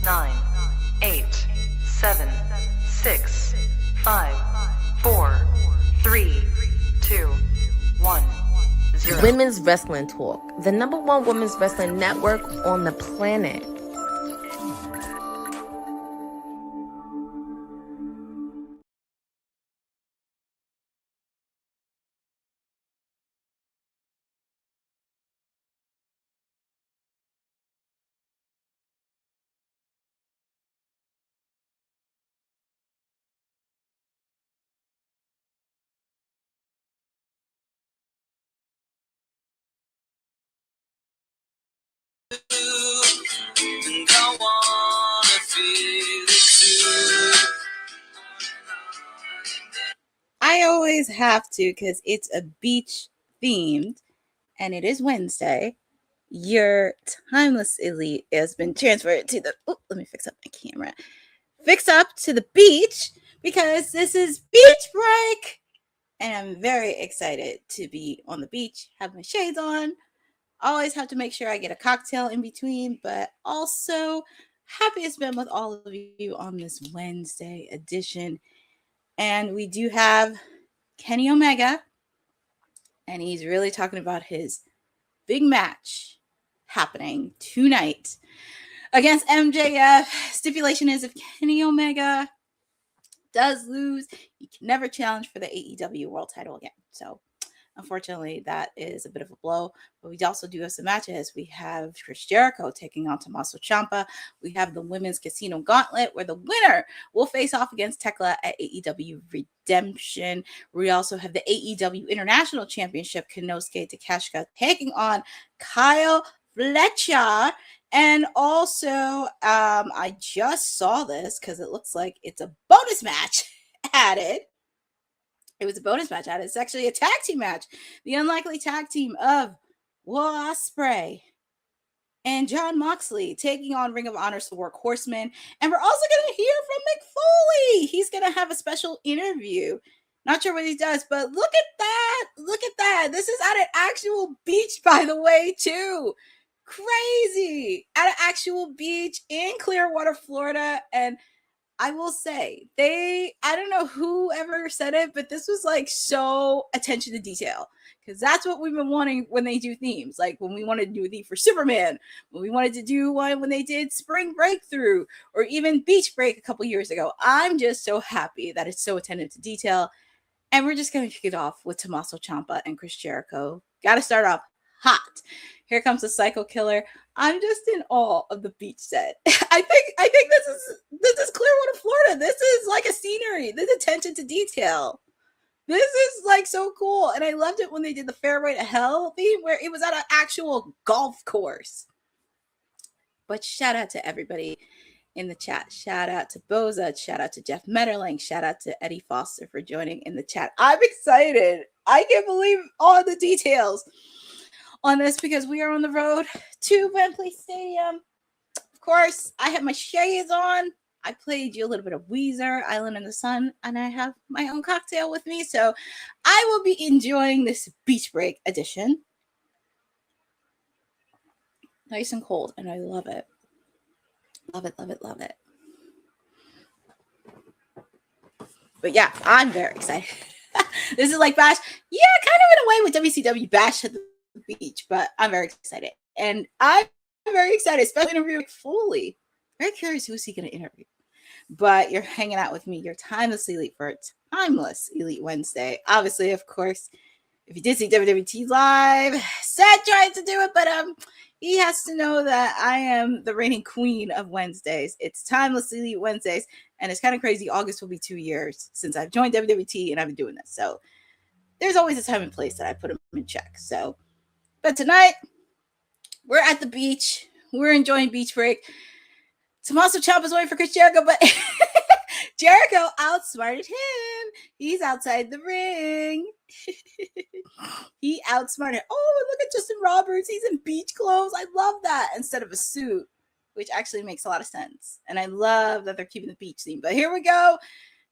9, 8, 7, 6, 5, 4, 3, 2, 1, 0. Women's Wrestling Talk, the #1 women's wrestling network on the planet. And I wanna feel it too. I always have to because it's a beach themed and it is Wednesday. Your Timeless Elite has been transferred to the let me fix up my camera. Fix up to the beach because this is beach break. And I'm very excited to be on the beach, have my shades on. Always have to make sure I get a cocktail in between, but also happy to spend with all of you on this Wednesday edition. And we do have Kenny Omega, and he's really talking about his big match happening tonight against MJF. Stipulation is if Kenny Omega does lose, he can never challenge for the AEW World Title again. So unfortunately, that is a bit of a blow. But we also do have some matches. We have Chris Jericho taking on Tommaso Ciampa. We have the Women's Casino Gauntlet, where the winner will face off against Tekla at AEW Redemption. We also have the AEW International Championship, Konosuke Takeshita taking on Kyle Fletcher. And also, I just saw this because it looks like it's a bonus match added. It was a bonus match added. It's actually a tag team match. The unlikely tag team of Will Ospreay and Jon Moxley taking on Ring of Honor's The Workhorsemen. And we're also going to hear from Mick Foley. He's going to have a special interview. Not sure what he does, but look at that. Look at that. This is at an actual beach, by the way, too. Crazy. At an actual beach in Clearwater, Florida. And I will say, I don't know who ever said it, but this was like so attention to detail. Because that's what we've been wanting when they do themes. Like when we wanted to do a theme for Superman, when we wanted to do one when they did Spring Breakthrough, or even Beach Break a couple years ago. I'm just so happy that it's so attentive to detail. And we're just going to kick it off with Tommaso Ciampa and Chris Jericho. Got to start off hot. Here comes the Psycho Killer. I'm just in awe of the beach set. I think this is Clearwater, Florida. This is like a scenery. This attention to detail. This is like so cool. And I loved it when they did the Fairway to Hell theme where it was at an actual golf course. But shout out to everybody in the chat. Shout out to Boza. Shout out to Jeff Metterling. Shout out to Eddie Foster for joining in the chat. I'm excited. I can't believe all the details on this because we are on the road to Wembley Stadium. Of course, I have my shades on. I played you a little bit of Weezer, Island in the Sun, and I have my own cocktail with me. So I will be enjoying this beach break edition. Nice and cold, and I love it. Love it, love it, love it. But yeah, I'm very excited. This is like Bash. Yeah, kind of in a way with WCW Bash at the beach, but I'm very excited. And I'm very excited, especially interviewing Foley. Very curious who's he going to interview. But you're hanging out with me, your Timeless Elite for Timeless Elite Wednesday. Obviously, of course, if you did see WWT Live, Seth tried to do it, but he has to know that I am the reigning queen of Wednesdays. It's Timeless Elite Wednesdays, and it's kind of crazy. August will be 2 years since I've joined WWT, and I've been doing this. So there's always a time and place that I put them in check. So, but tonight, we're at the beach. We're enjoying beach break. Tommaso Ciampa's waiting for Chris Jericho, but Jericho outsmarted him. He's outside the ring. He outsmarted. Oh, look at Justin Roberts. He's in beach clothes. I love that instead of a suit, which actually makes a lot of sense. And I love that they're keeping the beach theme. But here we go.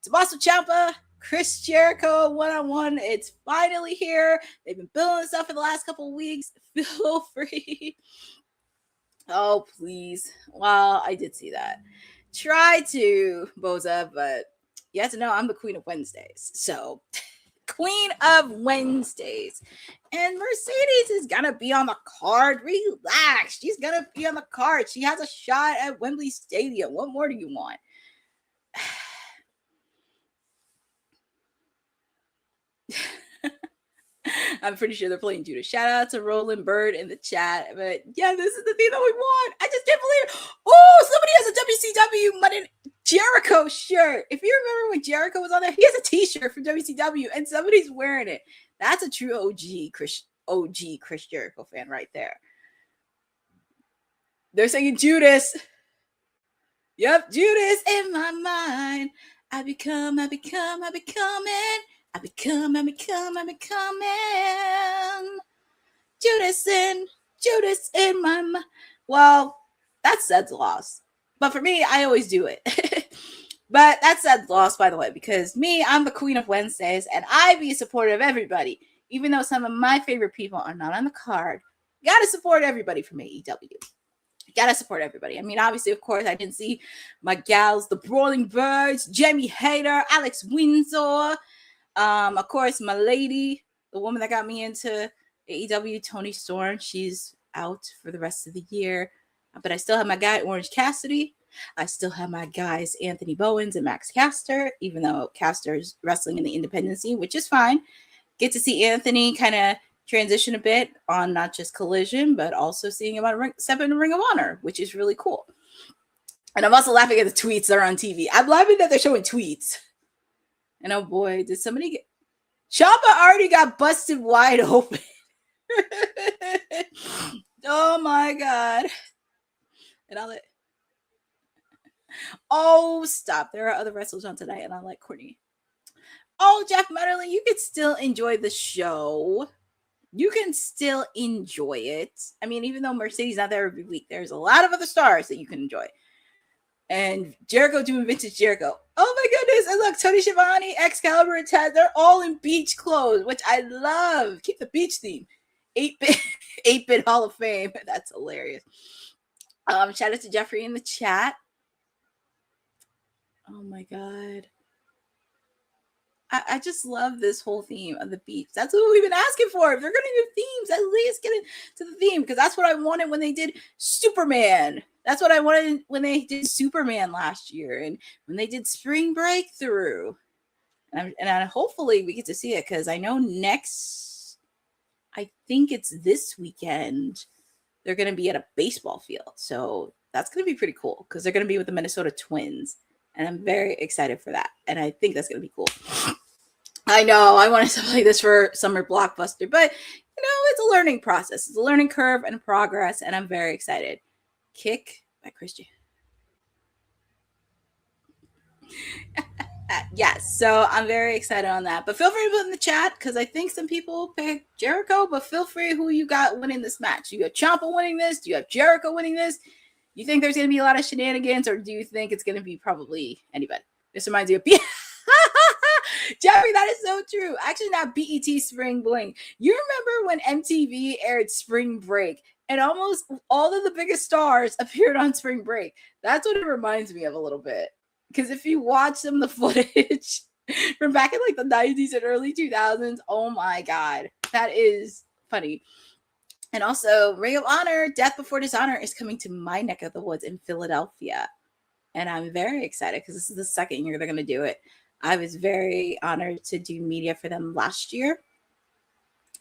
Tommaso Ciampa, Chris Jericho, one-on-one. It's finally here. They've been building this up for the last couple of weeks. Feel free Oh, please. Well, I did see that. Try to, Boza, but you have to know I'm the queen of Wednesdays. So, queen of Wednesdays. And Mercedes is going to be on the card. Relax. She's going to be on the card. She has a shot at Wembley Stadium. What more do you want? I'm pretty sure they're playing Judas. Shout out to Roland Bird in the chat. But yeah, this is the thing that we want. I just can't believe it. Oh, somebody has a WCW Monday Jericho shirt. If you remember when Jericho was on there, he has a t-shirt from WCW and somebody's wearing it. That's a true OG Chris Jericho fan right there. They're saying Judas. Yep, Judas in my mind. I'm becoming. Judas in my mind. Well, that's Zed's loss. But for me, I always do it. But that's Zed's loss, by the way, because me, I'm the queen of Wednesdays, and I be supportive of everybody. Even though some of my favorite people are not on the card, you gotta support everybody from AEW. You gotta support everybody. I mean, obviously, of course, I didn't see my gals, the Brawling Birds, Jamie Hayter, Alex Windsor, of course, my lady, the woman that got me into AEW, Toni Storm. She's out for the rest of the year. But I still have my guy, Orange Cassidy. I still have my guys, Anthony Bowens and Max Caster, even though Caster's wrestling in the independent scene, which is fine. Get to see Anthony kind of transition a bit on not just Collision, but also seeing him step in the Ring of Honor, which is really cool. And I'm also laughing at the tweets that are on TV. I'm laughing that they're showing tweets. And oh boy, did somebody get... Ciampa already got busted wide open. Oh my God. And I'll let... Oh, stop. There are other wrestlers on tonight, and I like Courtney. Oh, Jeff Mutterly, you can still enjoy the show. You can still enjoy it. I mean, even though Mercedes not there every week, there's a lot of other stars that you can enjoy. And Jericho doing vintage Jericho. Oh my goodness. And look, Tony Schiavone, Excalibur, and Ted, they're all in beach clothes, which I love. Keep the beach theme. 8-bit Hall of Fame. That's hilarious. Shout out to Jeffrey in the chat. Oh my God. I just love this whole theme of the beach. That's what we've been asking for. If they're going to do themes, at least get into the theme, because that's what I wanted when they did Superman. That's what I wanted when they did Superman last year, and when they did Spring Breakthrough. And hopefully we get to see it, because I know I think it's this weekend, they're going to be at a baseball field. So that's going to be pretty cool, because they're going to be with the Minnesota Twins. And I'm very excited for that. And I think that's going to be cool. I know I wanted to play this for Summer Blockbuster, but it's a learning process. It's a learning curve and progress, and I'm very excited. Kick by Christian. Yes, so I'm very excited on that. But feel free to put in the chat, because I think some people pick Jericho, but feel free who you got winning this match. You got Ciampa winning this? Do you have Jericho winning this? You think there's going to be a lot of shenanigans, or do you think it's going to be probably anybody? This reminds me of Jeffrey, that is so true. Actually, not BET Spring Bling. You remember when MTV aired Spring Break, and almost all of the biggest stars appeared on Spring Break? That's what it reminds me of a little bit. Because if you watch some of the footage from back in like the 90s and early 2000s, oh my God, that is funny. And also, Ring of Honor, Death Before Dishonor is coming to my neck of the woods in Philadelphia. And I'm very excited, because this is the second year they're going to do it. I was very honored to do media for them last year.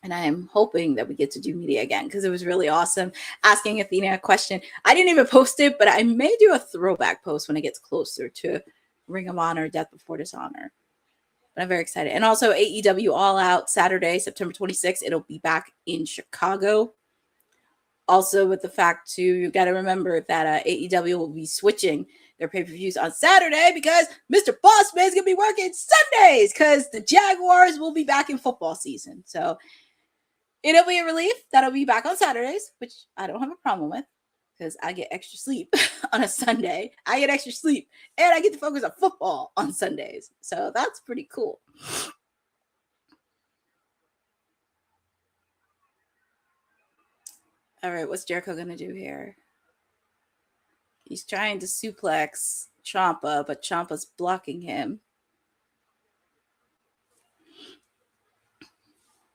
And I am hoping that we get to do media again, because it was really awesome. Asking Athena a question. I didn't even post it, but I may do a throwback post when it gets closer to Ring of Honor, Death Before Dishonor. But I'm very excited. And also AEW All Out Saturday, September 26th. It'll be back in Chicago. Also, with the fact, too, you got to remember that AEW will be switching their pay-per-views on Saturday, because Mr. Bossman is going to be working Sundays, because the Jaguars will be back in football season. So it'll be a relief that I'll be back on Saturdays, which I don't have a problem with, because I get extra sleep on a Sunday. I get extra sleep, and I get to focus on football on Sundays. So that's pretty cool. All right, what's Jericho going to do here? He's trying to suplex Ciampa, but Ciampa's blocking him.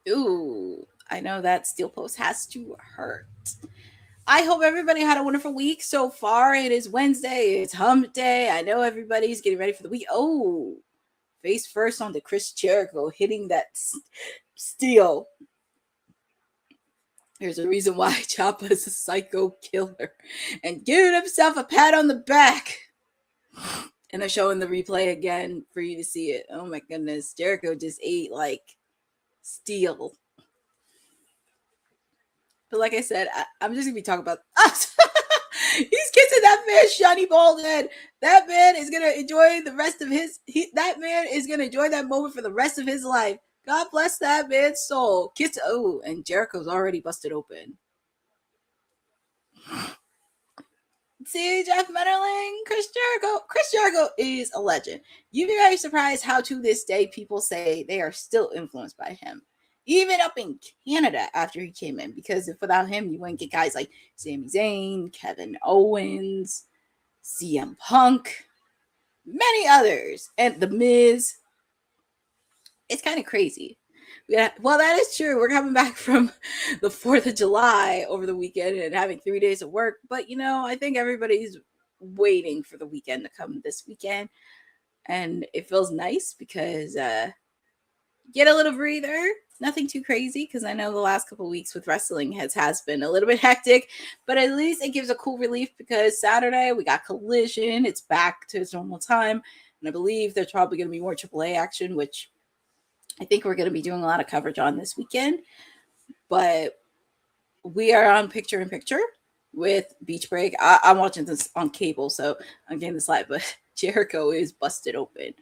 Ooh, I know that steel post has to hurt. I hope everybody had a wonderful week so far. It is Wednesday. It's hump day. I know everybody's getting ready for the week. Oh, face first on the Chris Jericho, hitting that steel. There's a reason why Ciampa is a psycho killer and giving himself a pat on the back. And they're showing the replay again for you to see it. Oh my goodness. Jericho just ate like steel. But like I said, I'm just going to be talking about he's kissing that man's shiny bald head. That man is going to enjoy the rest of that man is going to enjoy that moment for the rest of his life. God bless that man's soul. Kiss. Oh, and Jericho's already busted open. See, Jeff Metterling, Chris Jericho. Chris Jericho is a legend. You'd be very surprised how to this day people say they are still influenced by him. Even up in Canada after he came in. Because if without him, you wouldn't get guys like Sami Zayn, Kevin Owens, CM Punk, many others. And The Miz. It's kind of crazy. Yeah, well, that is true. We're coming back from the 4th of July over the weekend and having 3 days of work. But, I think everybody's waiting for the weekend to come this weekend. And it feels nice because get a little breather. Nothing too crazy because I know the last couple of weeks with wrestling has been a little bit hectic. But at least it gives a cool relief because Saturday we got Collision. It's back to its normal time. And I believe there's probably going to be more AAA action, which I think we're going to be doing a lot of coverage on this weekend, but we are on picture in picture with Beach Break. I'm watching this on cable, so I'm getting this live, but Jericho is busted open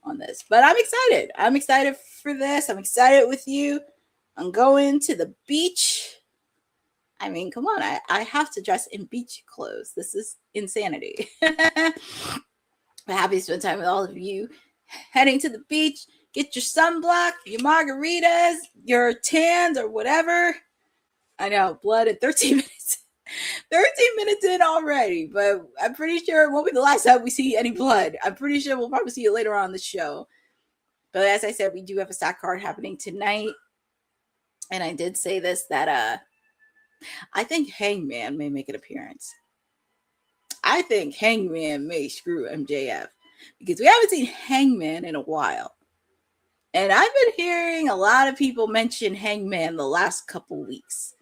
on this. But I'm excited. I'm excited for this. I'm excited with you. I'm going to the beach. I mean, come on. I have to dress in beach clothes. This is insanity. I'm happy to spend time with all of you. Heading to the beach. Get your sunblock, your margaritas, your tans, or whatever. I know, blood at 13 minutes. 13 minutes in already, but I'm pretty sure it won't be the last time we see any blood. I'm pretty sure we'll probably see it later on in the show. But as I said, we do have a stock card happening tonight. And I did say this, that I think Hangman may make an appearance. I think Hangman may screw MJF. Because we haven't seen Hangman in a while. And I've been hearing a lot of people mention Hangman the last couple weeks.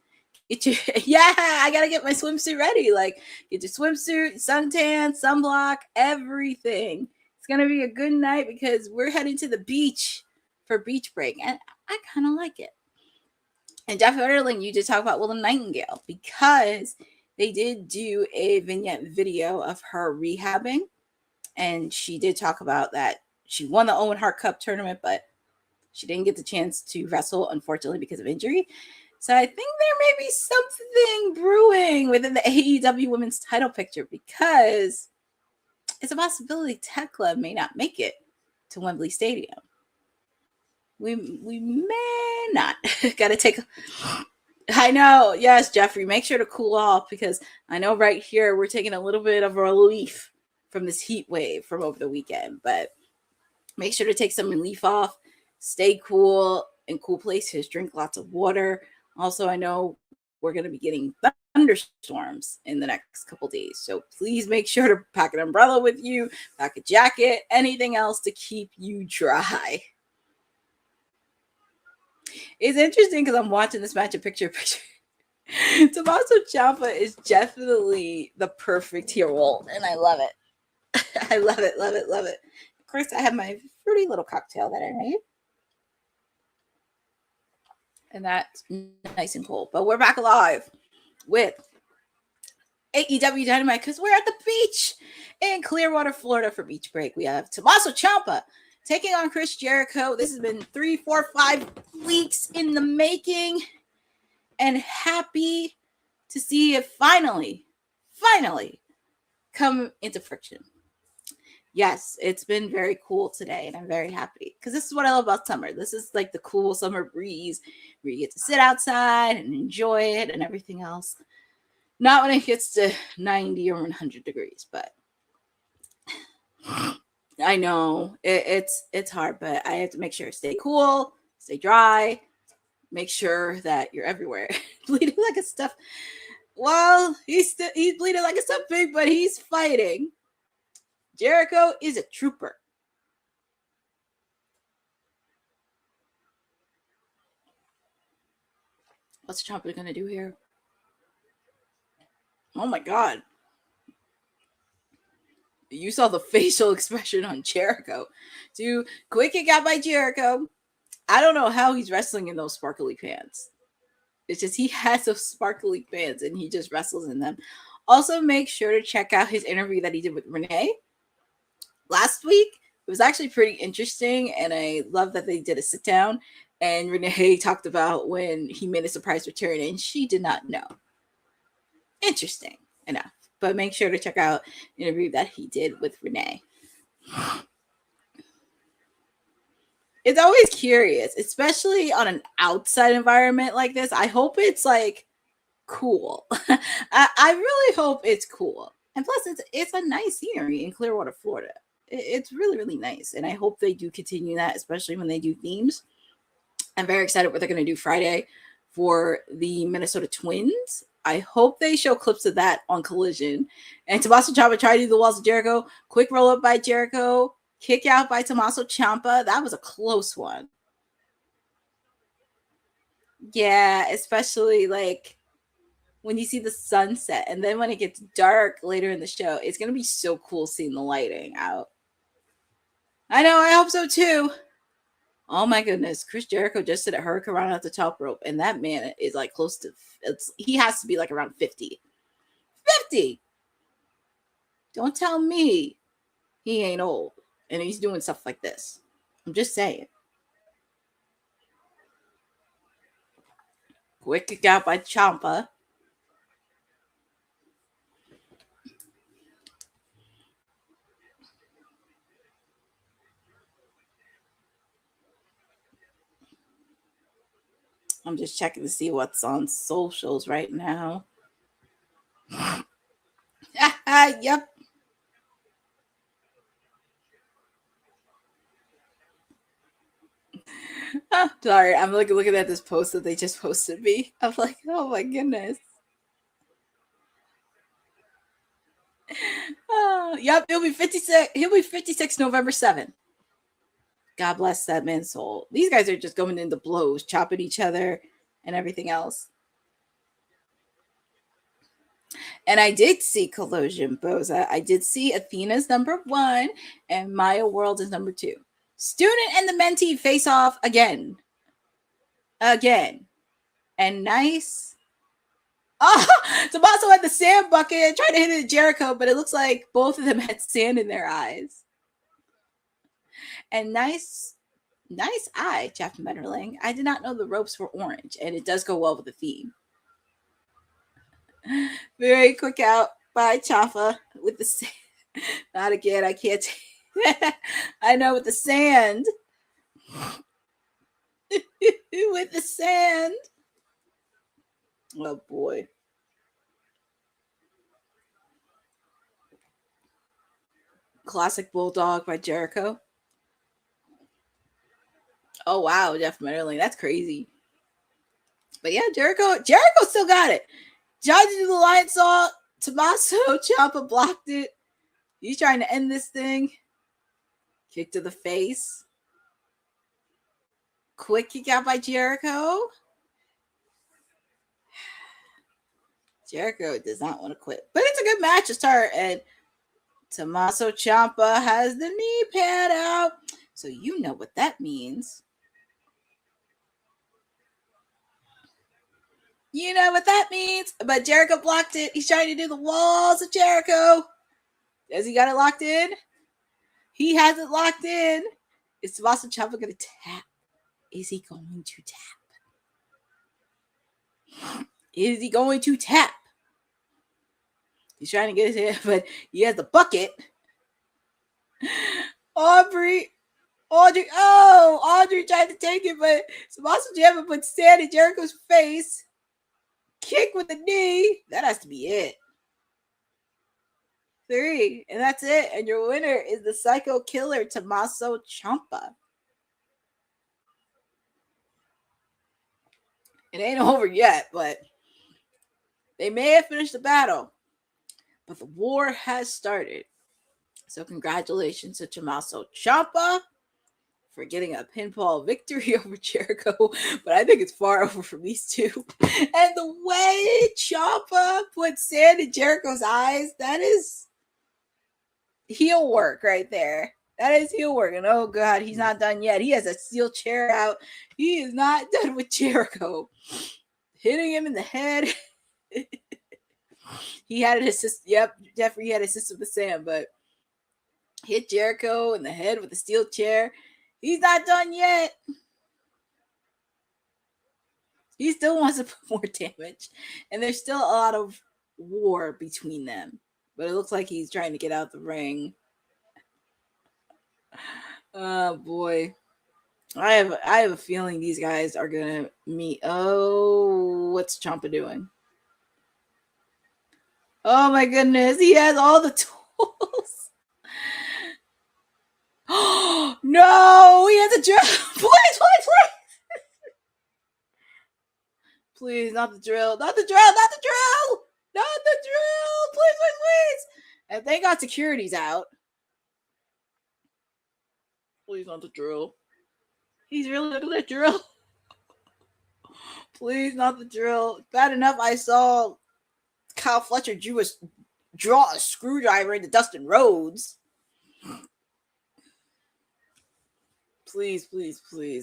I got to get my swimsuit ready. Like, get your swimsuit, suntan, sunblock, everything. It's going to be a good night because we're heading to the beach for Beach Break. And I kind of like it. And Jeff Erling, you did talk about Willow Nightingale because they did do a vignette video of her rehabbing. And she did talk about that. She won the Owen Hart Cup tournament, but she didn't get the chance to wrestle, unfortunately, because of injury. So I think there may be something brewing within the AEW women's title picture because it's a possibility Tekla may not make it to Wembley Stadium. We may not. Got to take I know. Yes, Jeffrey, make sure to cool off because I know right here we're taking a little bit of relief from this heat wave from over the weekend. But make sure to take some relief off. Stay cool in cool places. Drink lots of water. Also, I know we're going to be getting thunderstorms in the next couple days. So please make sure to pack an umbrella with you, pack a jacket, anything else to keep you dry. It's interesting because I'm watching this match in picture. Tommaso Ciampa is definitely the perfect hero, and I love it. I love it. Of course, I have my fruity little cocktail that I made. And that's nice and cool. But we're back alive with AEW Dynamite because we're at the beach in Clearwater, Florida for Beach Break. We have Tommaso Ciampa taking on Chris Jericho. This has been 3, 4, 5 weeks in the making. And happy to see it finally come into friction. Yes, it's been very cool today, and I'm very happy because this is what I love about summer. This is like the cool summer breeze where you get to sit outside and enjoy it and everything else. Not when it gets to 90 or 100 degrees, but I know it's hard, but I have to make sure stay cool, stay dry, make sure that you're everywhere. Bleeding like a stuff. Well, he's bleeding like a stuff pig, but he's fighting. Jericho is a trooper. What's Ciampa gonna do here? Oh my god. You saw the facial expression on Jericho. Dude, quick kick out by Jericho. I don't know how he's wrestling in those sparkly pants. It's just he has those sparkly pants and he just wrestles in them. Also, make sure to check out his interview that he did with Renee last week. It was actually pretty interesting, and I love that they did a sit down. And Renee talked about when he made a surprise return, and she did not know. Interesting enough. But make sure to check out the interview that he did with Renee. It's always curious, especially on an outside environment like this. I hope it's like cool. I really hope it's cool. And plus, it's a nice scenery in Clearwater, Florida. It's really, really nice. And I hope they do continue that, especially when they do themes. I'm very excited what they're going to do Friday for the Minnesota Twins. I hope they show clips of that on Collision. And Tommaso Ciampa tried to do the walls of Jericho. Quick roll up by Jericho. Kick out by Tommaso Ciampa. That was a close one. Yeah, especially like when you see the sunset. And then when it gets dark later in the show, it's going to be so cool seeing the lighting out. I know, I hope so too. Oh my goodness. Chris Jericho just did a hurricane run at the top rope. And that man is like close to, he has to be like around 50. 50! Don't tell me he ain't old. And he's doing stuff like this. I'm just saying. Quick kick out by Ciampa. I'm just checking to see what's on socials right now. Yep. Oh, sorry, I'm looking at this post that they just posted me. I'm like, oh my goodness. Yep, he'll be 56. He'll be 56 November 7th. God bless that man's soul. These guys are just going into blows, chopping each other and everything else. And I did see Collision, Boza. I did see Athena's number 1 and Maya World is number 2. Student and the mentee face off again. Again. And nice. Oh, Tommaso had the sand bucket, tried to hit it at Jericho, but it looks like both of them had sand in their eyes. And nice eye, Jeff Metterling. I did not know the ropes were orange, and it does go well with the theme. Very quick out by Ciampa with the sand. Not again. I can't. I know with the sand. With the sand. Oh boy. Classic Bulldog by Jericho. Oh wow, Jeff Metterling. That's crazy. But yeah, Jericho still got it. Tried to do the lion saw. Tommaso Ciampa blocked it. He's trying to end this thing. Kick to the face. Quick kick out by Jericho. Jericho does not want to quit. But it's a good match to start. And Tommaso Ciampa has the knee pad out. So you know what that means. You know what that means. But Jericho blocked it. He's trying to do the walls of Jericho. Has he got it locked in? He has it locked in. Is Tommaso Ciampa going to tap? Is he going to tap? Is he going to tap? He's trying to get his head, but he has the bucket. Audrey tried to take it, but Tommaso Ciampa put sand in Jericho's face. Kick with the knee. That has to be it. 3. And that's it. And your winner is the Psycho Killer, Tommaso Ciampa. It ain't over yet, but they may have finished the battle. But the war has started. So congratulations to Tommaso Ciampa for getting a pinfall victory over Jericho. But I think it's far over from these two. And the way Ciampa put sand in Jericho's eyes, that is heel work right there. That is heel work. And oh God, he's not done yet. He has a steel chair out. He is not done with Jericho. Hitting him in the head. He had an assist. Yep, Jeffrey had assist with the sand, but hit Jericho in the head with a steel chair. He's not done yet. He still wants to put more damage. And there's still a lot of war between them. But it looks like he's trying to get out the ring. Oh boy. I have a feeling these guys are gonna meet. Oh, what's Ciampa doing? Oh my goodness, he has all the tools. Oh no, he has a drill. Please. Please, not the drill. Not the drill. Please. And thank God security's out. Please, not the drill. He's really looking at drill. Please, not the drill. Bad enough I saw Kyle Fletcher draw a screwdriver into Dustin Rhodes. Please,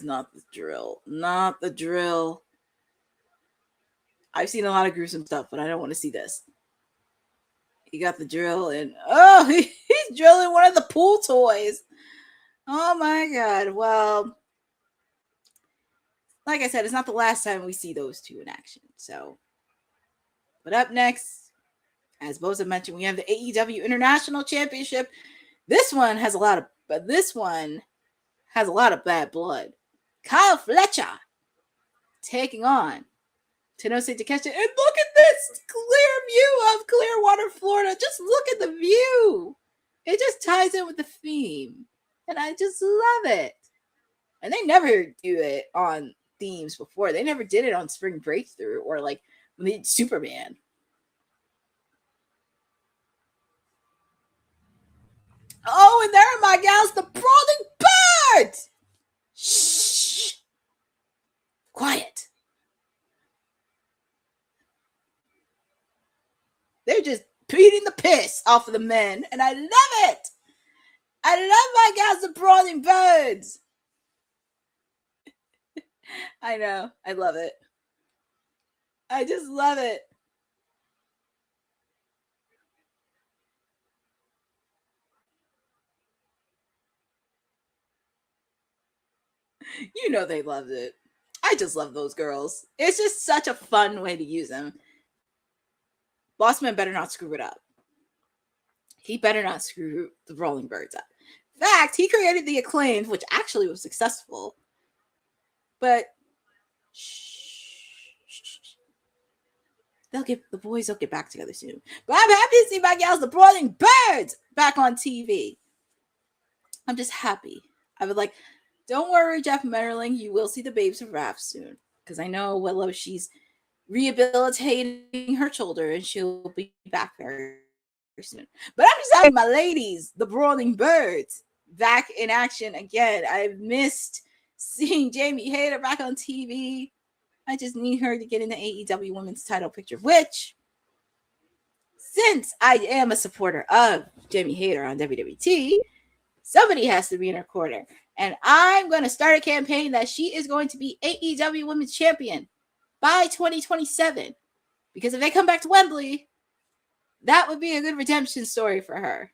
not the drill. Not the drill. I've seen a lot of gruesome stuff, but I don't want to see this. He got the drill and he's drilling one of the pool toys. Oh my God. Well, like I said, it's not the last time we see those two in action. So, but up next, as Boza mentioned, we have the AEW International Championship. This one has a lot of bad blood. Kyle Fletcher taking on Konosuke Takeshita. And look at this clear view of Clearwater, Florida. Just look at the view. It just ties in with the theme. And I just love it. And they never do it on themes before. They never did it on Spring Breakthrough or like when they did Superman. Oh, and there are my gals, the Brawling Birds. Shh. Quiet. They're just beating the piss off of the men, and I love it. I love my gals, the Brawling Birds. I know. I love it. I just love it. You know they loved it. I just love those girls. It's just such a fun way to use them. Bossman better not screw it up. He better not screw the Rolling Birds up. In fact, he created the Acclaimed, which actually was successful. But the boys will get back together soon. But I'm happy to see my gals, the Brawling Birds, back on TV. I'm just happy. I would like, don't worry, Jeff Metterling, you will see the Babes of Wrath soon. Because I know Willow, she's rehabilitating her shoulder and she'll be back very soon. But I'm just having my ladies, the Brawling Birds, back in action again. I've missed seeing Jamie Hayter back on TV. I just need her to get in the AEW Women's title picture, which, since I am a supporter of Jamie Hayter on WWT, somebody has to be in her corner. And I'm going to start a campaign that she is going to be AEW Women's Champion by 2027. Because if they come back to Wembley, that would be a good redemption story for her.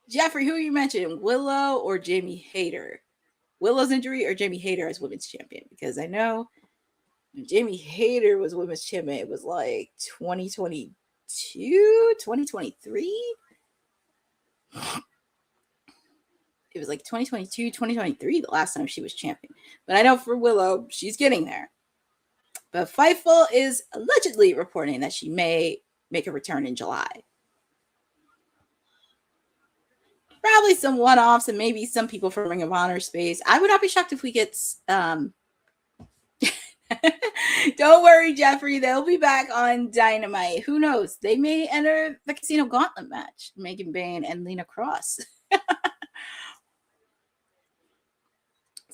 Jeffrey, who are you mentioning? Willow or Jamie Hayter? Willow's injury or Jamie Hayter as women's champion? Because I know when Jamie Hayter was women's champion, it was like 2022, 2023. It was like 2022, 2023, the last time she was champion. But I know for Willow, she's getting there. But Fightful is allegedly reporting that she may make a return in July. Probably some one-offs and maybe some people from Ring of Honor space. I would not be shocked if we get don't worry, Jeffrey. They'll be back on Dynamite. Who knows? They may enter the Casino Gauntlet match. Megan Bayne and Lena Cross.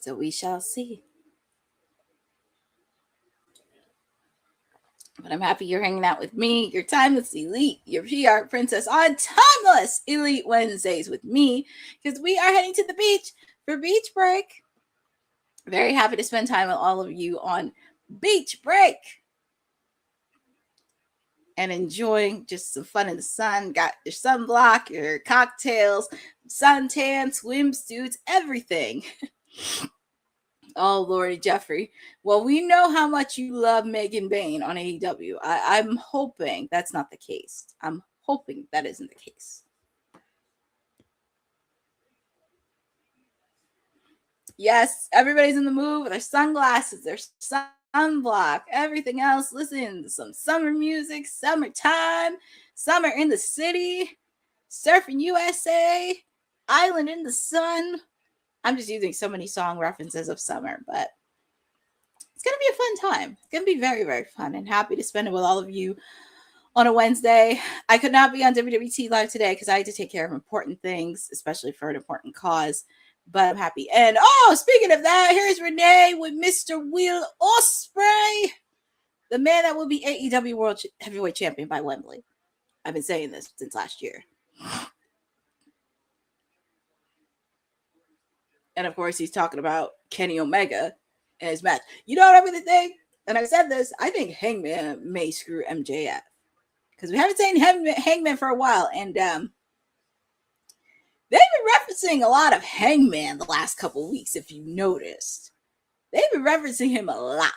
So we shall see. But I'm happy you're hanging out with me, your Timeless Elite, your PR princess on Timeless Elite Wednesdays with me, because we are heading to the beach for beach break. Very happy to spend time with all of you on beach break and enjoying just some fun in the sun. Got your sunblock, your cocktails, suntan, swimsuits, everything. Oh, Lordy Jeffrey. Well, we know how much you love Megan Bayne on AEW. I'm hoping that's not the case. I'm hoping that isn't the case. Yes, everybody's in the mood with their sunglasses, their sunblock, everything else. Listen to some summer music, summertime, summer in the city, surfing USA, island in the sun. I'm just using so many song references of summer, but it's going to be a fun time. It's going to be very, very fun, and happy to spend it with all of you on a Wednesday. I could not be on WWT Live today because I had to take care of important things, especially for an important cause, but I'm happy. And speaking of that, here's Renee with Mr. Will Ospreay, the man that will be AEW World Heavyweight Champion by Wembley. I've been saying this since last year. And of course, he's talking about Kenny Omega and his match. You know what I'm going to think? And I said this, I think Hangman may screw MJF. Because we haven't seen Hangman for a while. And they've been referencing a lot of Hangman the last couple of weeks, if you noticed. They've been referencing him a lot.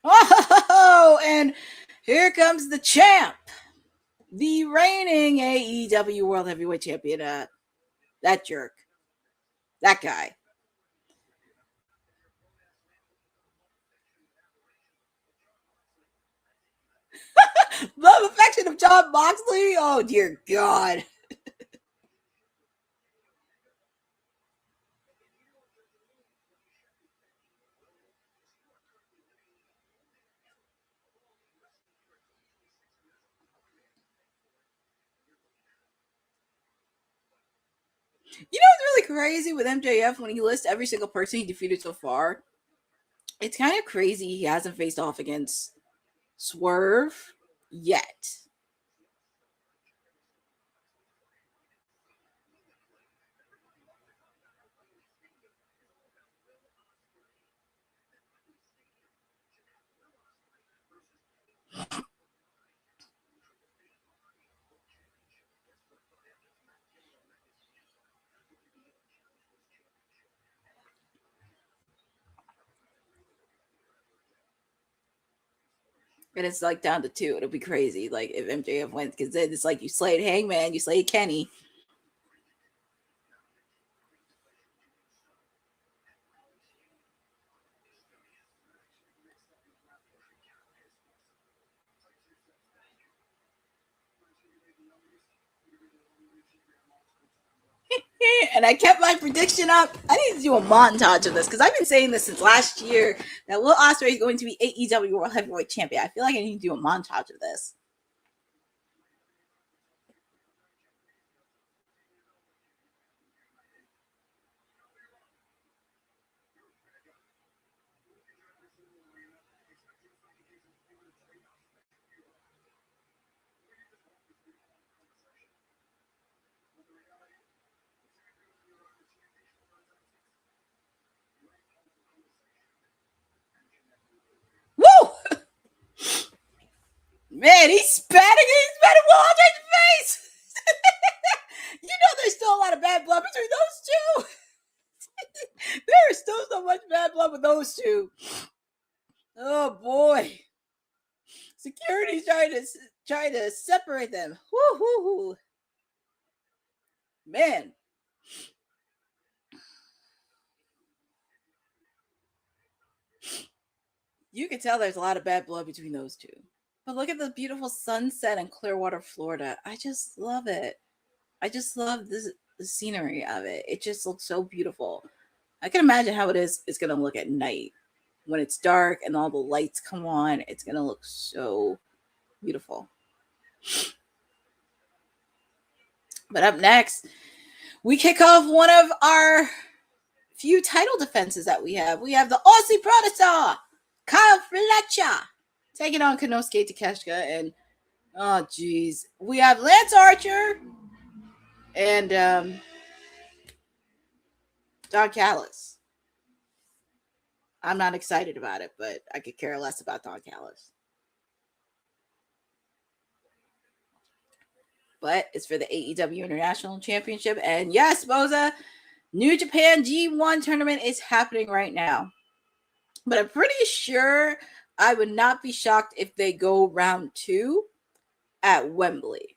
Oh, and here comes the champ. The reigning AEW World Heavyweight Champion, that jerk, that guy. Love affection of Jon Moxley? Oh, dear God. You know what's really crazy with MJF when he lists every single person he defeated so far? It's kind of crazy he hasn't faced off against Swerve yet. And it's like down to 2. It'll be crazy. Like if MJF wins, because then it's like you slayed Hangman, you slayed Kenny. And I kept my prediction up. I need to do a montage of this because I've been saying this since last year that Will Ospreay is going to be AEW World Heavyweight Champion. I feel like I need to do a montage of this. Woo! Man, he's spatting Will Ospreay in the face. You know there's still a lot of bad blood between those two. There is still so much bad blood with those two. Oh boy. Security's trying to separate them. Woo hoo hoo. Man. You can tell there's a lot of bad blood between those two. But look at the beautiful sunset in Clearwater, Florida. I just love it. I just love the scenery of it. It just looks so beautiful. I can imagine how it's going to look at night. When it's dark and all the lights come on, it's going to look so beautiful. But up next, we kick off one of our few title defenses that we have. We have the Aussie Protestar, Kyle Fletcher, taking on Konosuke Takeshita. And, oh, geez. We have Lance Archer and Don Callis. I'm not excited about it, but I could care less about Don Callis. But it's for the AEW International Championship. And yes, Boza, New Japan G1 tournament is happening right now. But I'm pretty sure I would not be shocked if they go round 2 at Wembley.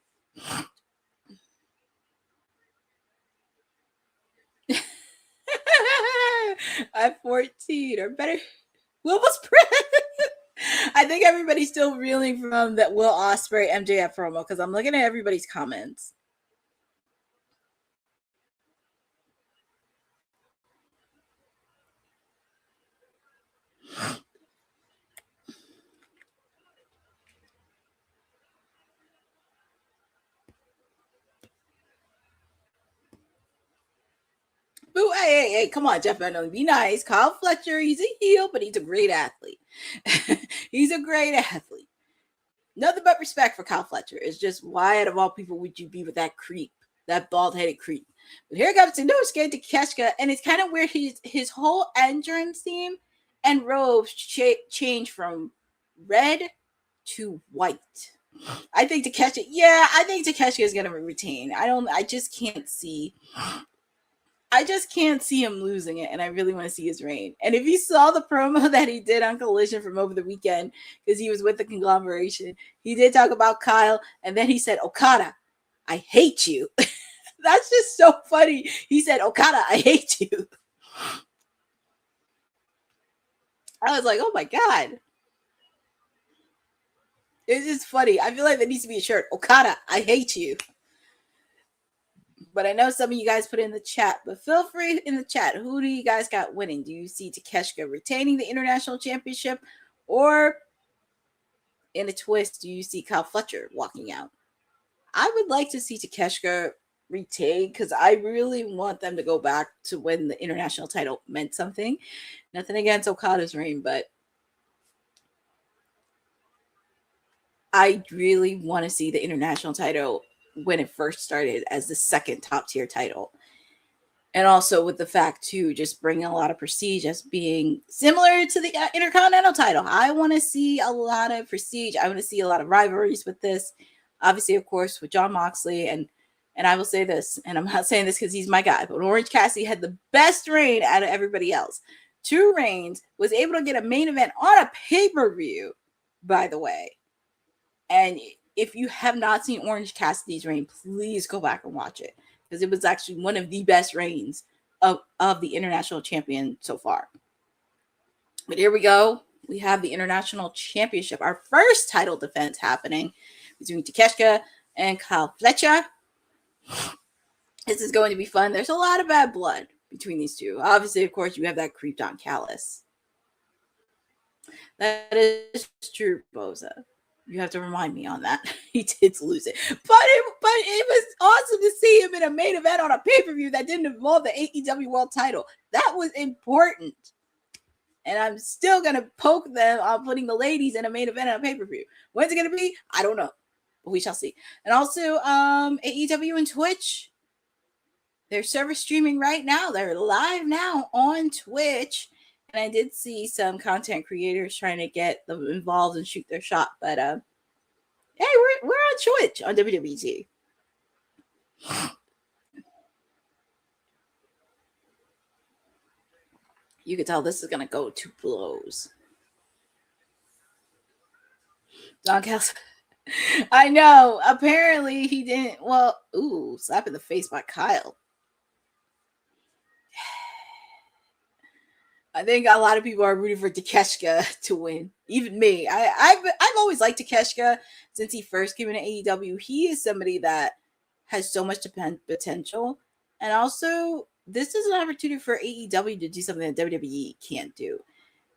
At 14 or better. Will was I think everybody's still reeling from that Will Ospreay MJF promo because I'm looking at everybody's comments. Boo, hey, come on, Jeff Bennett, be nice. Kyle Fletcher, he's a heel, but he's a great athlete. He's a great athlete. Nothing but respect for Kyle Fletcher. It's just, why out of all people would you be with that creep, that bald-headed creep? But here comes Konosuke Takeshita, and it's kind of weird. His whole entrance theme and robes change from red to white. I think Takeshita is going to retain. I just can't see him losing it, and I really want to see his reign. And if you saw the promo that he did on Collision from over the weekend, because he was with the conglomeration, he did talk about Kyle, and then he said, Okada, I hate you. That's just so funny. He said, Okada, I hate you. I was like, oh my God. It's just funny. I feel like there needs to be a shirt. Okada, I hate you. But I know some of you guys put it in the chat, but feel free in the chat. Who do you guys got winning? Do you see Takeshita retaining the International Championship, or in a twist, do you see Kyle Fletcher walking out? I would like to see Takeshita retain because I really want them to go back to when the international title meant something. Nothing against Okada's reign, but I really want to see the international title when it first started as the second top tier title. And also with the fact too, just bringing a lot of prestige as being similar to the Intercontinental title. I want to see a lot of prestige. I want to see a lot of rivalries with this. Obviously, of course, with Jon Moxley. And I will say this, and I'm not saying this because he's my guy, but Orange Cassidy had the best reign out of everybody else. 2 reigns, was able to get a main event on a pay-per-view, by the way. And if you have not seen Orange Cassidy's reign, please go back and watch it, because it was actually one of the best reigns of the international champion so far. But here we go. We have the International Championship, our first title defense happening between Takeshita and Kyle Fletcher. This is going to be fun. There's a lot of bad blood between these two. Obviously, of course, you have that creep Don Callis. That is true, Boza. You have to remind me on that. He did lose it. But it was awesome to see him in a main event on a pay-per-view that didn't involve the AEW World title. That was important. And I'm still going to poke them on putting the ladies in a main event on a pay-per-view. When's it going to be? I don't know. But we shall see. And also, AEW and Twitch. They're server streaming right now. They're live now on Twitch. And I did see some content creators trying to get them involved and shoot their shot. But, hey, we're on Twitch on WWT. You can tell this is going to go to blows. Don Callis. I know. Apparently, he didn't. Well, slap in the face by Kyle. I think a lot of people are rooting for Takeshita to win. Even me. I've always liked Takeshita since he first came into AEW. He is somebody that has so much potential, and also this is an opportunity for AEW to do something that WWE can't do.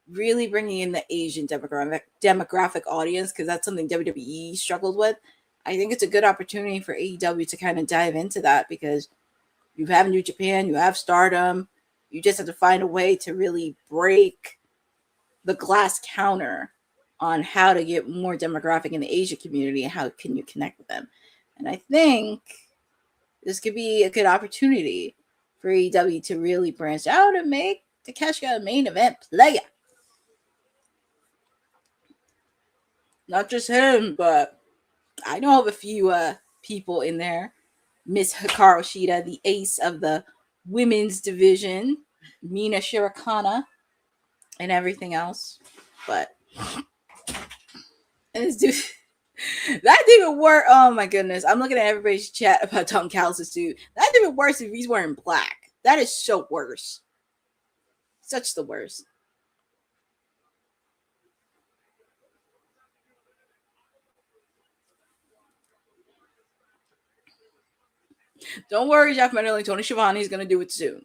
Really bringing in the Asian demographic audience, because that's something WWE struggled with. I think it's a good opportunity for AEW to kind of dive into that, because you have New Japan, you have Stardom. You just have to find a way to really break the glass counter on how to get more demographic in the Asia community and how can you connect with them. And I think this could be a good opportunity for AEW to really branch out and make Takeshita a main event player. Not just him, but I know of a few people in there. Miss Hikaru Shida, the ace of the women's division, Mina Shirokana, and everything else. But and this dude, that even worse. Oh my goodness. I'm looking at everybody's chat about Tom Callis' suit. That's even worse if he's wearing black. That is so worse. Such the worst. Don't worry, Jeff Mendeley. Tony Schiavone is going to do it soon.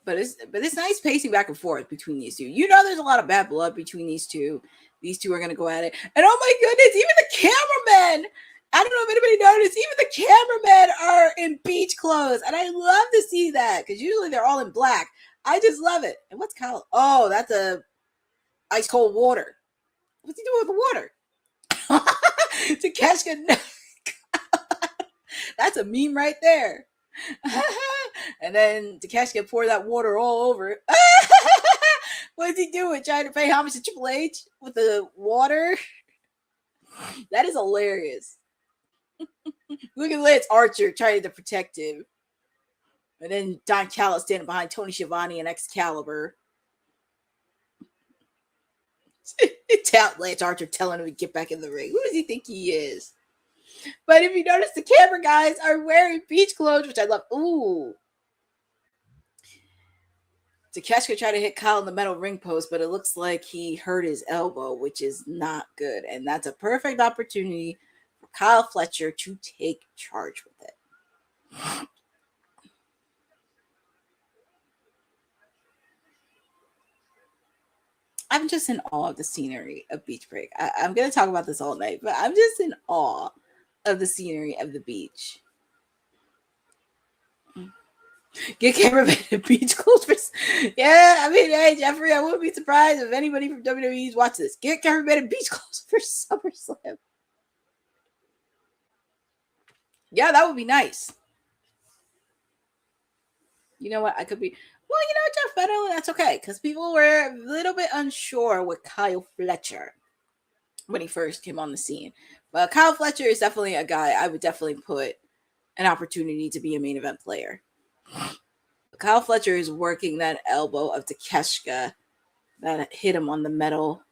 But it's nice pacing back and forth between these two. You know, there's a lot of bad blood between these two. These two are going to go at it. And oh my goodness, even the cameramen. I don't know if anybody noticed. Even the cameramen are in beach clothes. And I love to see that, because usually they're all in black. I just love it. And what's Kyle? Oh, that's a ice cold water. What's he doing with the water? Takeshita. That's a meme right there. And then Takeshita pour that water all over. What is he doing? Trying to pay homage to Triple H with the water? That is hilarious. Look at Lance Archer trying to protect him. And then Don Callis standing behind Tony Schiavone and Excalibur. Lance Archer telling him to get back in the ring. Who does he think he is? But if you notice, the camera guys are wearing beach clothes, which I love. Ooh. Takeshita tried to hit Kyle in the metal ring post, but it looks like he hurt his elbow, which is not good. And that's a perfect opportunity for Kyle Fletcher to take charge with it. I'm just in awe of the scenery of Beach Break. I'm going to talk about this all night, but I'm just in awe of the scenery of the beach. Get cameraman in beach clothes. Yeah, I mean, hey, Jeffrey, I wouldn't be surprised if anybody from WWE's watch this. Get cameraman in beach clothes for SummerSlam. Yeah, that would be nice. You know what? I could be... Well, you know, Jeff Fetterly, that's okay, because people were a little bit unsure with Kyle Fletcher when he first came on the scene. But Kyle Fletcher is definitely a guy I would definitely put an opportunity to be a main event player. But Kyle Fletcher is working that elbow of Takeshita that hit him on the metal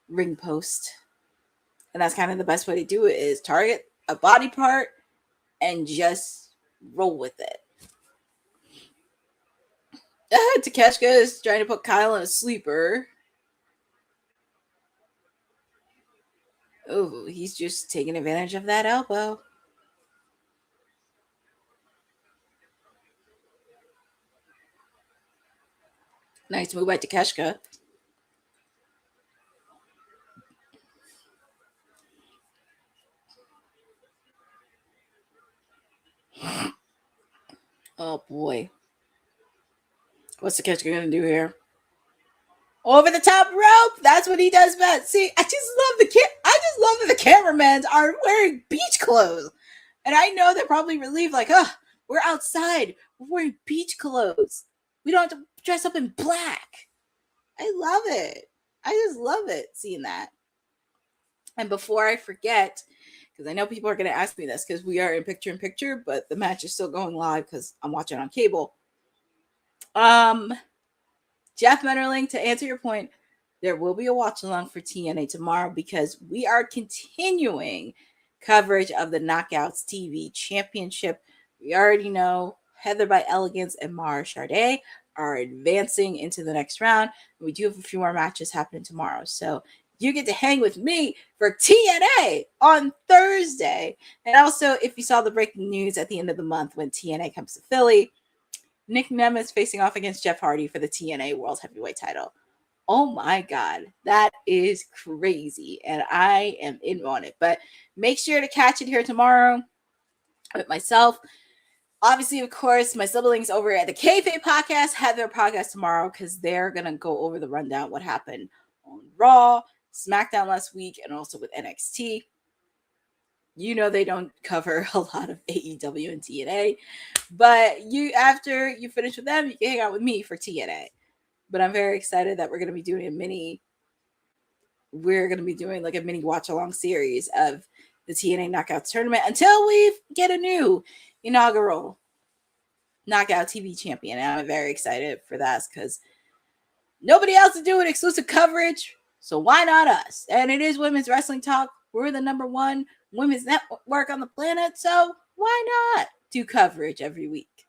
ring post. And that's kind of the best way to do it, is target a body part and just roll with it. Takeshita is trying to put Kyle in a sleeper. Oh, he's just taking advantage of that elbow. Nice move by Takeshita. Oh boy. What's Takeshita gonna do here? Over the top rope. That's what he does best. See, I just love that the cameramen are wearing beach clothes. And I know they're probably relieved, like, we're outside. We're wearing beach clothes. We don't have to dress up in black. I love it. I just love it seeing that. And before I forget, because I know people are going to ask me this, because we are in picture, but the match is still going live because I'm watching on cable. Jeff Menderling, to answer your point, there will be a watch along for TNA tomorrow, because we are continuing coverage of the Knockouts TV Championship. We already know Heather by Elegance and Mara Charday are advancing into the next round. We do have a few more matches happening tomorrow. So you get to hang with me for TNA on Thursday. And also, if you saw the breaking news at the end of the month when TNA comes to Philly, Nick Nemeth is facing off against Jeff Hardy for the TNA World Heavyweight title. Oh my God, that is crazy. And I am in on it. But make sure to catch it here tomorrow with myself. Obviously, of course, my siblings over at the Kayfabe podcast have their podcast tomorrow because they're going to go over the rundown what happened on Raw, SmackDown last week, and also with NXT. You know they don't cover a lot of AEW and TNA. But after you finish with them, you can hang out with me for TNA. But I'm very excited that we're going to be doing a mini watch-along series of the TNA Knockouts tournament until we get a new inaugural Knockout TV champion. And I'm very excited for that because nobody else is doing exclusive coverage, so why not us? And it is Women's Wrestling Talk. We're the number one women's network on the planet, so why not do coverage every week?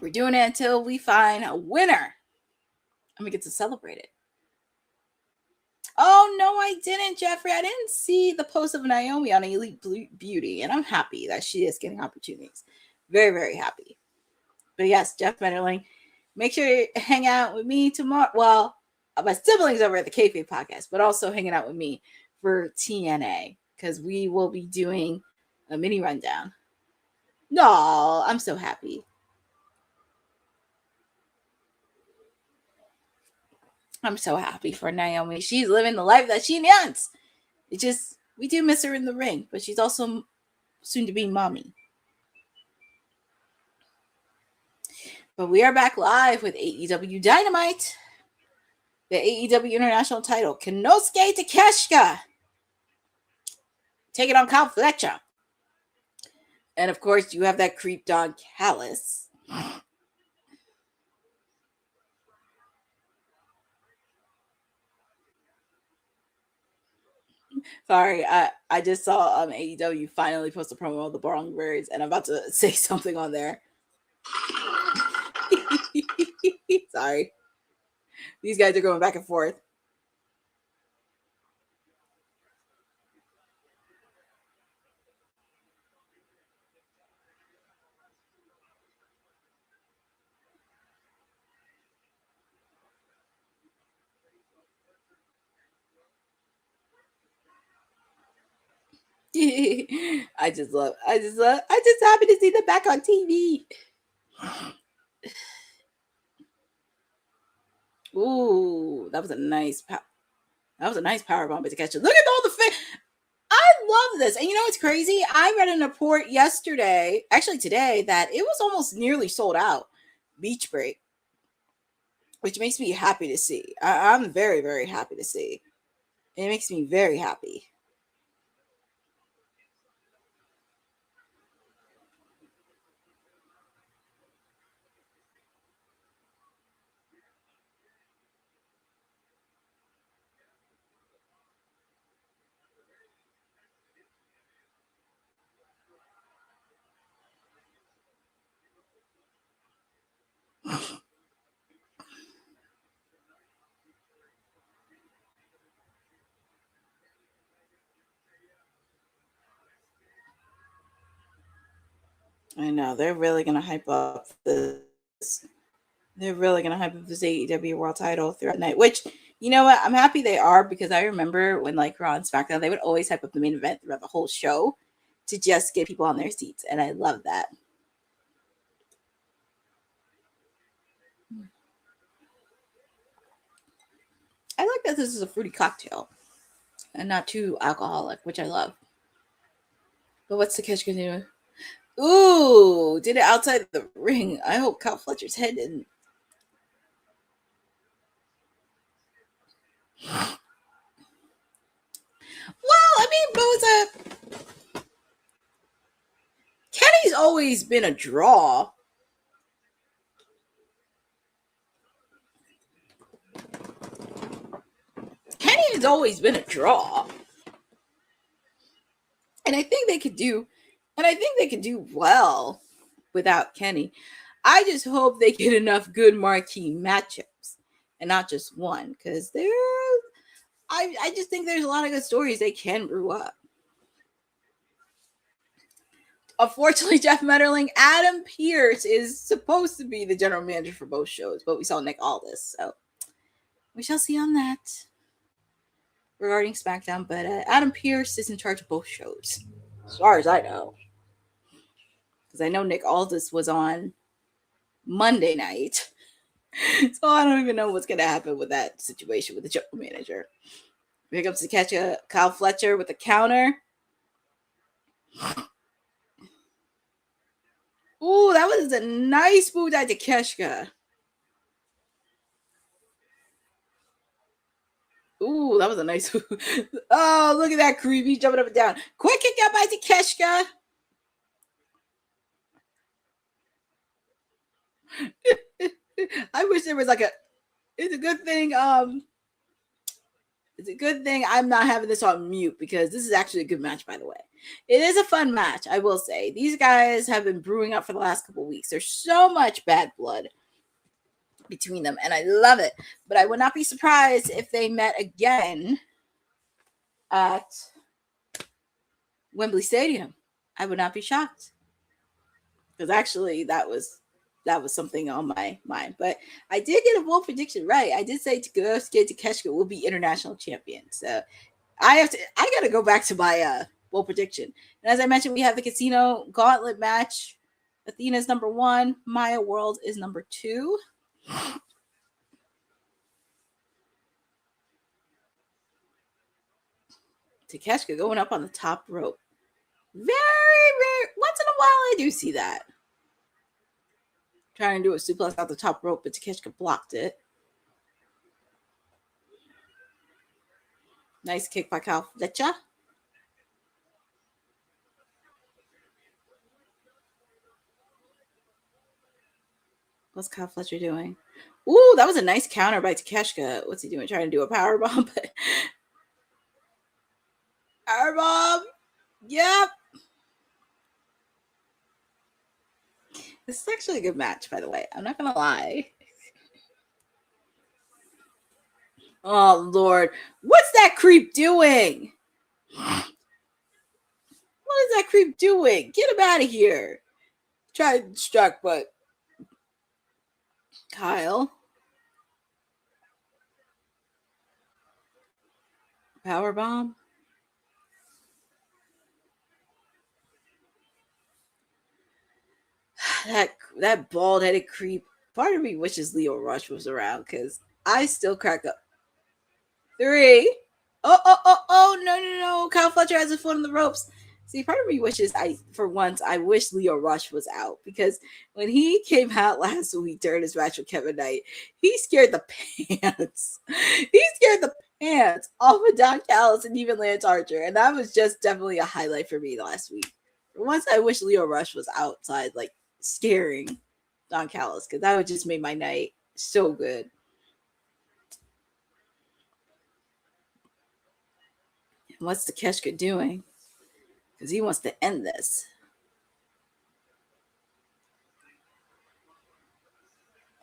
We're doing it until we find a winner and we get to celebrate it. Oh, no, I didn't, Jeffrey. I didn't see the post of Naomi on Elite Beauty, and I'm happy that she is getting opportunities. Very, very happy. But yes, Jeff Metterling, make sure you hang out with me tomorrow. Well, my siblings over at the Kayfabe podcast, but also hanging out with me for TNA because we will be doing a mini rundown. No, I'm so happy. I'm so happy for Naomi. She's living the life that she wants. We do miss her in the ring, but she's also soon to be mommy. But we are back live with AEW Dynamite. The AEW International title. Konosuke Takeshita taking on Fletcher. And of course, you have that creep Don Callis. Sorry, I just saw AEW finally post a promo of the Bronx, and I'm about to say something on there. Sorry. These guys are going back and forth. I just happy to see them back on TV. Ooh, that was a nice power bomb to catch it. Look at all the I love this. And you know what's crazy? I read in a report yesterday, actually today, that it was almost nearly sold out. Beach Break, which makes me happy to see. I'm very, very happy to see. It makes me very happy. I know they're really gonna hype up this. They're really gonna hype up this AEW World Title throughout the night. Which, you know what? I'm happy they are because I remember when like Raw and SmackDown, they would always hype up the main event throughout the whole show to just get people on their seats, and I love that. I like that this is a fruity cocktail and not too alcoholic, which I love. But what's the catch gonna do? Ooh, did it outside the ring. I hope Kyle Fletcher's head didn't. Well, I mean, Boza. Kenny's always been a draw. Kenny has always been a draw. And I think they could do well without Kenny. I just hope they get enough good marquee matchups and not just one, because I just think there's a lot of good stories they can brew up. Unfortunately, Jeff Metterling, Adam Pearce is supposed to be the general manager for both shows, but we saw Nick Aldis, so we shall see on that regarding SmackDown. But Adam Pearce is in charge of both shows, as far as I know, because I know Nick Aldis was on Monday night, so I don't even know what's going to happen with that situation with the general manager. Here comes to catch Kyle Fletcher with the counter. Ooh, that was a nice move by Takeshita. Ooh, that was a nice move. Oh, look at that creep. He's jumping up and down. Quick kick out by Takeshita. I wish there was it's a good thing. It's a good thing I'm not having this on mute, because this is actually a good match, by the way. It is a fun match, I will say. These guys have been brewing up for the last couple of weeks. There's so much bad blood between them, and I love it. But I would not be surprised if they met again at Wembley Stadium. I would not be shocked, because actually that was something on my mind. But I did get a bold prediction right. I did say Konosuke Takeshita will be international champion. So I gotta go back to my bold prediction. And as I mentioned, we have the Casino Gauntlet match. Athena is number 1. Maya World is number 2. Takeshita going up on the top rope. Very rare. Once in a while, I do see that. Trying to do a suplex out the top rope, but Takeshita blocked it. Nice kick by Kyle Fletcher. What's Kyle Fletcher doing? Ooh, that was a nice counter by Takeshita. What's he doing? Trying to do a powerbomb? Powerbomb. Yep. This is actually a good match, by the way. I'm not going to lie. Oh, Lord. What's that creep doing? What is that creep doing? Get him out of here. Try to distract, but Kyle. Powerbomb. That bald-headed creep. Part of me wishes Lio Rush was around, because I still crack up. 3. Oh, no. Kyle Fletcher has a foot on the ropes. See, part of me wishes I wish Lio Rush was out, because when he came out last week during his match with Kevin Knight, he scared the pants. He scared the pants off of Don Callis and even Lance Archer, and that was just definitely a highlight for me last week. For once, I wish Lio Rush was outside, like, scaring Don Callis, because that would just make my night so good. And what's Takeshita doing? Because he wants to end this.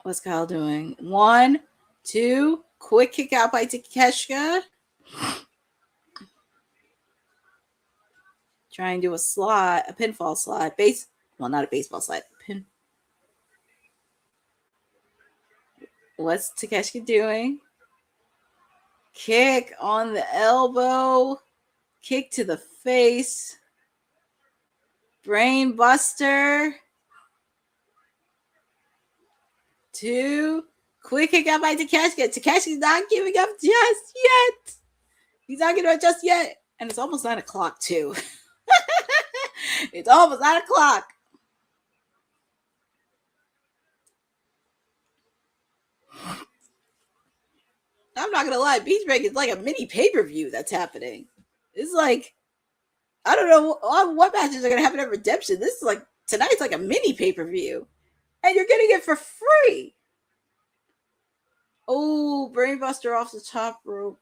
What's Kyle doing? 1, 2, quick kick out by Takeshita. Trying to do a pinfall slide. Not a baseball slide. What's Takeshita doing? Kick on the elbow. Kick to the face. Brain buster. 2. Quick kick out by Takeshita. Takeshita's not giving up just yet. He's not giving up just yet. And it's almost 9 o'clock, too. It's almost 9 o'clock. I'm not going to lie. Beach Break is like a mini pay-per-view that's happening. It's like, I don't know what matches are going to happen at Redemption. This is like, tonight's like a mini pay-per-view. And you're getting it for free. Oh, Brainbuster off the top rope.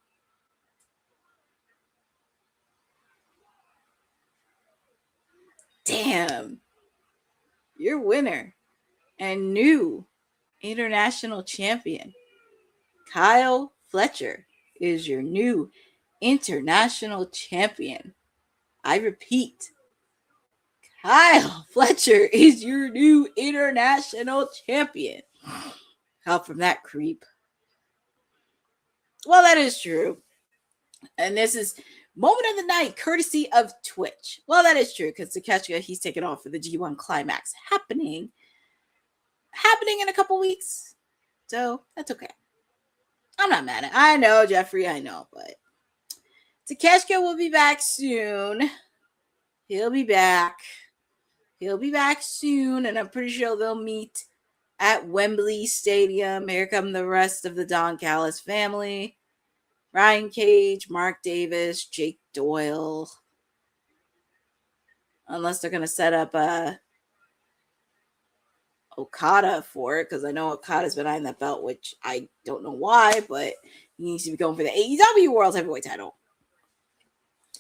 Damn. your winner and new international champion, Kyle Fletcher, is your new international champion. I repeat, Kyle Fletcher is your new international champion. Help from that creep. Well, that is true. And this is moment of the night, courtesy of Twitch. Well, that is true, because Takeshita, he's taking off for the G1 Climax happening in a couple weeks. So that's okay. I'm not mad at it. I know, Jeffrey, I know, but Takeshita will be back soon. He'll be back soon, and I'm pretty sure they'll meet at Wembley Stadium. Here come the rest of the Don Callis family. Ryan Cage, Mark Davis, Jake Doyle. Unless they're going to set up Okada for it, because I know Okada's behind that belt, which I don't know why, but he needs to be going for the AEW World Heavyweight title.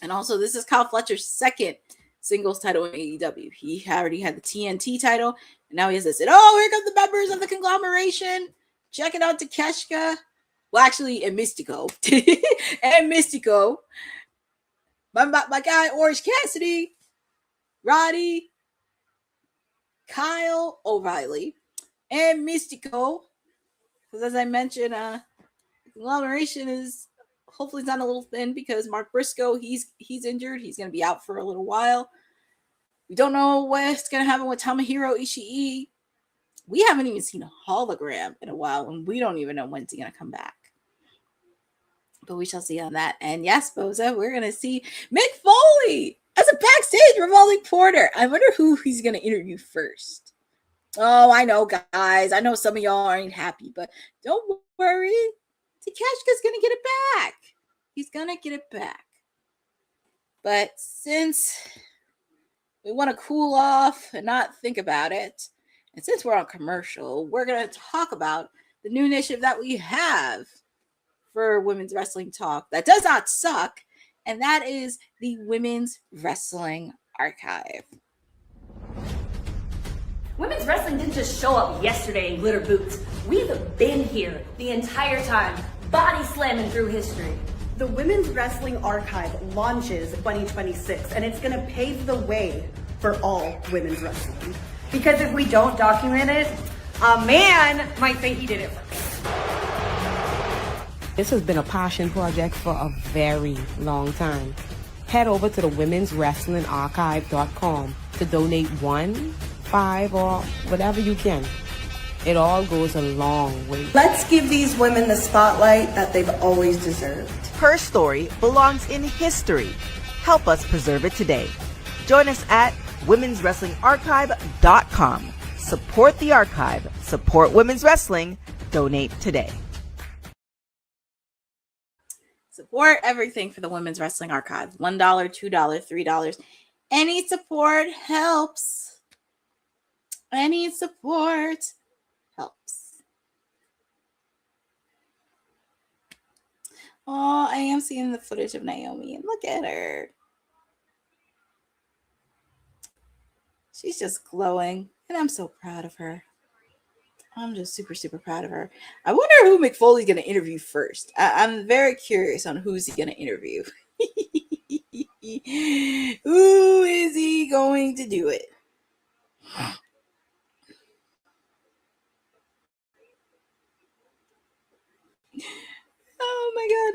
And also, this is Kyle Fletcher's second singles title in AEW. He already had the TNT title, and now he has this. And oh, here come the members of the conglomeration. Check it out, Takeshita. Well, actually, and Mystico. And Mystico. My guy, Orange Cassidy. Roddy. Kyle O'Reilly. And Mystico. Because as I mentioned, the conglomeration is hopefully it's not a little thin, because Mark Briscoe, he's injured. He's going to be out for a little while. We don't know what's going to happen with Tomohiro Ishii. We haven't even seen a hologram in a while, and we don't even know when he's going to come back. But we shall see on that. And yes, Boza, we're going to see Mick Foley as a backstage revolving porter. I wonder who he's going to interview first. Oh, I know, guys. I know some of y'all aren't happy, but don't worry. Takeshita's going to get it back. He's going to get it back. But since we want to cool off and not think about it, and since we're on commercial, we're going to talk about the new initiative that we have for Women's Wrestling Talk that does not suck, and that is the Women's Wrestling Archive. Women's wrestling didn't just show up yesterday in glitter boots. We've been here the entire time, body slamming through history. The Women's Wrestling Archive launches 2026, and it's going to pave the way for all women's wrestling. Because if we don't document it, a man might think he did it first. This has been a passion project for a very long time. Head over to the womenswrestlingarchive.com to donate 1, 5, or whatever you can. It all goes a long way. Let's give these women the spotlight that they've always deserved. Her story belongs in history. Help us preserve it today. Join us at womenswrestlingarchive.com. Support the archive. Support women's wrestling. Donate today. Support everything for the Women's Wrestling Archive. $1, $2, $3. Any support helps. Any support helps. Oh, I am seeing the footage of Naomi, and look at her. She's just glowing, and I'm so proud of her. I'm just super, super proud of her. I wonder who Mick Foley's going to interview first. I'm very curious on who's he going to interview. Who is he going to do it? Oh my God.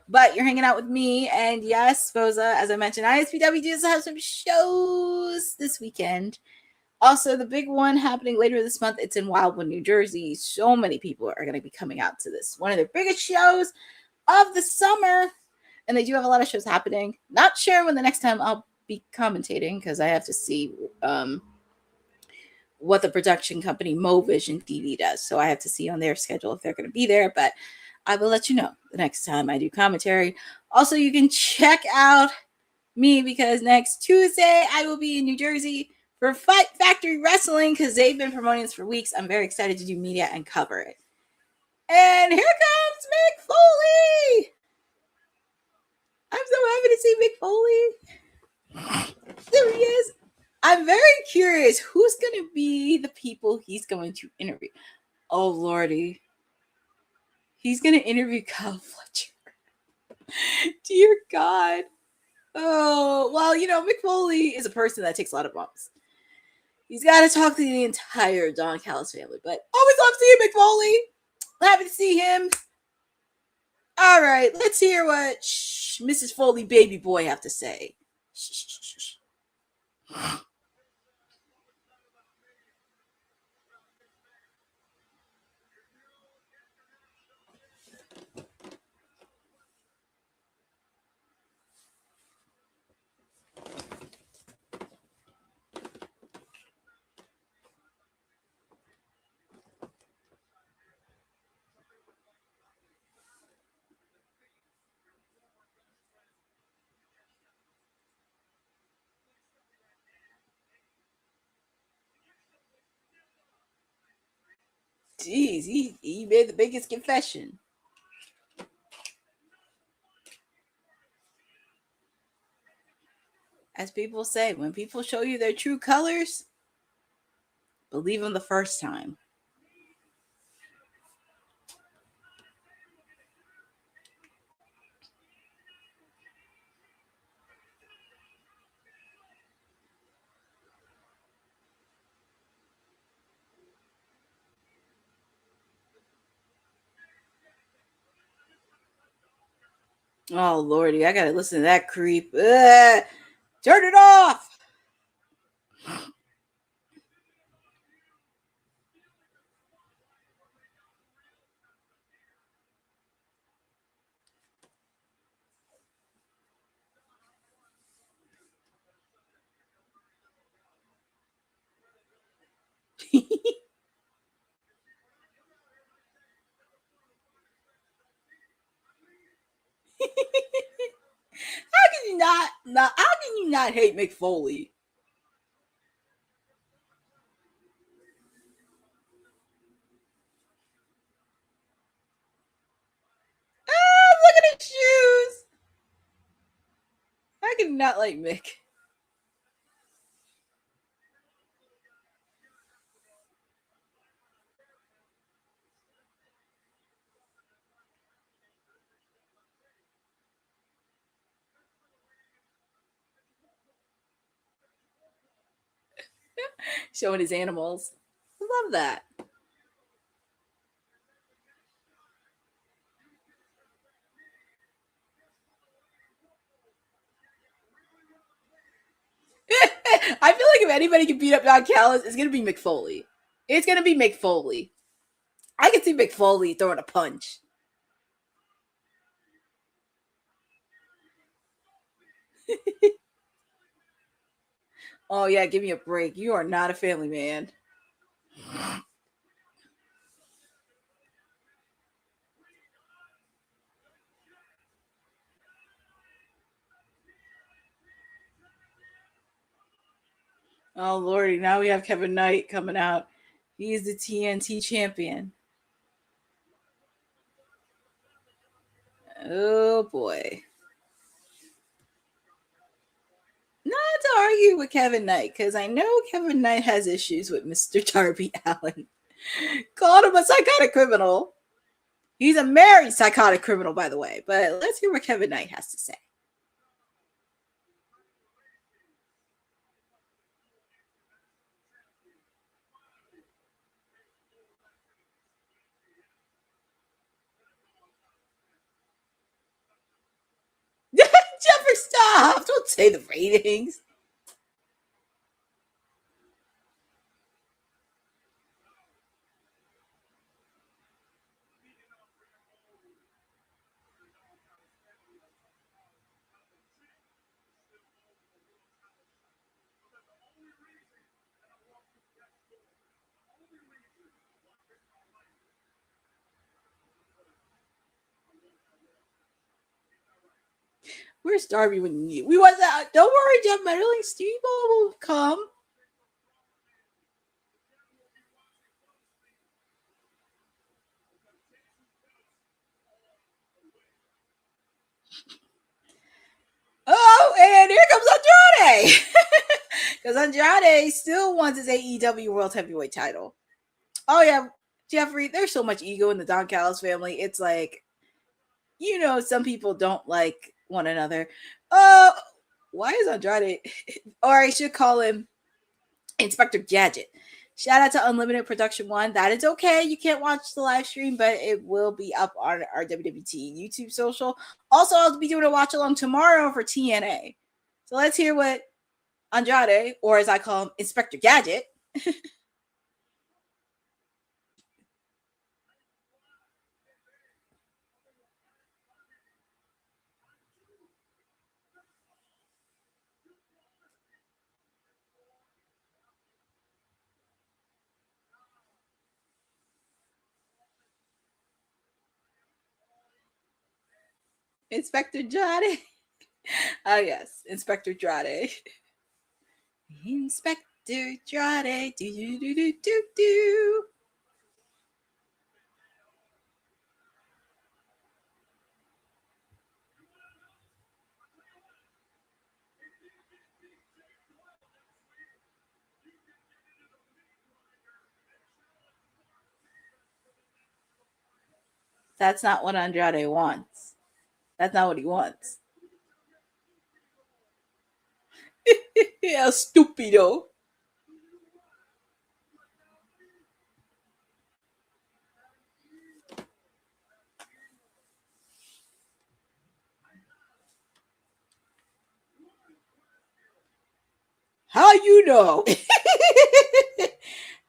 But you're hanging out with me, and yes, Boza, as I mentioned, ISPW does have some shows this weekend. Also, the big one happening later this month, it's in Wildwood, New Jersey. So many people are going to be coming out to this. One of their biggest shows of the summer. And they do have a lot of shows happening. Not sure when the next time I'll be commentating, because I have to see what the production company Movision TV does. So I have to see on their schedule if they're going to be there. But I will let you know the next time I do commentary. Also, you can check out me, because next Tuesday I will be in New Jersey for Fight Factory Wrestling, because they've been promoting this for weeks. I'm very excited to do media and cover it. And here comes Mick Foley. I'm so happy to see Mick Foley. There he is. I'm very curious who's going to be the people he's going to interview. Oh, Lordy. He's going to interview Kyle Fletcher. Dear God. Oh, well, Mick Foley is a person that takes a lot of bumps. He's got to talk to the entire Don Callis family, but always love seeing Mick Foley. Happy to see him. All right, let's hear what Mrs. Foley baby boy have to say. Jeez, he made the biggest confession. As people say, when people show you their true colors, believe them the first time. Oh, Lordy, I gotta listen to that creep. Ugh, turn it off! How can you not hate Mick Foley? Ah, look at his shoes. How can you not like Mick? Showing his animals. I love that. I feel like if anybody can beat up Don Callis, it's gonna be Mick Foley. It's gonna be Mick Foley. I can see Mick Foley throwing a punch. Oh yeah, give me a break. You are not a family man. Oh Lordy, now we have Kevin Knight coming out. He is the TNT champion. Oh boy. Not to argue with Kevin Knight, because I know Kevin Knight has issues with Mr. Darby Allin. Called him a psychotic criminal. He's a married psychotic criminal, by the way. But let's hear what Kevin Knight has to say. Jeffrey, stop! Don't say the ratings. Where's Darby when you need? We want that. Don't worry, Jeff Meddling. Steve will come. Oh, and here comes Andrade. Because Andrade still wants his AEW World Heavyweight title. Oh, yeah, Jeffrey, there's so much ego in the Don Callis family. It's like, some people don't like one another. Why is Andrade, or I should call him Inspector Gadget. Shout out to Unlimited Production 1. That is okay. You can't watch the live stream, but it will be up on our WWT YouTube social. Also, I'll be doing a watch along tomorrow for TNA. So let's hear what Andrade, or as I call him, Inspector Gadget. Inspector Jade. Oh, yes. Inspector Jade. Inspector Jade. Do, do, do, do, do, do. That's not what Andrade wants. That's not what he wants. Yeah, stupido. How you know?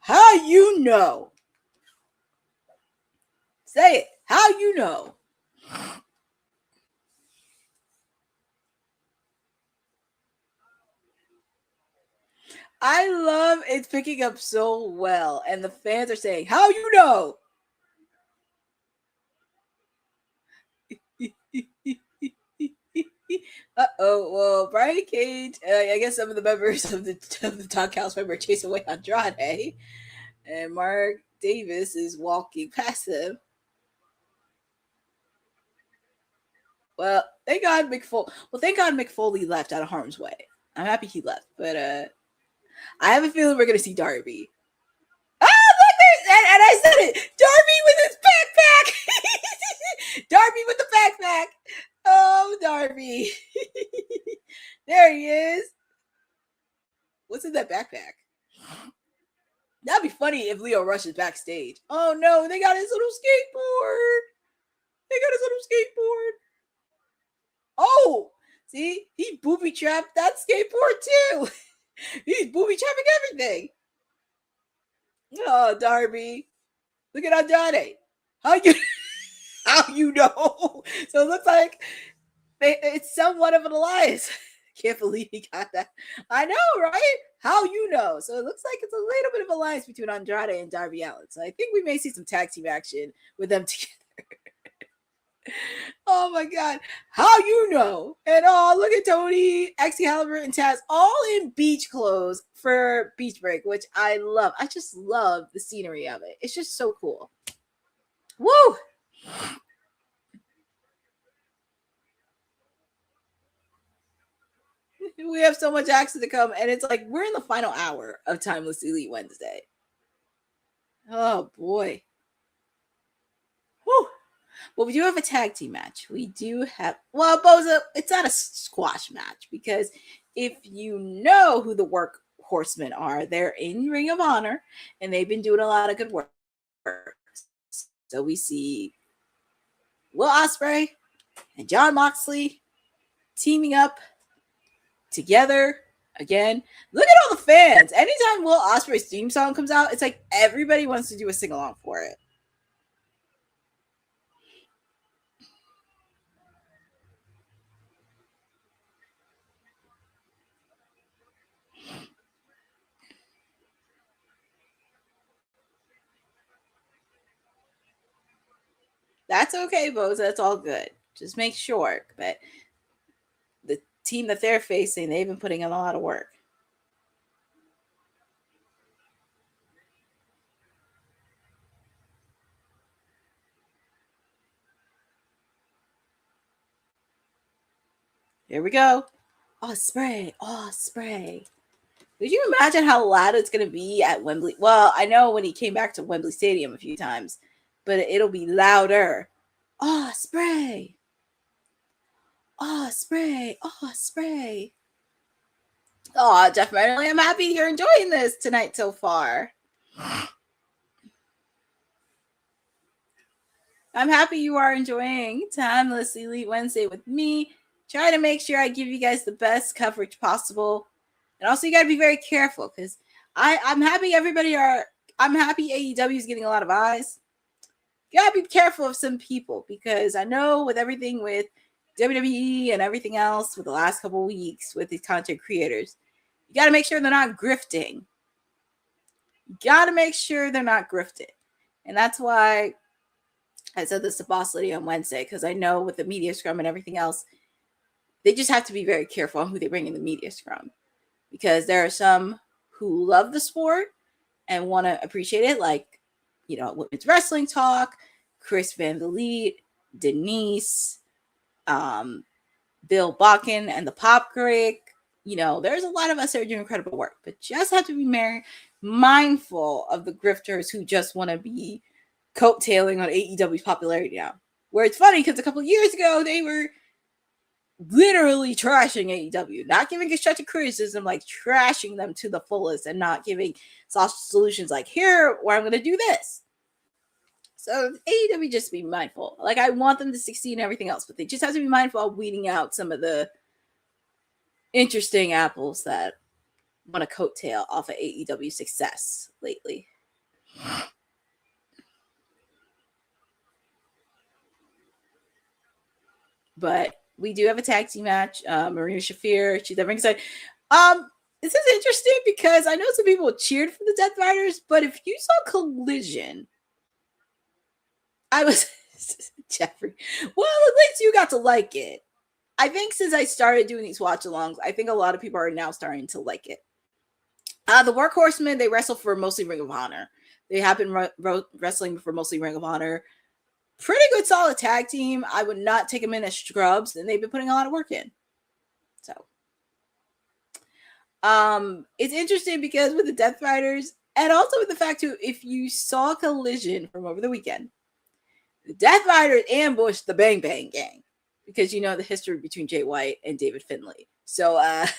How you know? Say it. How you know? I love it's picking up so well, and the fans are saying, "How you know?" Well, Brian Cage, I guess some of the members of the Talk House member chase away Andrade, and Mark Davis is walking past them. Well, thank God Mick Foley left out of harm's way. I'm happy he left, but I have a feeling we're gonna see Darby. Ah, look, and I said it, Darby with his backpack. Darby with the backpack. Oh, Darby. There he is. What's in that backpack? That'd be funny if Leo Rush is backstage. Oh no, they got his little skateboard. Oh, see, he booby trapped that skateboard too. He's booby trapping everything. Oh, Darby. Look at Andrade. How you know? So it looks like it's somewhat of an alliance. Can't believe he got that. I know, right? How you know? So it looks like it's a little bit of alliance between Andrade and Darby Allin. So I think we may see some tag team action with them together. Oh my God. How you know? And look at Tony, Excalibur, and Taz all in beach clothes for beach break, which I love. I just love the scenery of it. It's just so cool. Woo! We have so much action to come, and it's like we're in the final hour of Timeless Elite Wednesday. Oh boy. Whew. Well, we do have a tag team match. We do have, well, Boza, it's not a squash match because if you know who the workhorsemen are, they're in Ring of Honor and they've been doing a lot of good work. So we see Will Ospreay and Jon Moxley teaming up together again. Look at all the fans. Anytime Will Ospreay's theme song comes out, it's like everybody wants to do a sing along for it. That's okay, Boza. That's all good. Just make sure. But the team that they're facing, they've been putting in a lot of work. Here we go. Oh, spray. Could you imagine how loud it's going to be at Wembley? Well, I know when he came back to Wembley Stadium a few times, but it'll be louder. Oh, spray. Oh, spray. Oh, spray. Oh, definitely. I'm happy you're enjoying this tonight so far. I'm happy you are enjoying Timeless Elite Wednesday with me. Trying to make sure I give you guys the best coverage possible. And also, you got to be very careful because I'm happy I'm happy AEW is getting a lot of eyes. You got to be careful of some people because I know with everything with WWE and everything else with the last couple of weeks with these content creators, you got to make sure they're not grifting. You got to make sure they're not grifting. And that's why I said this to Boss Lady on Wednesday because I know with the media scrum and everything else, they just have to be very careful on who they bring in the media scrum because there are some who love the sport and want to appreciate it, like, you know, Women's Wrestling Talk, Chris Van Vliet, Denise, Bill Bakken, and the Pop Critic. You know, there's a lot of us that are doing incredible work, but just have to be mindful of the grifters who just want to be coattailing on AEW's popularity now. Where it's funny because a couple of years ago, they were literally trashing AEW, not giving constructive criticism, like trashing them to the fullest and not giving soft solutions like, here, where I'm going to do this. So AEW just be mindful. Like, I want them to succeed and everything else, but they just have to be mindful of weeding out some of the interesting apples that want to coattail off of AEW success lately. But we do have a tag team match. Marina Shafir, she's at ringside. This is interesting because I know some people cheered for the Death Riders, but if you saw Collision, I was Jeffrey. Well, at least you got to like it. I think since I started doing these watch-alongs, I think a lot of people are now starting to like it. The Workhorsemen, they wrestle for mostly Ring of Honor. They have been wrestling for mostly Ring of Honor. Pretty good, solid tag team. I would not take them in as scrubs, and they've been putting a lot of work in. So, it's interesting because with the Death Riders, and also with the fact too, if you saw Collision from over the weekend, the Death Riders ambushed the Bang Bang Gang because you know the history between Jay White and David Finlay. So, it's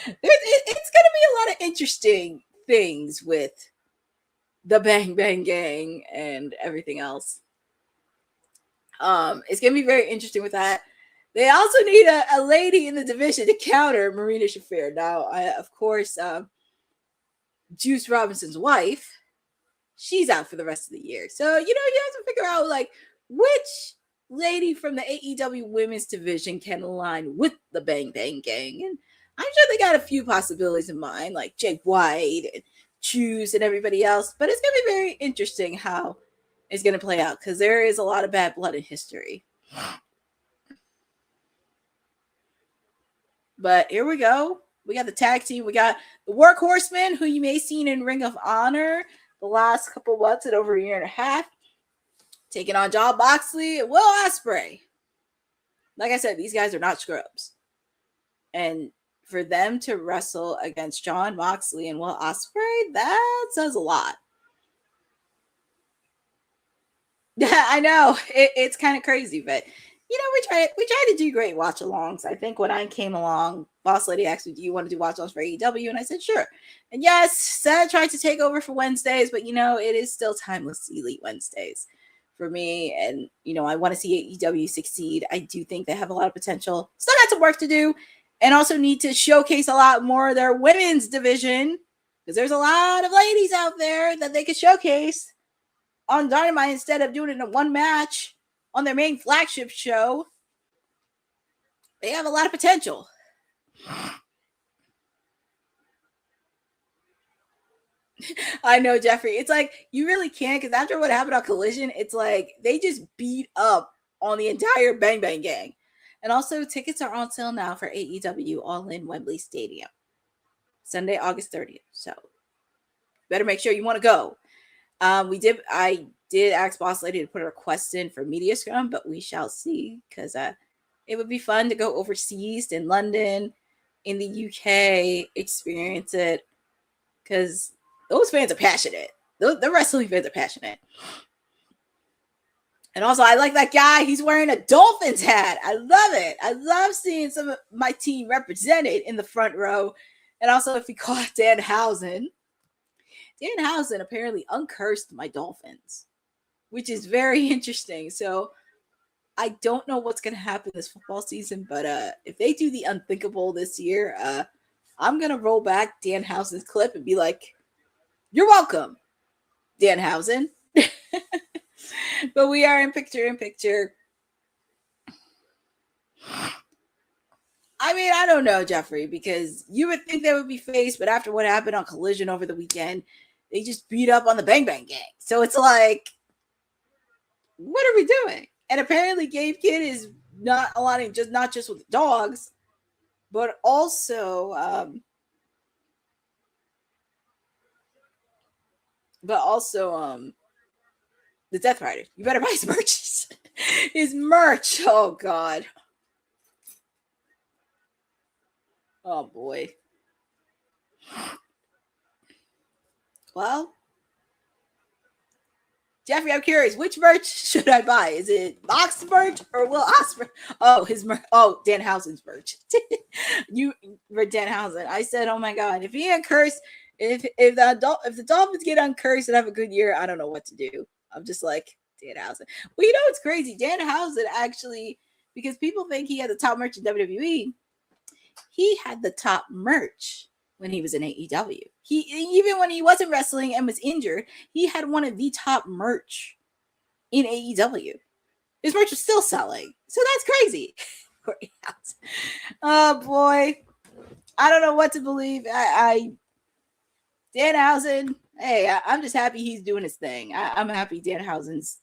going to be a lot of interesting things with the Bang Bang Gang and everything else. It's going to be very interesting with that. They also need a lady in the division to counter Marina Shafir. Now, of course, Juice Robinson's wife, she's out for the rest of the year. So, you know, you have to figure out, like, which lady from the AEW women's division can align with the Bang Bang Gang. And I'm sure they got a few possibilities in mind, like Jake White and Juice and everybody else. But it's going to be very interesting how it's going to play out because there is a lot of bad blood in history. But here we go. We got the tag team. We got the Workhorsemen, who you may have seen in Ring of Honor the last couple months and over a year and a half, taking on Jon Moxley and Will Ospreay. Like I said, these guys are not scrubs. And for them to wrestle against Jon Moxley and Will Ospreay, that says a lot. Yeah, I know. It's kind of crazy, but you know, we try to do great watch-alongs. I think when I came along, Boss Lady asked me, do you want to do watch-alongs for AEW? And I said, sure. And yes, Seth tried to take over for Wednesdays, but you know, it is still Timeless Elite Wednesdays for me. And, you know, I want to see AEW succeed. I do think they have a lot of potential. Still got some work to do and also need to showcase a lot more of their women's division because there's a lot of ladies out there that they could showcase on Dynamite instead of doing it in one match on their main flagship show. They have a lot of potential. I know, Jeffrey. It's like, you really can't, because after what happened on Collision, it's like they just beat up on the entire Bang Bang Gang. And also, tickets are on sale now for AEW All In Wembley Stadium. Sunday, August 30th. So, better make sure you want to go. I did ask Boss Lady to put a request in for Media Scrum, but we shall see, because it would be fun to go overseas in London in the UK experience it because those fans are passionate. The wrestling fans are passionate. And also, I like that guy. He's wearing a Dolphins hat. I love it. I love seeing some of my team represented in the front row. And also, if we call it Danhausen apparently uncursed my Dolphins, which is very interesting. So I don't know what's going to happen this football season, but if they do the unthinkable this year, I'm going to roll back Danhausen's clip and be like, you're welcome, Danhausen. But we are in picture. I mean, I don't know, Jeffrey, because you would think they would be faced, but after what happened on Collision over the weekend, they just beat up on the Bang Bang Gang. So it's like, what are we doing? And apparently Gabe Kidd is not aligning not just with the dogs, but also the Death Rider. You better buy his merch. His merch. Oh God. Oh boy. Well, Jeffrey, I'm curious, which merch should I buy? Is it Box merch or Will Ospreay? Oh, his merch. Oh, Danhausen's merch. You read Danhausen. I said, oh my God, if he uncursed, if the Dolphins get uncursed and have a good year, I don't know what to do. I'm just like Danhausen. Well, you know what's crazy? Danhausen actually, because people think he had the top merch in WWE, he had the top merch when he was in AEW. Even when he wasn't wrestling and was injured, he had one of the top merch in AEW. His merch was still selling. So that's crazy. Oh boy. I don't know what to believe. Danhausen, hey, I'm just happy he's doing his thing. I'm happy Danhausen's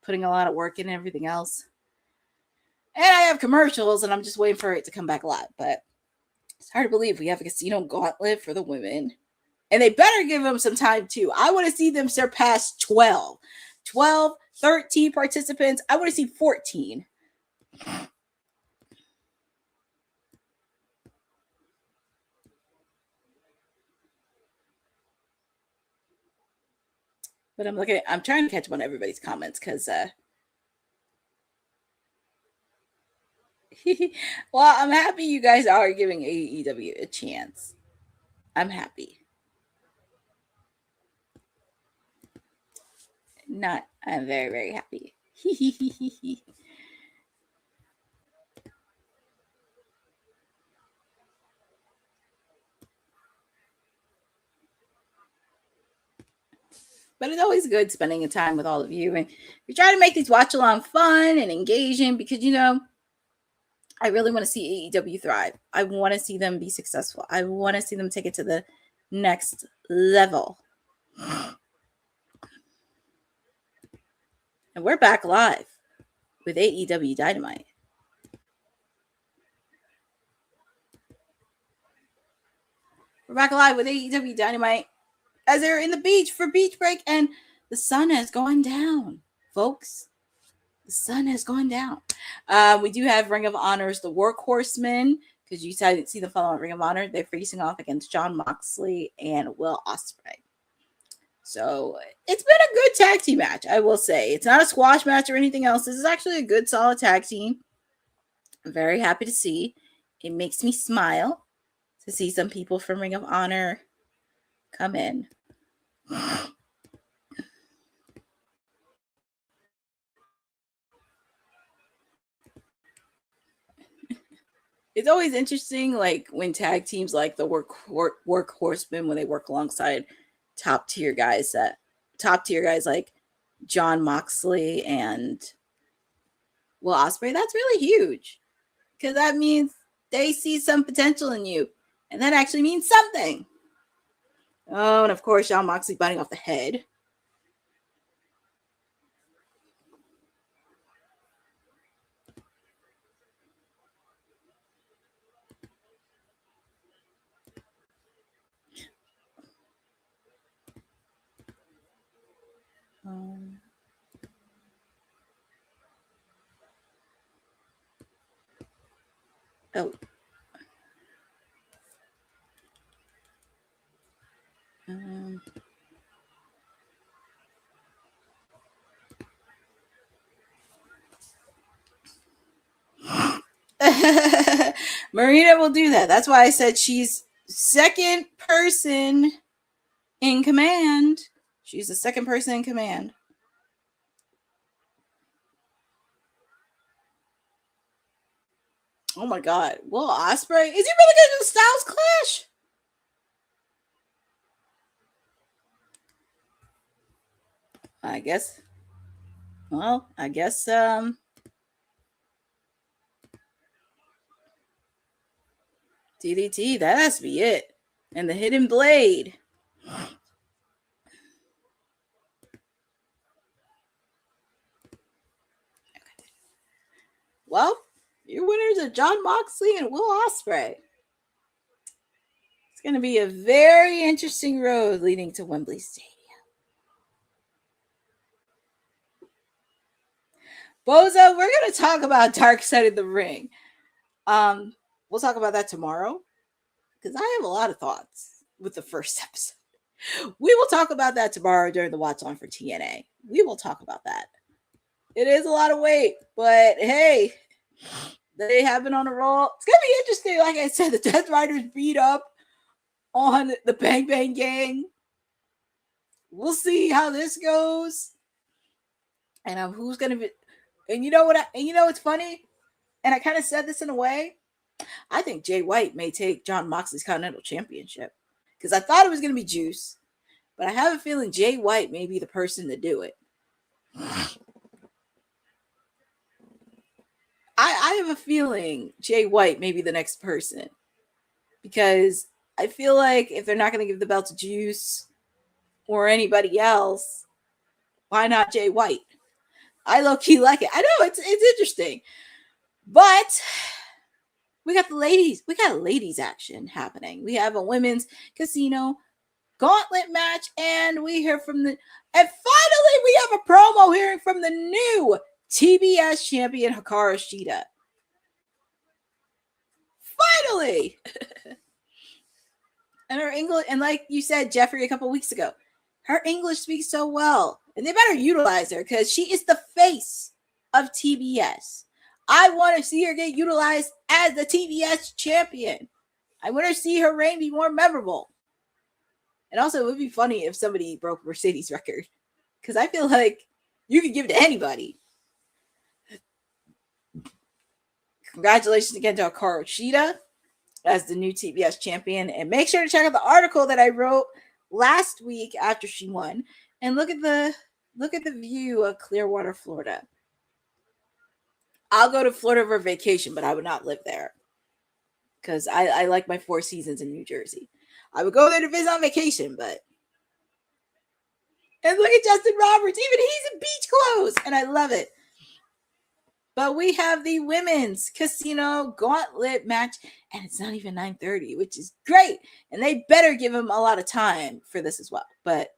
putting a lot of work in and everything else. And I have commercials and I'm just waiting for it to come back live. But it's hard to believe we have a Casino Gauntlet for the women. And they better give them some time too. I want to see them surpass 12, 13 participants. I want to see 14. But I'm trying to catch up on everybody's comments because well, I'm happy you guys are giving AEW a chance. I'm happy. I'm very, very happy. But it's always good spending a time with all of you. And we try to make these watch along fun and engaging because, I really want to see AEW thrive. I want to see them be successful. I want to see them take it to the next level. And we're back live with AEW Dynamite. We're back live with AEW Dynamite as they're in the beach for beach break, and the sun has gone down, folks. The sun has gone down. We do have Ring of Honor's The Workhorsemen, because you see them following Ring of Honor. They're facing off against Jon Moxley and Will Ospreay. So it's been a good tag team match, I will say. It's not a squash match or anything else. This is actually a good, solid tag team. I'm very happy to see. It makes me smile to see some people from Ring of Honor come in. It's always interesting, like when tag teams like the Workhorsemen, when they work alongside top tier guys like Jon Moxley and Will Ospreay. That's really huge because that means they see some potential in you, and that actually means something. Oh, and of course, Jon Moxley biting off the head. Oh. Marina will do that. That's why I said she's second person in command. She's the second person in command. Oh my God. Will Ospreay, is he really going to do Styles Clash? I guess. Well, I guess DDT, that has to be it. And the Hidden Blade. Well, your winners are Jon Moxley and Will Ospreay. It's going to be a very interesting road leading to Wembley Stadium. Bozo, we're going to talk about Dark Side of the Ring. We'll talk about that tomorrow because I have a lot of thoughts with the first episode. We will talk about that tomorrow during the watch on for TNA. We will talk about that. It is a lot of weight, but hey, they have been on a roll. It's going to be interesting. Like I said, the Death Riders beat up on the Bang Bang Gang. We'll see how this goes. And who's going to be... And you know what? And you know what's funny? And I kind of said this in a way. I think Jay White may take Jon Moxley's Continental Championship. Because I thought it was going to be Juice. But I have a feeling Jay White may be the person to do it. I have a feeling Jay White may be the next person. Because I feel like if they're not going to give the belt to Juice or anybody else, why not Jay White? I low-key like it. I know, it's interesting. But we got the ladies. We got ladies action happening. We have a women's Casino Gauntlet match. And we hear from the... And finally, we have a promo hearing from the new TBS champion, Hikaru Shida. Finally! And her English... And like you said, Jeffrey, a couple weeks ago, her English speaks so well. And they better utilize her because she is the face of TBS. I want to see her get utilized as the TBS champion. I want to see her reign be more memorable. And also, it would be funny if somebody broke Mercedes' record. Because I feel like you could give it to anybody. Congratulations again to Hikaru Shida as the new TBS champion. And make sure to check out the article that I wrote last week after she won. And look at the view of Clearwater, Florida. I'll go to Florida for vacation, but I would not live there. Because I like my 4 seasons in New Jersey. I would go there to visit on vacation, but... And look at Justin Roberts. Even he's in beach clothes. And I love it. But we have the women's Casino Gauntlet match. And it's not even 9:30, which is great. And they better give him a lot of time for this as well. But...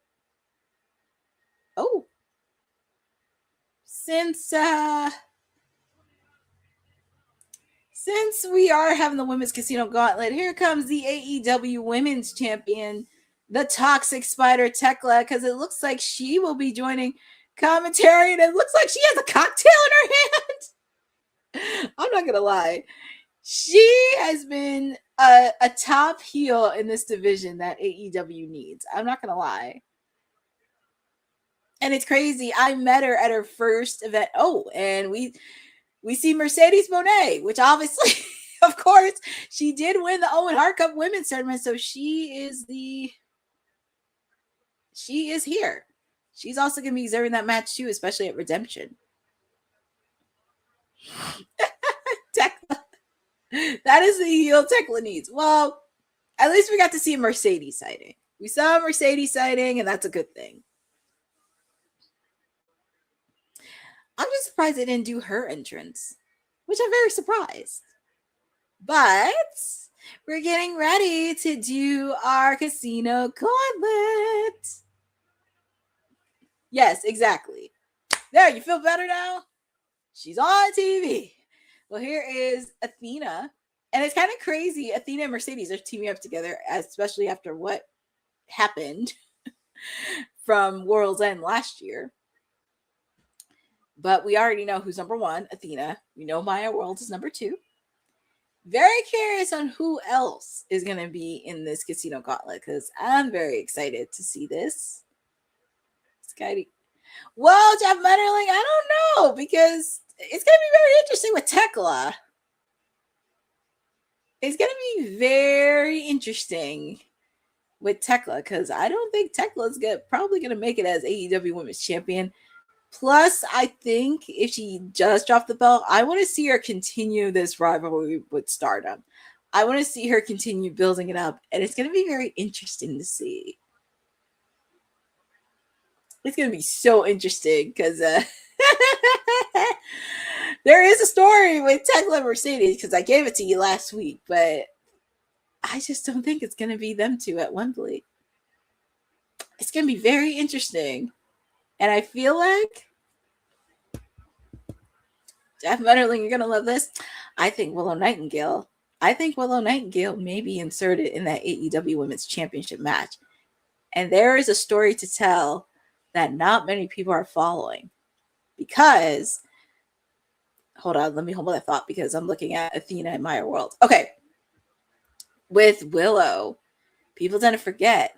Oh, since we are having the women's Casino Gauntlet, here comes the AEW Women's Champion, the Toxic Spider Tekla, because it looks like she will be joining commentary, and it looks like she has a cocktail in her hand. I'm not gonna lie, she has been a top heel in this division that AEW needs. I'm not gonna lie. And it's crazy. I met her at her first event. Oh, and we see Mercedes Moné, which obviously, of course, she did win the Owen Hart Cup Women's Tournament. So she is here. She's also going to be exerting that match too, especially at Redemption. Tekla. That is the heel Tekla needs. Well, at least we got to see a Mercedes sighting. We saw a Mercedes sighting, and that's a good thing. I'm just surprised they didn't do her entrance, which I'm very surprised. But we're getting ready to do our Casino Gauntlet. Yes, exactly. There, you feel better now? She's on TV. Well, here is Athena. And it's kind of crazy. Athena and Mercedes are teaming up together, especially after what happened from World's End last year. But we already know who's number 1, Athena. We know Maya World is number 2. Very curious on who else is going to be in this Casino Gauntlet because I'm very excited to see this. Scotty. Well, Jeff Metterling, I don't know because it's going to be very interesting with Tekla. It's going to be very interesting with Tekla because I don't think Tekla is probably going to make it as AEW Women's Champion. Plus, I think if she just dropped the belt, I want to see her continue this rivalry with Stardom. I want to see her continue building it up, and it's going to be very interesting to see. It's going to be so interesting because there is a story with Tekla Mercedes because I gave it to you last week, but I just don't think it's going to be them two at Wembley. It's going to be very interesting. And I feel like Jeff Metterling, you're going to love this. I think Willow Nightingale may be inserted in that AEW Women's Championship match. And there is a story to tell that not many people are following. Because, hold on, let me hold that thought because I'm looking at Athena and Maya World. Okay. With Willow, people tend to forget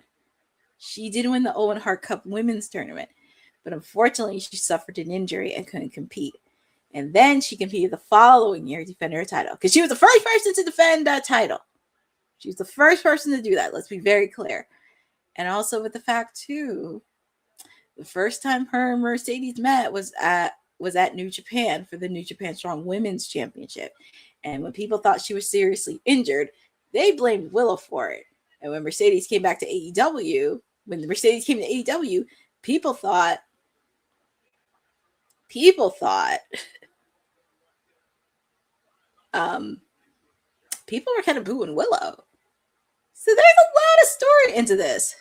she did win the Owen Hart Cup Women's Tournament. But unfortunately, she suffered an injury and couldn't compete. And then she competed the following year, defending her title. Because she was the first person to defend that title. She was the first person to do that. Let's be very clear. And also with the fact, too, the first time her and Mercedes met was at New Japan for the New Japan Strong Women's Championship. And when people thought she was seriously injured, they blamed Willow for it. And when Mercedes came back to AEW, people thought people were kind of booing Willow. So there's a lot of story into this.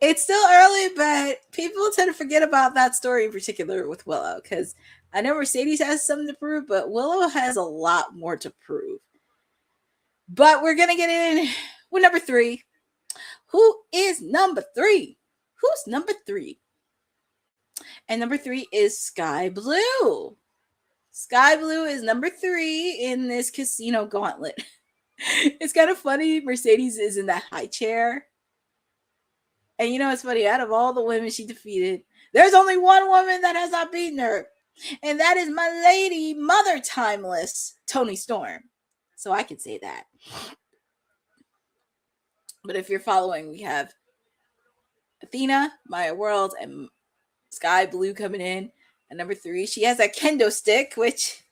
It's still early, but people tend to forget about that story in particular with Willow because I know Mercedes has something to prove, but Willow has a lot more to prove. But we're going to get in with number 3. Who is number 3? Who's number 3? And number 3 is Sky Blue. Sky Blue is number 3 in this Casino Gauntlet. It's kind of funny. Mercedes is in that high chair. And you know, it's funny. Out of all the women she defeated, there's only one woman that has not beaten her. And that is my lady, Mother Timeless, Toni Storm. So I can say that. But if you're following, we have Athena, Maya World, and Sky Blue coming in. And number 3, she has that kendo stick, which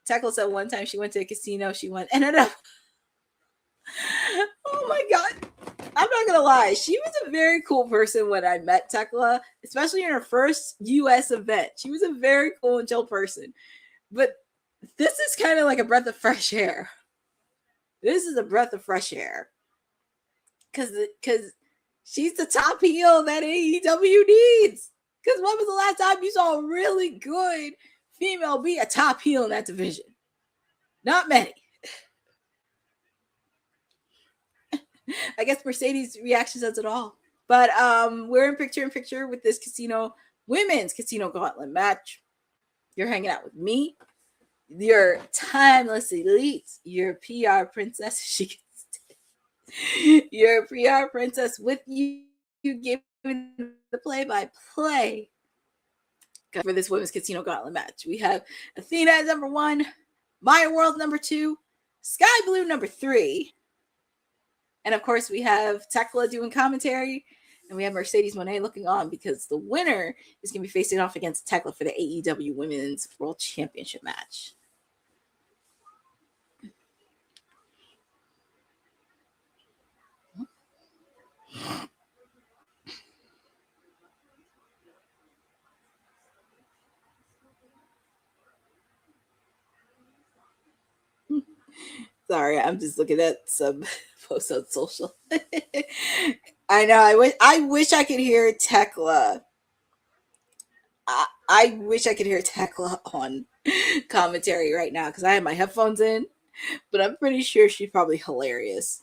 Tekla said one time she went to a casino, she ended up. Oh my God. I'm not going to lie. She was a very cool person when I met Tekla, especially in her first US event. She was a very cool and chill person. But this is kind of like a breath of fresh air. This is a breath of fresh air. Because she's the top heel that AEW needs. Because when was the last time you saw a really good female be a top heel in that division? Not many. I guess Mercedes' reaction says it all. But we're in picture with this women's Casino Gauntlet match. You're hanging out with me, your timeless elite, your PR princess. Your PR princess with you giving the play-by-play for this women's Casino Gauntlet match. We have Athena at number 1, Maya World number 2, Sky Blue number 3. And of course, we have Tekla doing commentary, and we have Mercedes Moné looking on because the winner is going to be facing off against Tekla for the AEW Women's World Championship match. Sorry, I'm just looking at some posts on social. I know. I wish I could hear Tekla. I wish I could hear Tekla on commentary right now because I have my headphones in, but I'm pretty sure she's probably hilarious.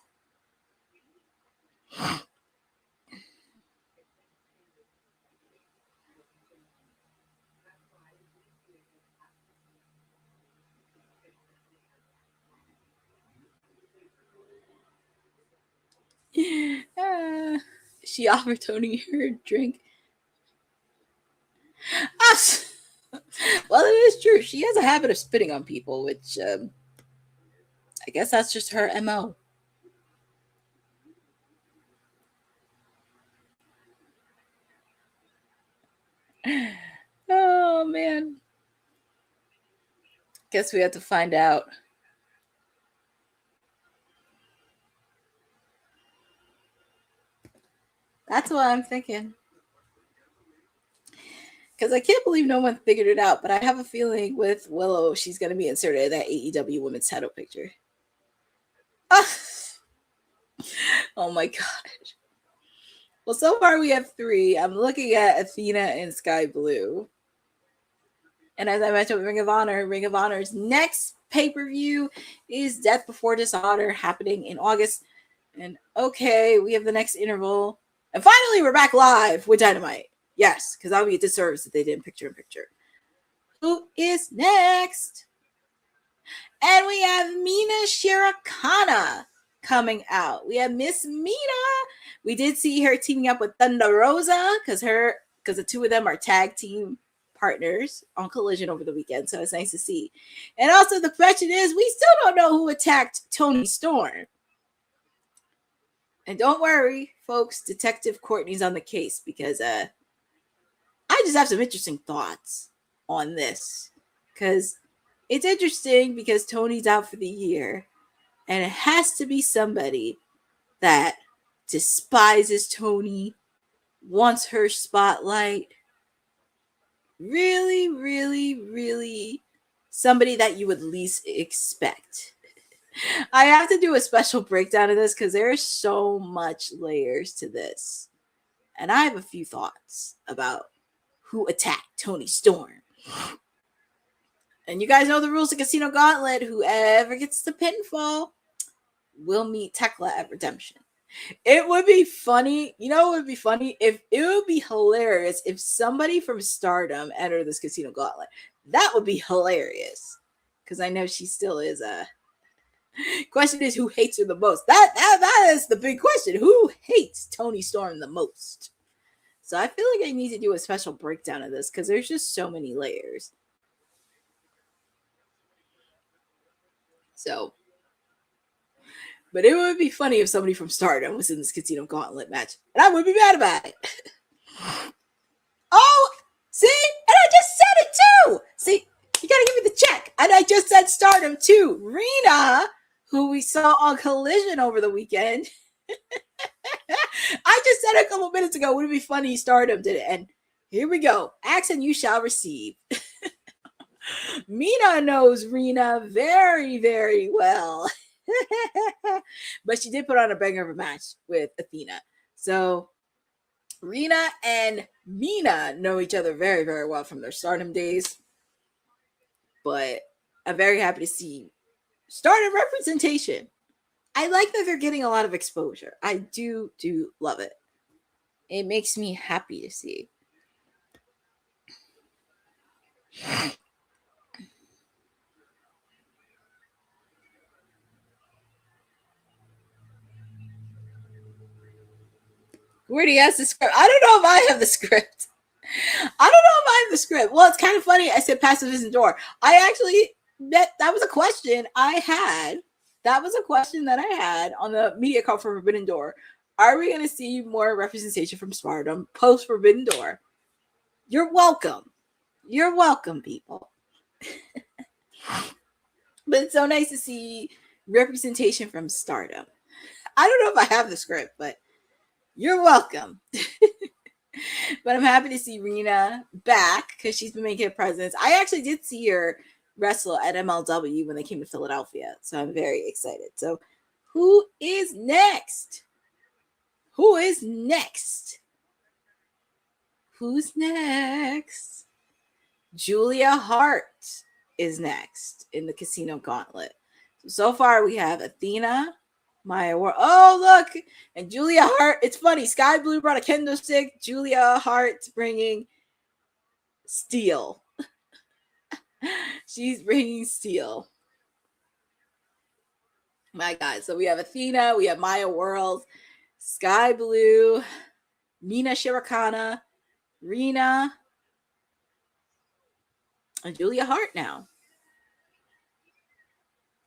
She offered Tony her drink. Ah, well, it is true. She has a habit of spitting on people, which I guess that's just her MO. Oh, man. Guess we have to find out. That's what I'm thinking. Because I can't believe no one figured it out, but I have a feeling with Willow, she's going to be inserted in that AEW women's title picture. Oh my God. Well, so far we have 3. I'm looking at Athena and Sky Blue. And as I mentioned with Ring of Honor's next pay-per-view is Death Before Dishonor happening in August. And okay, we have the next interval. And finally, we're back live with Dynamite. Yes, because that would be a disservice if they didn't picture-in-picture. Who is next? And we have Mina Shirakawa coming out. We have Miss Mina. We did see her teaming up with Thunder Rosa because the two of them are tag team partners on Collision over the weekend. So it's nice to see. And also the question is, we still don't know who attacked Toni Storm. And don't worry, folks, Detective Courtney's on the case because I just have some interesting thoughts on this. Because it's interesting because Tony's out for the year. And it has to be somebody that despises Toni, wants her spotlight. Really, really, really somebody that you would least expect. I have to do a special breakdown of this because there's so much layers to this. And I have a few thoughts about who attacked Toni Storm. And you guys know the rules of Casino Gauntlet. Whoever gets the pinfall will meet Tekla at Redemption. It would be funny. You know what would be funny? It would be hilarious if somebody from Stardom entered this Casino Gauntlet. That would be hilarious. Because I know she still is a... Question is, who hates her the most? That is the big question. Who hates Toni Storm the most? So I feel like I need to do a special breakdown of this because there's just so many layers. So, but it would be funny if somebody from Stardom was in this Casino Gauntlet match. And I would be mad about it. Oh, see? And I just said it too. See, you got to give me the check. And I just said Stardom too. Rena, who we saw on Collision over the weekend. I just said a couple minutes ago, would it be funny Stardom did it? And here we go. Ask and you shall receive. Mina knows Rena very, very well. But she did put on a banger of a match with Athena. So Rena and Mina know each other very, very well from their Stardom days. But I'm very happy to see Stardom representation. I like that they're getting a lot of exposure. I do love it. It makes me happy to see. Who already has the script? I don't know if I have the script. Well, it's kind of funny. I said passive isn't door. I actually, that was a question I had. That was a question that I had on the media call for Forbidden Door. Are we going to see more representation from Stardom post Forbidden Door? You're welcome. You're welcome, people. But it's so nice to see representation from Stardom. I don't know if I have the script, but you're welcome. But I'm happy to see Rena back because she's been making a presence. I actually did see her wrestle at MLW when they came to Philadelphia. So I'm very excited. So who is next? Who's next? Julia Hart is next in the Casino Gauntlet. So far we have Athena, Maya War. Oh, look. And Julia Hart. It's funny. Sky Blue brought a kendo stick. Julia Hart bringing steel. She's bringing steel. My God. So we have Athena. We have Maya World. Sky Blue, Mina Shirokana, Rena, and Julia Hart now.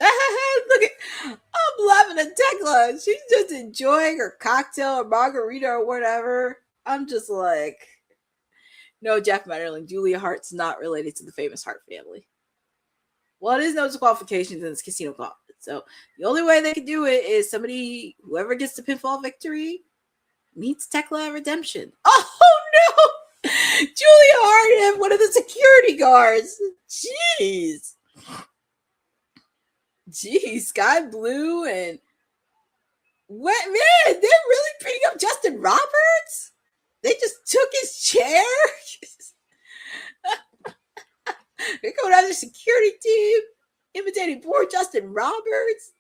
Look at, I'm laughing at Tekla. She's just enjoying her cocktail or margarita or whatever. I'm just like, no, Jeff Metterling, Julia Hart's not related to the famous Hart family. Well, it is no disqualifications in this Casino Gauntlet. So the only way they can do it is somebody, whoever gets the pinfall victory, meets Tekla at Redemption. Oh no! Julia Hart and one of the security guards. Jeez. Sky Blue and what, man? They're really beating up Justin Roberts? They just took his chair? They're going after the security team, imitating poor Justin Roberts.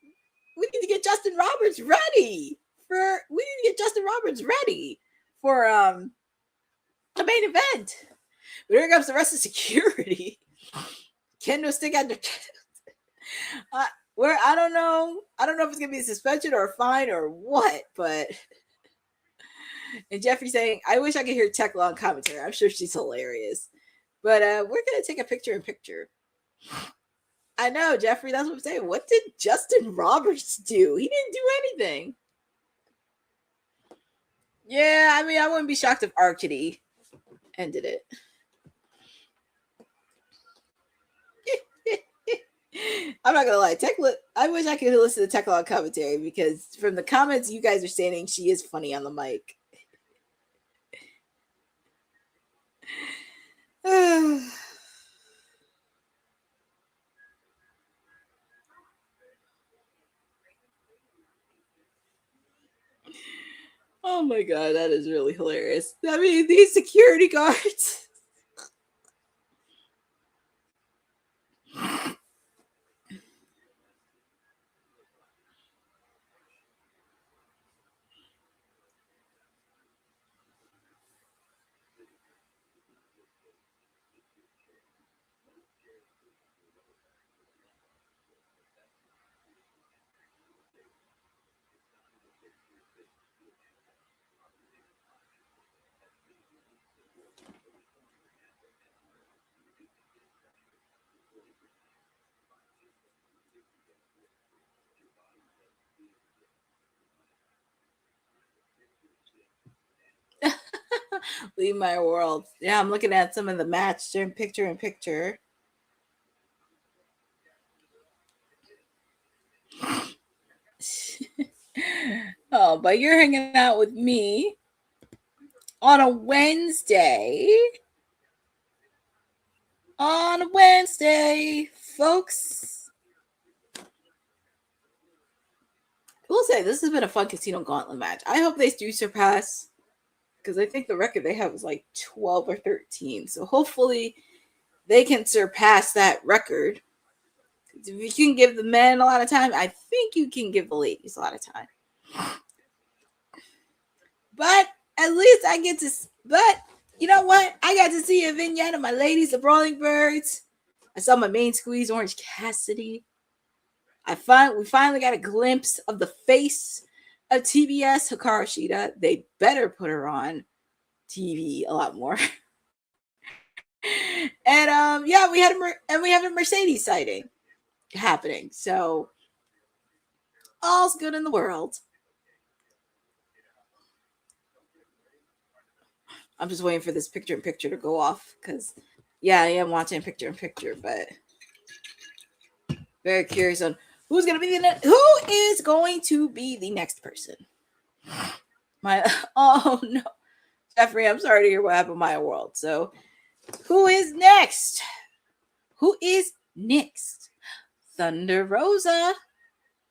We need to get Justin Roberts ready for the main event. But here comes the rest of security. Kendo stick out their chest. Where I don't know if it's gonna be a suspension or a fine or what, but and Jeffrey saying, I wish I could hear Tekla on commentary. I'm sure she's hilarious. But we're gonna take a picture-in-picture. I know, Jeffrey, that's what I'm saying. What did Justin Roberts do? He didn't do anything. Yeah, I mean, I wouldn't be shocked if Arcady ended it. I'm not gonna lie, Tekla. I wish I could listen to Tekla on commentary because from the comments you guys are saying, she is funny on the mic. Oh my god, that is really hilarious. I mean, these security guards. Leave my world. Yeah, I'm looking at some of the match during picture-in-picture. Oh, but you're hanging out with me on a Wednesday. On a Wednesday, folks. I will say this has been a fun Casino Gauntlet match. I hope they do surpass, because I think the record they have is like 12 or 13. So hopefully they can surpass that record. If you can give the men a lot of time, I think you can give the ladies a lot of time. But at least I get to, but you know what? I got to see a vignette of my ladies, the Brawling Birds. I saw my main squeeze, Orange Cassidy. We finally got a glimpse of the face of TBS, Hikaru Shida. They better put her on TV a lot more. And yeah, we have a Mercedes sighting happening. So all's good in the world. I'm just waiting for this picture-in-picture to go off because, yeah, I am watching picture-in-picture, but very curious on who is going to be the next person. Oh no, Jeffrey, I'm sorry to hear what happened to my world. So, who is next? Thunder Rosa.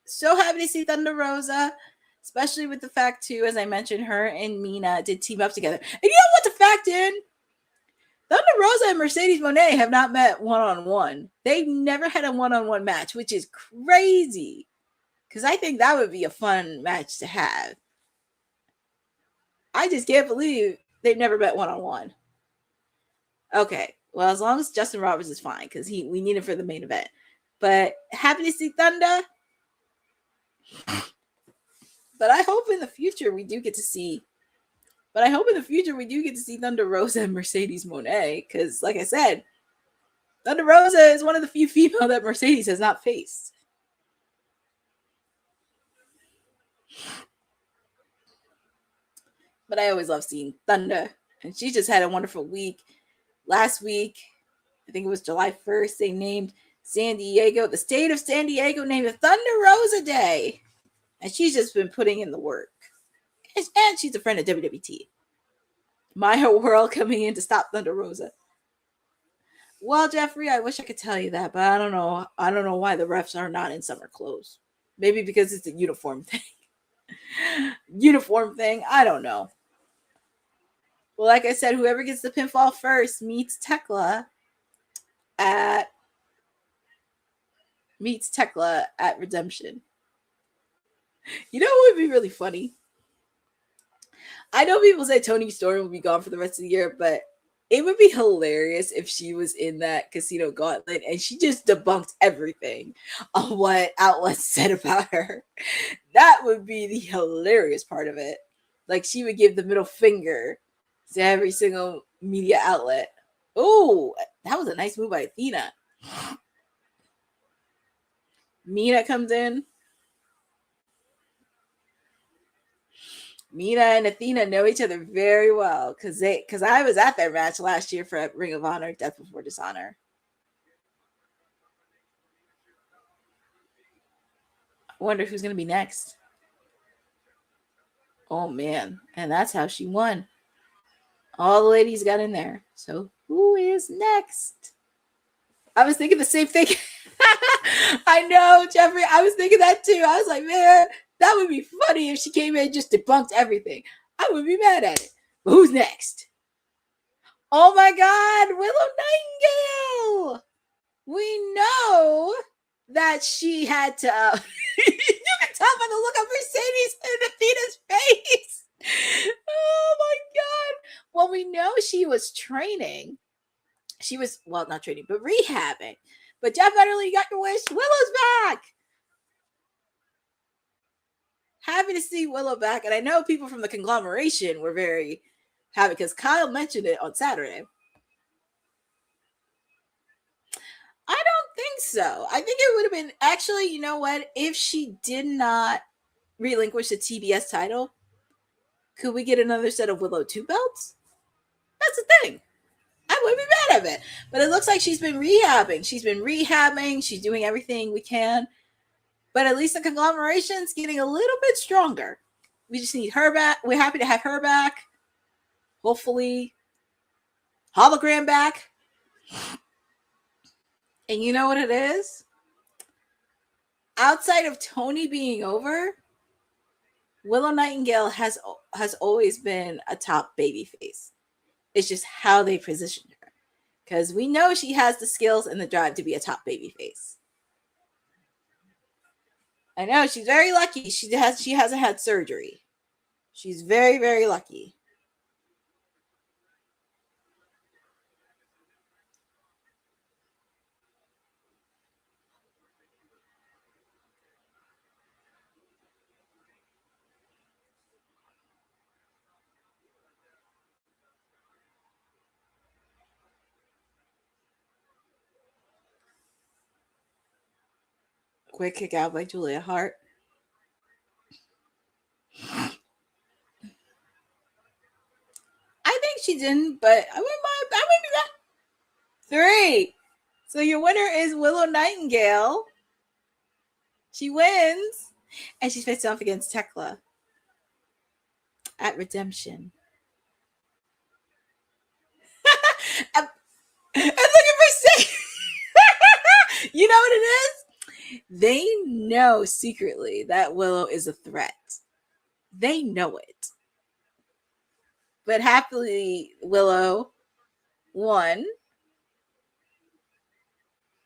So happy to see Thunder Rosa. Especially with the fact, too, as I mentioned, her and Mina did team up together. And you know what the fact in? Thunder Rosa and Mercedes Moné have not met one-on-one. They've never had a one-on-one match, which is crazy. Because I think that would be a fun match to have. I just can't believe they've never met one-on-one. Okay. Well, as long as Justin Roberts is fine, because we need him for the main event. But happy to see Thunder. But I hope in the future we do get to see. But I hope in the future we do get to see Thunder Rosa and Mercedes Moné, because, like I said, Thunder Rosa is one of the few female that Mercedes has not faced. But I always love seeing Thunder, and she just had a wonderful week. Last week, I think it was July 1st, they named San Diego, the state of San Diego named it Thunder Rosa Day. And she's just been putting in the work. And she's a friend of WWT. Maya World coming in to stop Thunder Rosa. Well, Jeffrey, I wish I could tell you that, but I don't know. I don't know why the refs are not in summer clothes. Maybe because it's a uniform thing. Uniform thing. I don't know. Well, like I said, whoever gets the pinfall first meets Tekla at Redemption. You know what would be really funny? I know people say Toni Storm will be gone for the rest of the year, but it would be hilarious if she was in that Casino Gauntlet and she just debunked everything on what outlets said about her. That would be the hilarious part of it. Like, she would give the middle finger to every single media outlet. Oh, that was a nice move by Athena. Mina comes in. Mina and Athena know each other very well because I was at their match last year for Ring of Honor, Death Before Dishonor. I wonder who's going to be next. Oh, man. And that's how she won. All the ladies got in there. So who is next? I was thinking the same thing. I know, Jeffrey. I was thinking that too. I was like, man, that would be funny if she came in and just debunked everything. I would be mad at it. But who's next? Oh my God, Willow Nightingale. We know that she had to. You can tell by the look of Mercedes in Athena's face. Oh my God. Well, we know she was training. She was, well, not training, but rehabbing. But Jeff Ederle, you got your wish. Willow's back. Happy to see Willow back. And I know people from the conglomeration were very happy because Kyle mentioned it on Saturday. I don't think so. I think it would have been, actually, you know what? If she did not relinquish the TBS title, could we get another set of Willow 2 belts? That's the thing. I wouldn't be mad at it. But it looks like she's been rehabbing. She's doing everything we can. But at least the conglomeration's getting a little bit stronger. We just need her back. We're happy to have her back. Hopefully, hologram back. And you know what it is? Outside of Toni being over, Willow Nightingale has always been a top babyface. It's just how they positioned her. Because we know she has the skills and the drive to be a top babyface. I know, she's very lucky. She hasn't had surgery. She's very, very lucky. Quick kick out by Julia Hart. I think she didn't, but I wouldn't be mad. 3. So your winner is Willow Nightingale. She wins. And she's facing off against Tekla at Redemption. And look at Mercedes. You know what it is? They know secretly that Willow is a threat. They know it. But happily, Willow won.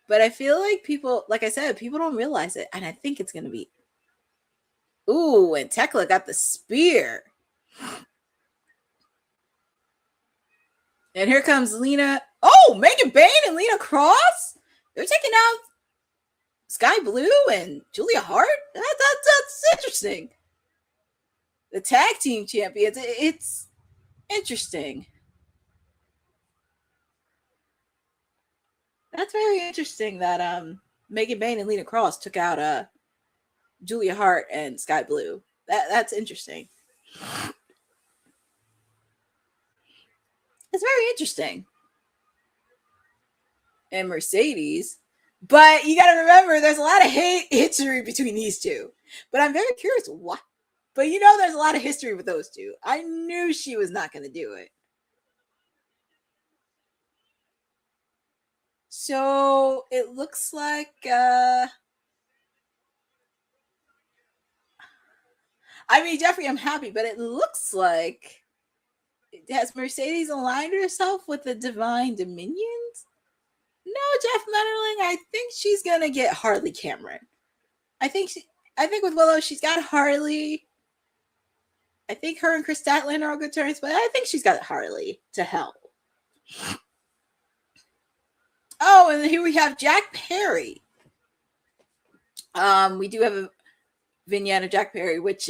But I feel like people, like I said, people don't realize it. And I think it's going to be. Ooh, and Tekla got the spear. And here comes Lena. Oh, Megan Bain and Lena Cross. They're taking out Sky Blue and Julia Hart. That's interesting. the tag team champions. It's interesting. That's very interesting that Megan Bayne and Lena Cross took out Julia Hart and Sky Blue. That's interesting. It's very interesting. And Mercedes. But you got to remember, there's a lot of history between these two. But I'm very curious why. But there's a lot of history with those two. I knew she was not going to do it. So it looks like Jeffrey, I'm happy, but it looks like has Mercedes aligned herself with the Divine Dominions? No, Jeff Metterling, I think she's gonna get Harley Cameron. I think with Willow, she's got Harley. I think her and Chris Statlander are on good terms, but I think she's got Harley to help. Oh, and here we have Jack Perry. We do have a vignette of Jack Perry, which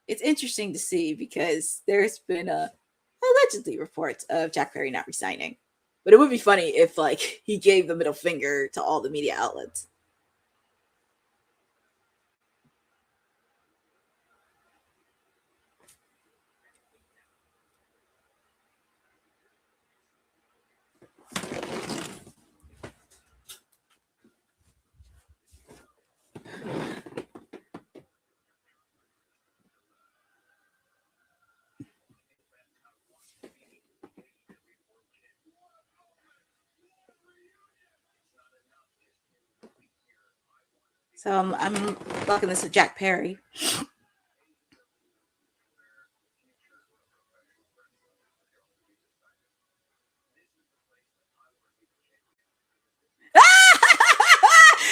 it's interesting to see because there's been allegedly reports of Jack Perry not resigning. But it would be funny if he gave the middle finger to all the media outlets. So I'm looking this at Jack Perry. This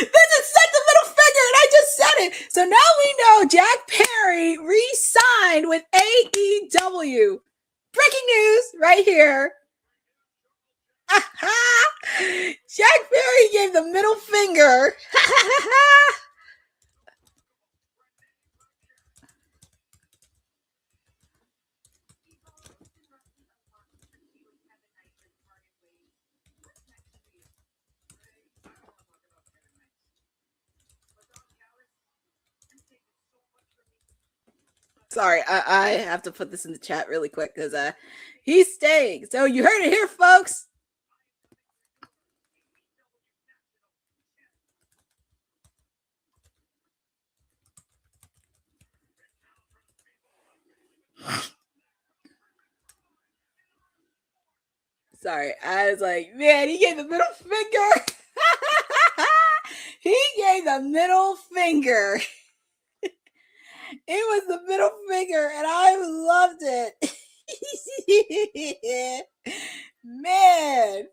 is set the middle finger, and I just said it. So now we know Jack Perry re-signed with AEW. Breaking news right here. Jack Perry gave the middle finger. Sorry, I have to put this in the chat really quick because he's staying. So you heard it here, folks. Sorry, I was like, man, he gave the middle finger. He gave the middle finger. It was the middle finger, and I loved it. Man.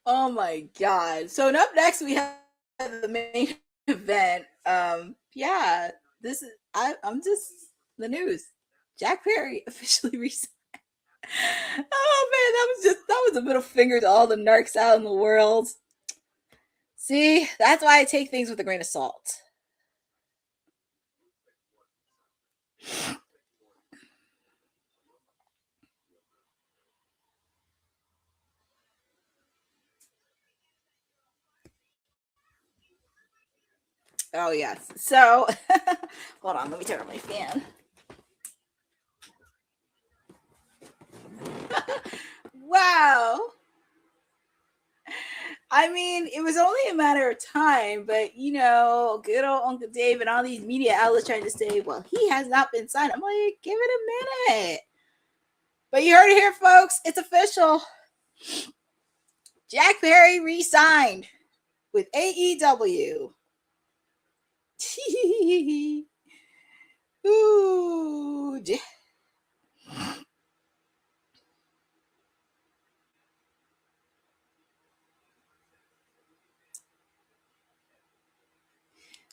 Oh my god. So up next we have the main event. Yeah, this is I'm just the news. Jack Perry officially resigned. Oh man, that was a middle finger to all the narcs out in the world. See, that's why I take things with a grain of salt. Oh yes. So hold on, let me turn on my fan. Wow. I mean, it was only a matter of time, but good old Uncle Dave and all these media outlets trying to say, well, he has not been signed. I'm like, give it a minute. But you heard it here, folks. It's official. Jack Perry re-signed with AEW. Ooh.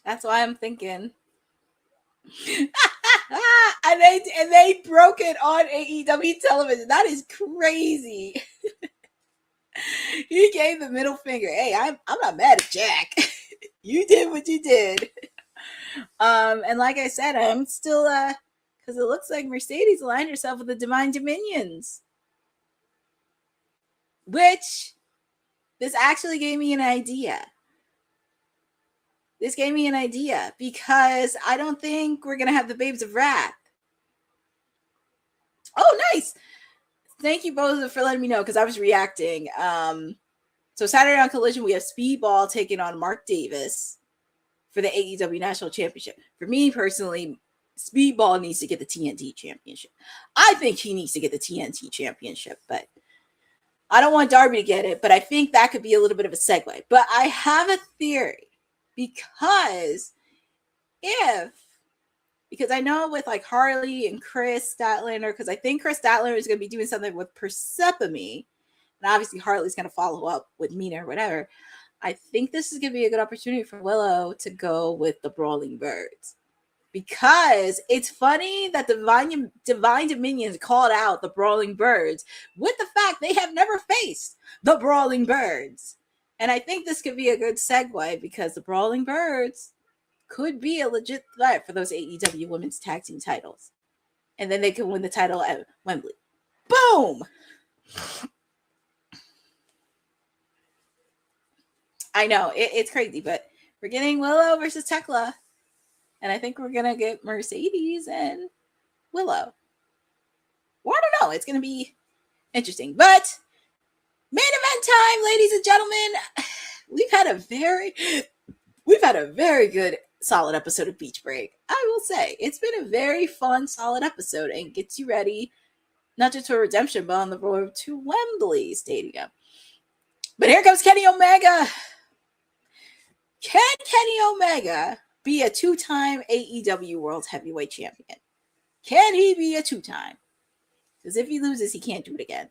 That's why I'm thinking. and they broke it on AEW television. That is crazy. He gave the middle finger. Hey, I'm not mad at Jack. You did what you did. And like I said, I'm still because it looks like Mercedes aligned herself with the Divine Dominions. Which this actually gave me an idea. This gave me an idea because I don't think we're going to have the Babes of Wrath. Oh, nice. Thank you both for letting me know because I was reacting. So Saturday on Collision, we have Speedball taking on Mark Davis for the AEW National Championship. For me personally, Speedball needs to get the TNT Championship. I think he needs to get the TNT Championship, but I don't want Darby to get it, but I think that could be a little bit of a segue. But I have a theory because I know with like Harley and Chris Statlander, because I think Chris Statlander is going to be doing something with Persephone, and obviously Harley's going to follow up with Mina or whatever. I think this is going to be a good opportunity for Willow to go with the Brawling Birds. Because it's funny that Divine Dominions called out the Brawling Birds with the fact they have never faced the Brawling Birds. And I think this could be a good segue because the Brawling Birds could be a legit threat for those AEW Women's Tag Team titles. And then they could win the title at Wembley. Boom! I know, it's crazy, but we're getting Willow versus Tekla. And I think we're going to get Mercedes and Willow. Well, I don't know. It's going to be interesting. But main event time, ladies and gentlemen. We've had a very good, solid episode of Beach Break. I will say it's been a very fun, solid episode and gets you ready, not just for redemption, but on the road to Wembley Stadium. But here comes Kenny Omega. Can Kenny Omega be a two-time AEW World Heavyweight Champion? Can he be a two-time? Because if he loses, he can't do it again.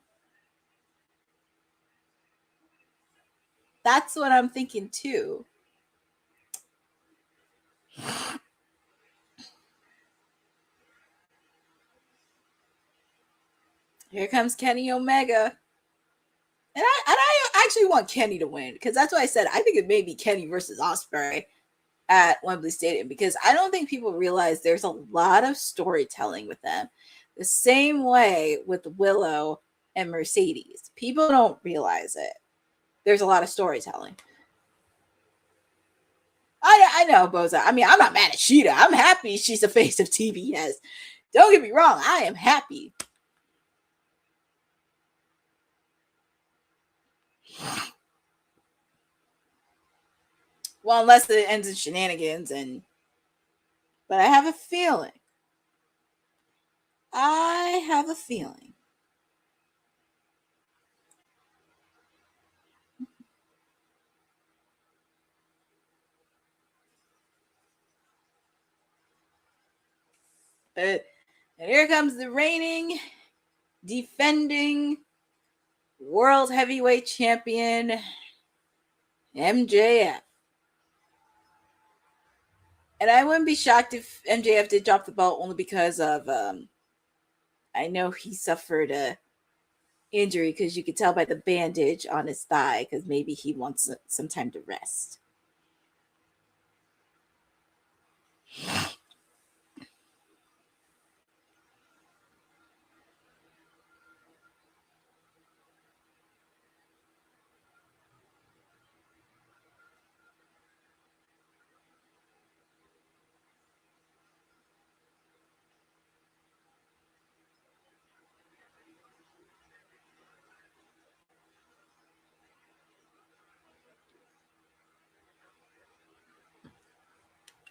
That's what I'm thinking too. Here comes Kenny Omega. And I actually want Kenny to win because that's why I said I think it may be Kenny versus Ospreay at Wembley Stadium because I don't think people realize there's a lot of storytelling with them. The same way with Willow and Mercedes. People don't realize it. There's a lot of storytelling. I know, Boza. I mean, I'm not mad at Sheeta. I'm happy she's the face of TBS. Don't get me wrong. I am happy. Well, unless it ends in shenanigans, but I have a feeling. And here comes the reigning, defending World Heavyweight Champion, MJF. And I wouldn't be shocked if MJF did drop the belt only because of, I know he suffered a injury because you could tell by the bandage on his thigh because maybe he wants some time to rest.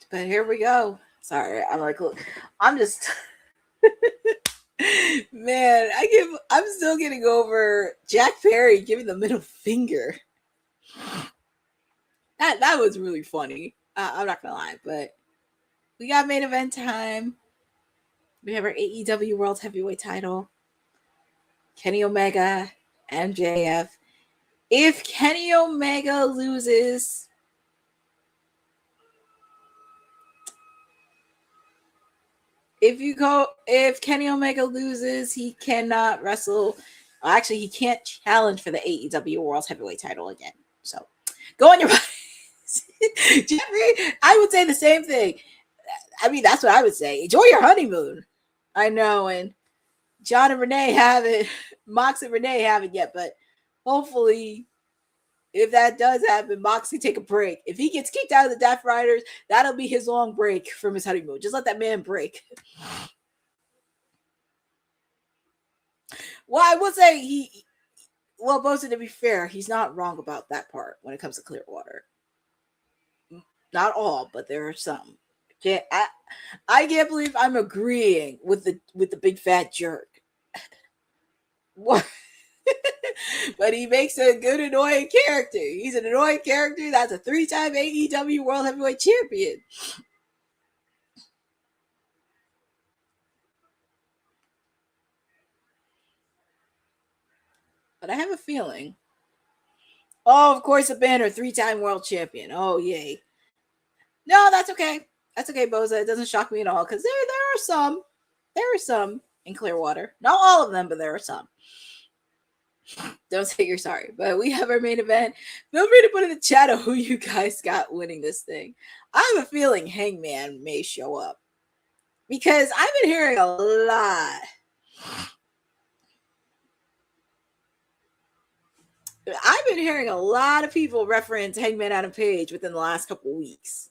But here we go. Sorry, I'm just man, I'm still getting over Jack Perry giving the middle finger. That was really funny. I'm not gonna lie, but we got main event time. We have our AEW World Heavyweight title. Kenny Omega, MJF. If Kenny Omega loses, if Kenny Omega loses, he cannot wrestle. Actually, he can't challenge for the AEW World Heavyweight title again. So go on your bodies. Jeffrey, I would say the same thing. I mean, that's what I would say. Enjoy your honeymoon. I know, and John and Renee haven't, Mox and Renee haven't yet, but hopefully, if that does happen, Mox can take a break. If he gets kicked out of the Death Riders, that'll be his long break from his honeymoon. Just let that man break. Well, I will say Bosa, to be fair, he's not wrong about that part when it comes to Clearwater. Not all, but there are some. I can't believe I'm agreeing with the big fat jerk. What? But he makes a good annoying character. He's an annoying character. That's a 3-time AEW World Heavyweight Champion. But I have a feeling. Oh, of course, a banner, 3-time world champion. Oh, yay. No, that's okay. That's okay, Boza. It doesn't shock me at all because there are some in Clearwater. Not all of them, but there are some. Don't say you're sorry, but we have our main event. Feel free to put in the chat who you guys got winning this thing. I have a feeling Hangman may show up because I've been hearing a lot. I've been hearing a lot of people reference Hangman Adam Page within the last couple weeks.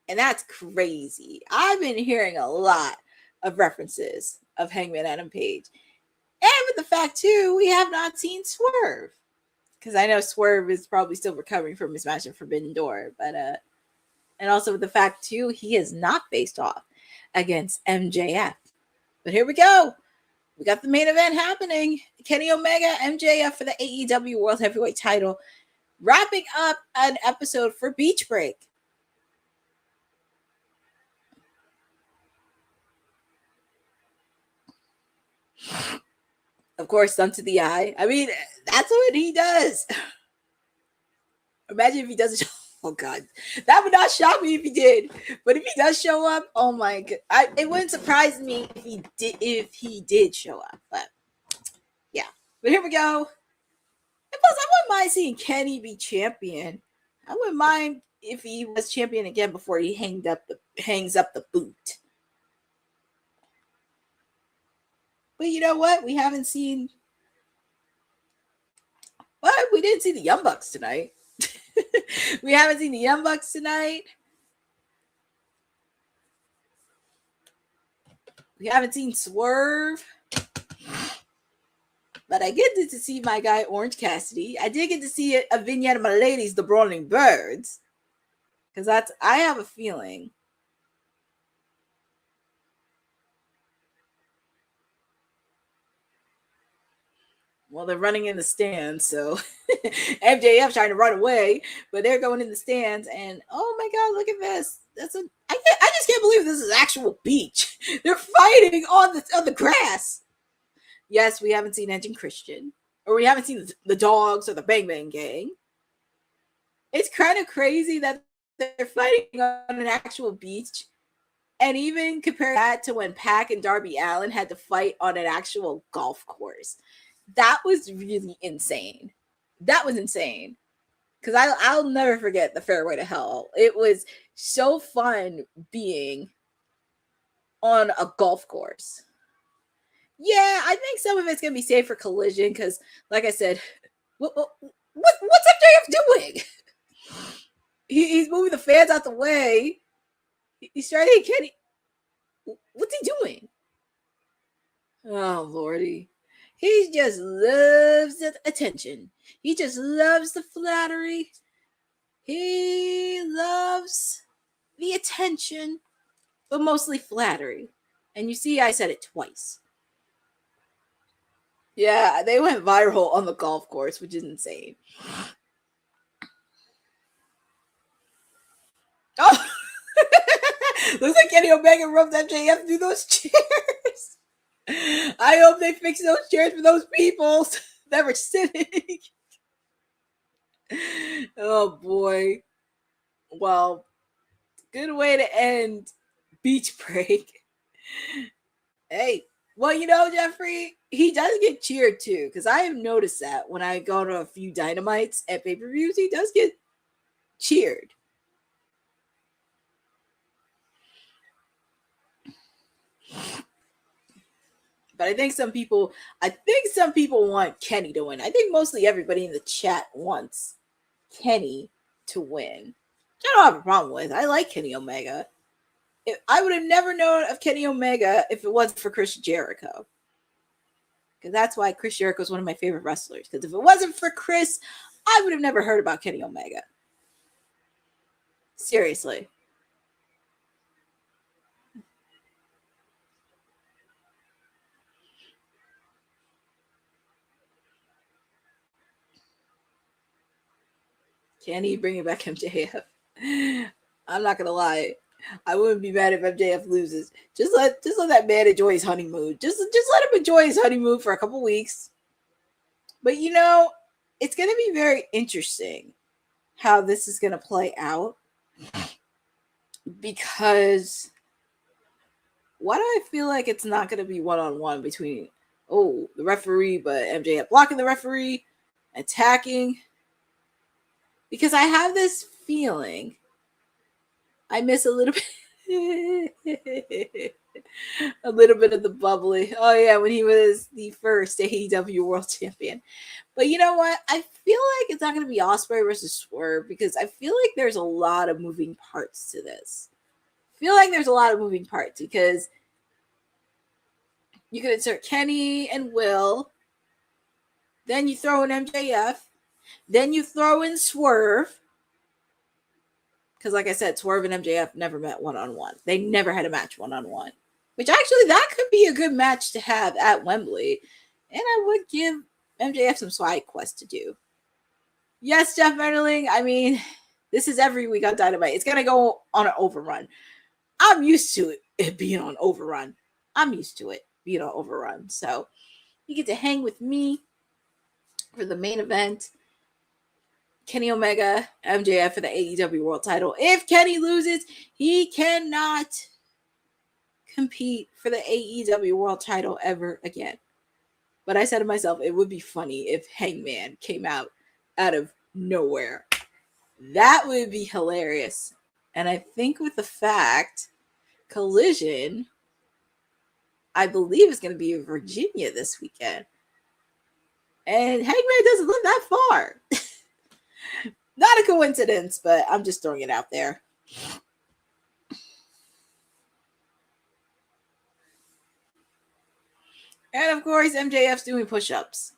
And that's crazy. I've been hearing a lot of references of Hangman Adam Page. And with the fact, too, we have not seen Swerve. Because I know Swerve is probably still recovering from his match in Forbidden Door. But and also with the fact, too, he has not faced off against MJF. But here we go. We got the main event happening. Kenny Omega, MJF for the AEW World Heavyweight title. Wrapping up an episode for Beach Break. Of course, sun to the eye. I mean, that's what he does. Imagine if he doesn't show. Oh, God. That would not shock me if he did. But if he does show up, oh, my God. It wouldn't surprise me if he did show up. But, yeah. But here we go. And plus, I wouldn't mind seeing Kenny be champion. I wouldn't mind if he was champion again before he hangs up the boot. But you know what? We haven't seen. Well, we didn't see the Young Bucks tonight. We haven't seen the Young Bucks tonight. We haven't seen Swerve. But I get to see my guy Orange Cassidy. I did get to see a vignette of my ladies, the Brawling Birds. Because I have a feeling. Well, they're running in the stands, so MJF trying to run away, but they're going in the stands, and oh my God, look at this! I just can't believe this is actual beach. They're fighting on the grass. Yes, we haven't seen Edge and Christian, or we haven't seen the Dogs or the Bang Bang Gang. It's kind of crazy that they're fighting on an actual beach, and even compare that to when Pac and Darby Allin had to fight on an actual golf course. That was really insane. That was insane. Because I'll never forget the Fairway to Hell. It was so fun being on a golf course. Yeah, I think some of it's going to be safe for collision because, like I said, what's MJF doing? He's moving the fans out the way. He's trying to hit Kenny. What's he doing? Oh, Lordy. He just loves the attention. He just loves the flattery. He loves the attention, but mostly flattery. And you see, I said it twice. Yeah, they went viral on the golf course, which is insane. Oh! Looks like Kenny Omega rubbed MJF through those chairs. I hope they fix those chairs for those people that were sitting. Oh boy. Well, good way to end Beach Break. Hey, well, Jeffrey, he does get cheered too, because I have noticed that when I go to a few Dynamites at pay-per-views, he does get cheered. But I think some people want Kenny to win. I think mostly everybody in the chat wants Kenny to win. Which I don't have a problem with. I like Kenny Omega. I would have never known of Kenny Omega if it wasn't for Chris Jericho. Because that's why Chris Jericho is one of my favorite wrestlers. Because if it wasn't for Chris, I would have never heard about Kenny Omega. Seriously. Kenny bringing back MJF. I'm not gonna lie. I wouldn't be mad if MJF loses. Just let that man enjoy his honeymoon. Just let him enjoy his honeymoon for a couple weeks. But it's gonna be very interesting how this is gonna play out. Because why do I feel like it's not gonna be one-on-one between the referee, but MJF blocking the referee, attacking? Because I have this feeling I miss a little bit of the bubbly. Oh yeah, when he was the first AEW World Champion. But you know what? I feel like it's not going to be Ospreay versus Swerve because I feel like there's a lot of moving parts to this. I feel like there's a lot of moving parts because you could insert Kenny and Will, then you throw in MJF, then you throw in Swerve. Because like I said, Swerve and MJF never met one-on-one. They never had a match one-on-one. Which actually, that could be a good match to have at Wembley. And I would give MJF some side quests to do. Yes, Jeff Merling. I mean, this is every week on Dynamite. It's going to go on an overrun. I'm used to it being on overrun. I'm used to it being on overrun. So you get to hang with me for the main event. Kenny Omega, MJF for the AEW World Title. If Kenny loses, he cannot compete for the AEW World Title ever again. But I said to myself, it would be funny if Hangman came out of nowhere. That would be hilarious. And I think with the fact Collision, I believe, is going to be in Virginia this weekend. And Hangman doesn't live that far. Not a coincidence, but I'm just throwing it out there. And of course, MJF's doing push-ups.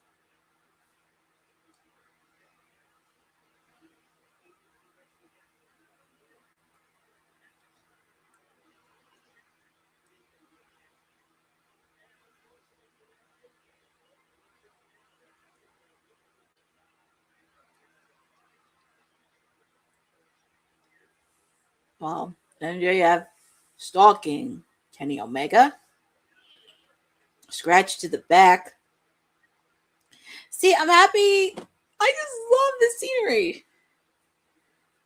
Well, MJF stalking Kenny Omega. Scratch to the back. See, I'm happy. I just love the scenery.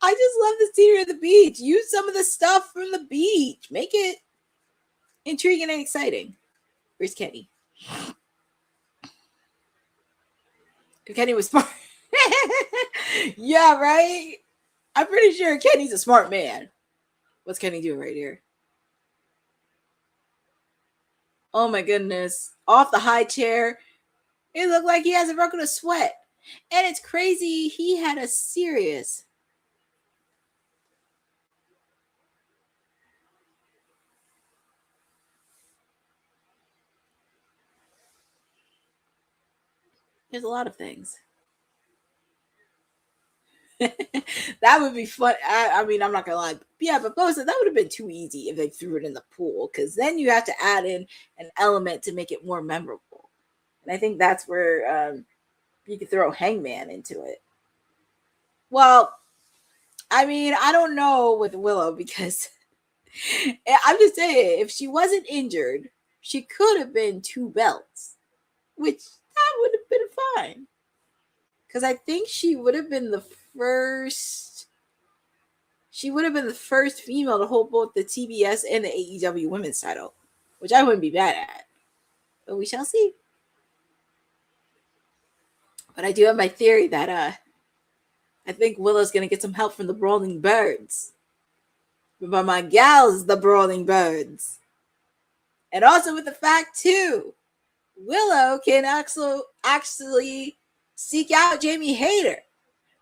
I just love the scenery of the beach. Use some of the stuff from the beach. Make it intriguing and exciting. Where's Kenny? If Kenny was smart. Yeah, right? I'm pretty sure Kenny's a smart man. What's Kenny doing right here? Oh my goodness. Off the high chair. It looked like he hasn't broken a sweat. And it's crazy. He had a serious. There's a lot of things. That would be fun. I mean, I'm not gonna lie. Yeah, but Bosa, that would have been too easy if they threw it in the pool, because then you have to add in an element to make it more memorable. And I think that's where you could throw Hangman into it. Well, I mean, I don't know with Willow, because I'm just saying, if she wasn't injured, she could have been 2 belts, which that would have been fine. Because I think she would have been the first. She would have been the first female to hold both the TBS and the AEW Women's title. which I wouldn't be mad at. But we shall see. But I do have my theory that I think Willow's gonna get some help from the Brawling Birds. But my gals, the Brawling Birds. And also with the fact too, Willow can actually seek out Jamie Hayter,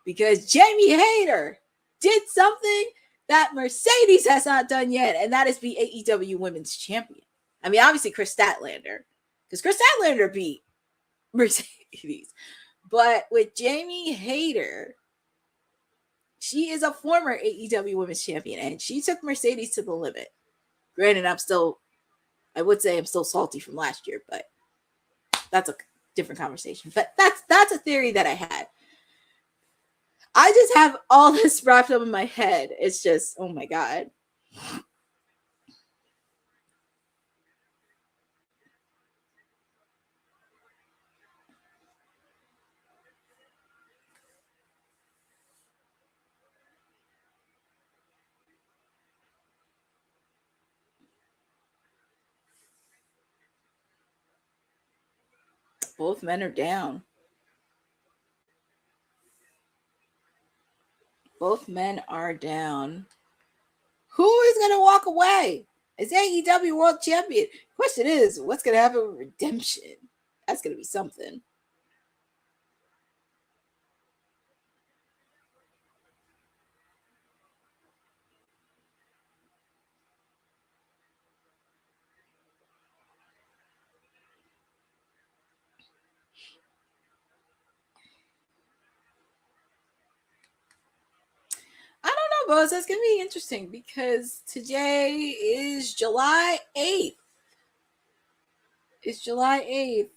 because Jamie Hayter did something that Mercedes has not done yet, and that is be AEW Women's Champion. I mean, obviously Chris Statlander, because Chris Statlander beat Mercedes. But with Jamie Hayter, she is a former AEW Women's Champion, and she took Mercedes to the limit. Granted, I would say I'm still salty from last year, but that's a different conversation. But that's a theory that I had. I just have all this wrapped up in my head. It's just, oh my God. Both men are down. Both men are down. Who is going to walk away as AEW World Champion? Question is, what's going to happen with Redemption? That's going to be something. I don't know, Bose. That's going to be interesting because today is July 8th. It's July 8th.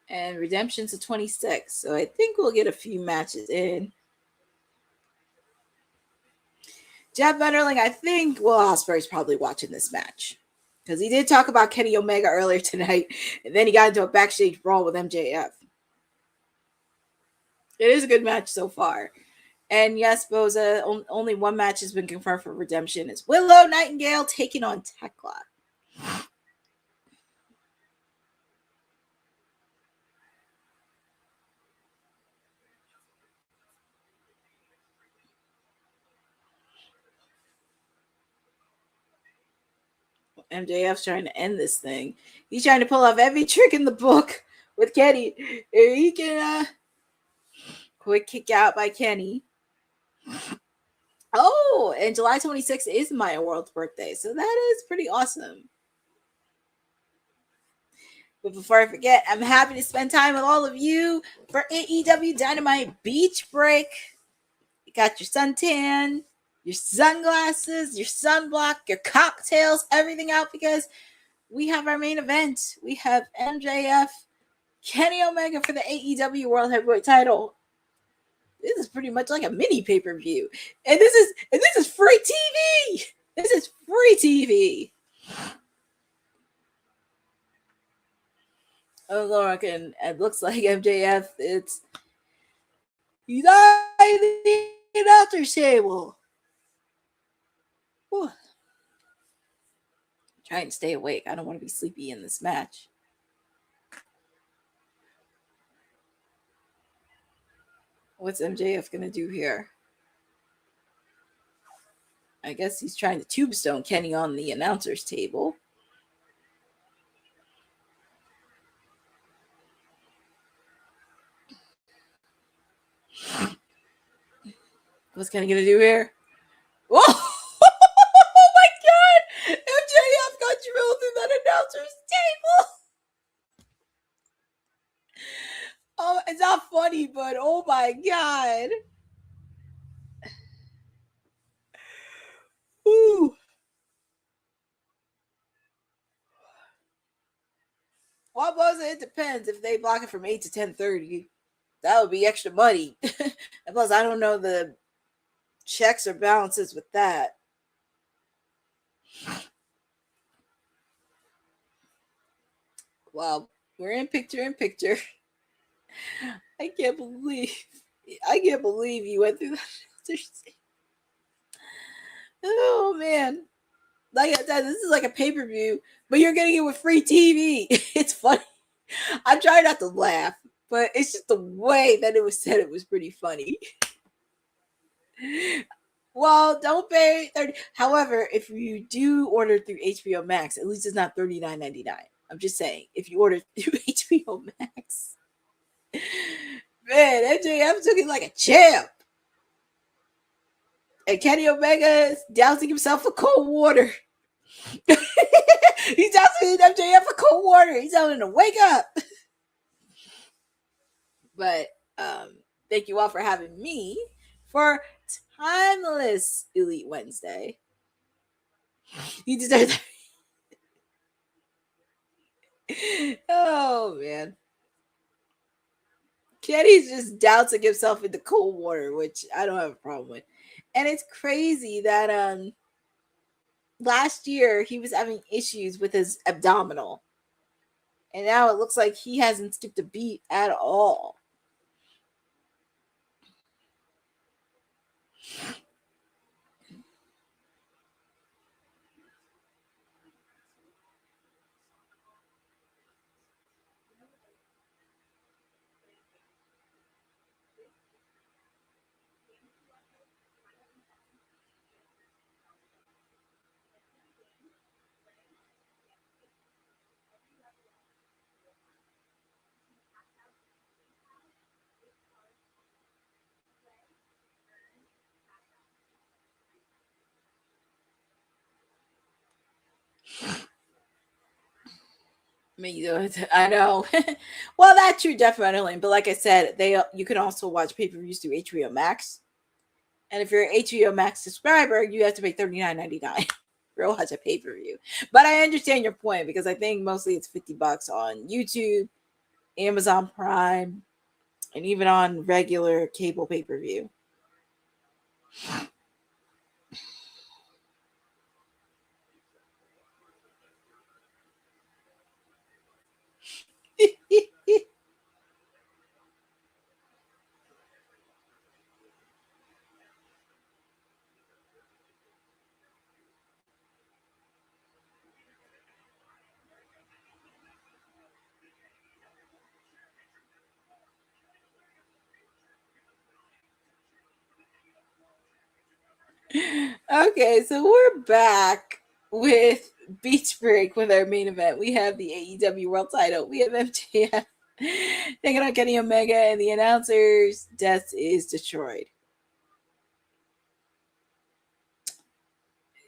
And Redemption's the 26th. So I think we'll get a few matches in. Jeff Vanderling, I think Will Ospreay's probably watching this match, because he did talk about Kenny Omega earlier tonight, and then he got into a backstage brawl with MJF. It is a good match so far. And yes, Boza, only one match has been confirmed for Redemption. It's Willow Nightingale taking on Tekla. MJF's trying to end this thing. He's trying to pull off every trick in the book with Kenny. If he can quick kick out by Kenny. Oh, and July 26th is Maya World's birthday. So that is pretty awesome. But before I forget, I'm happy to spend time with all of you for AEW Dynamite Beach Break. You got your suntan, your sunglasses, your sunblock, your cocktails, everything out, because we have our main event. We have MJF, Kenny Omega for the AEW World Heavyweight title. This is pretty much like a mini pay-per-view. And this is free TV. This is free TV. Oh, look, and it looks like MJF, he's on the announcer's table. Whew. Trying to stay awake. I don't want to be sleepy in this match. What's MJF going to do here? I guess he's trying to tombstone Kenny on the announcer's table. What's Kenny going to do here? Oh! Oh my God! MJF got drilled through that announcer's table. Oh, it's not funny, but oh my God. Ooh. Well, it depends. If they block it from 8 to 10:30, that would be extra money. And plus, I don't know the checks or balances with that. Well, we're in picture. I can't believe you went through that. Oh man. Like I said, this is like a pay-per-view, but you're getting it with free TV. It's funny. I'm trying not to laugh, but it's just the way that it was said. It was pretty funny. Well, don't pay 30. However, if you do order through HBO Max, at least it's not $39.99. I'm just saying, if you order through HBO Max, man, MJF took it like a champ. And Kenny Omega is dousing himself with cold water. He's dousing MJF with cold water. He's telling him to wake up. But thank you all for having me for Timeless Elite Wednesday. You deserve that. Oh man. Kenny's just dousing himself into cold water, which I don't have a problem with. And it's crazy that last year he was having issues with his abdominal. And now it looks like he hasn't skipped a beat at all. I know. Well, that's true, definitely. But like I said, you can also watch pay-per-views through HBO Max. And if you're an HBO Max subscriber, you have to pay $39.99 for watch a pay-per-view. But I understand your point because I think mostly it's $50 on YouTube, Amazon Prime, and even on regular cable pay-per-view. Okay, so we're back with Beach Break with our main event. We have the AEW World Title. We have MJF taking on Kenny Omega, and the announcer's desk is destroyed.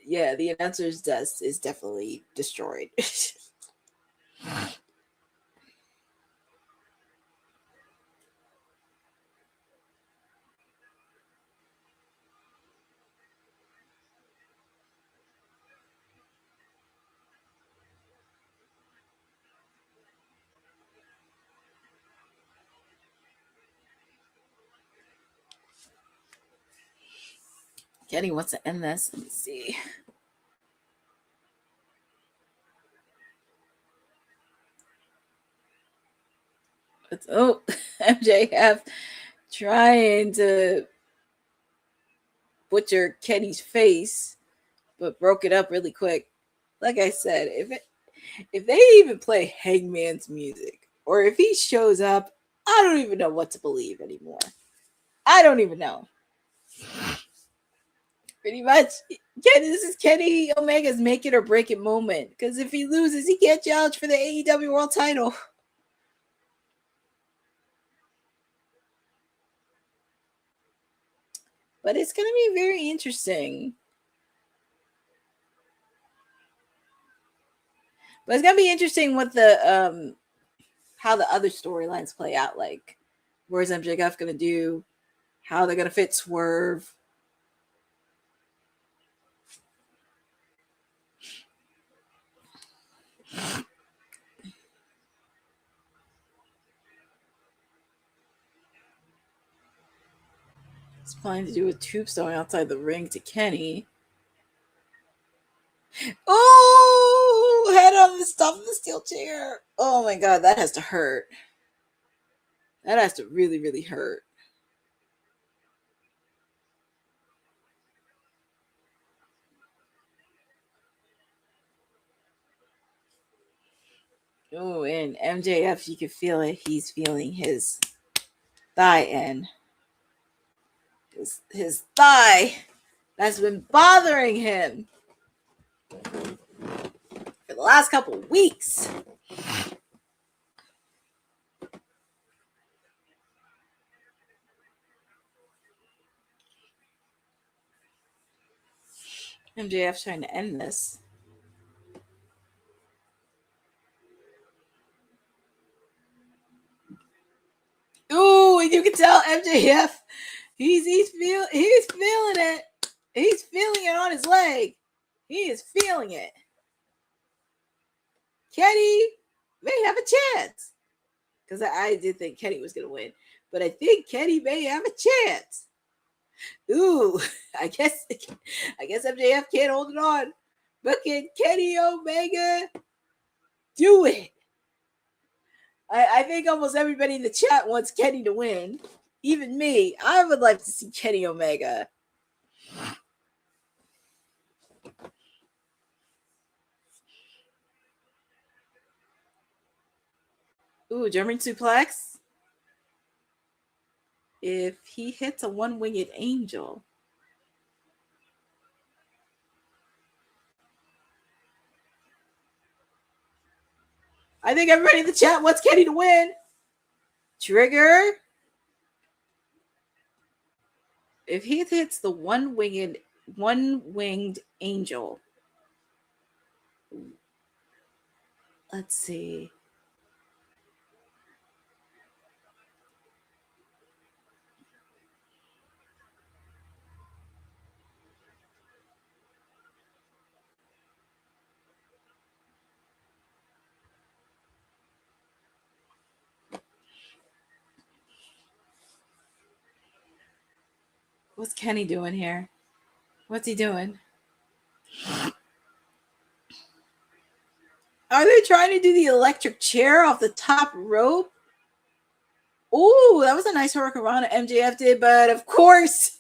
Yeah, the announcer's desk is definitely destroyed. Kenny wants to end this. Let me see. MJF trying to butcher Kenny's face, but broke it up really quick. Like I said, if they even play Hangman's music, or if he shows up, I don't even know what to believe anymore. I don't even know. Pretty much, this is Kenny Omega's make it or break it moment. Because if he loses, he can't challenge for the AEW World Title. But it's going to be very interesting. But it's going to be interesting what the how the other storylines play out. Like, where's MJF going to do? How they're going to fit Swerve? He's planning to do a tombstone outside the ring to Kenny. Oh, head on the stuff in the steel chair. Oh my god, that has to hurt. That has to really, really hurt. Oh, and MJF, you can feel it. He's feeling his thigh end. His thigh that's been bothering him for the last couple of weeks. MJF trying to end this. Ooh, and you can tell MJF, he's feeling it. He's feeling it on his leg. He is feeling it. Kenny may have a chance. Because I did think Kenny was gonna win. But I think Kenny may have a chance. Ooh, I guess MJF can't hold it on. But can Kenny Omega do it? I think almost everybody in the chat wants Kenny to win. Even me. I would like to see Kenny Omega. Ooh, German suplex. If he hits a one-winged angel. I think everybody in the chat wants Kenny to win. Trigger. If he hits the one-winged angel. Let's see. What's Kenny doing here? What's he doing? Are they trying to do the electric chair off the top rope? Ooh, that was a nice hurricanrana MJF did, but of course,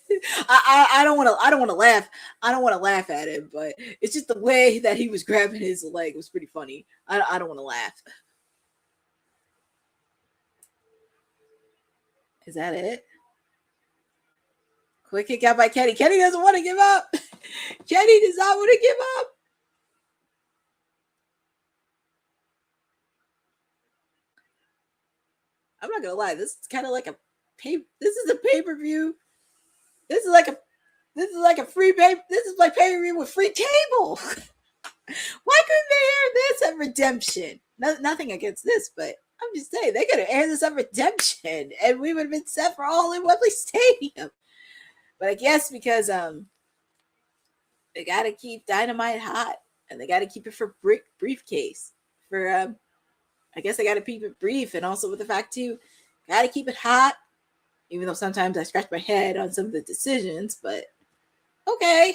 I don't want to laugh. I don't want to laugh at it, but it's just the way that he was grabbing his leg was pretty funny. I don't want to laugh. Is that it? Quick kick out by Kenny. Kenny doesn't want to give up. Kenny does not want to give up. I'm not gonna lie. This is kind of like this is a pay-per-view. This is like a free pay. This is like pay-per-view with free cable. Why couldn't they air this at Redemption? Nothing against this, but I'm just saying they could have aired this at Redemption, and we would have been set for all in Wembley Stadium. But I guess because they got to keep Dynamite hot, and they got to keep it for briefcase. For I guess they got to keep it brief, and also with the fact too, got to keep it hot. Even though sometimes I scratch my head on some of the decisions, but okay.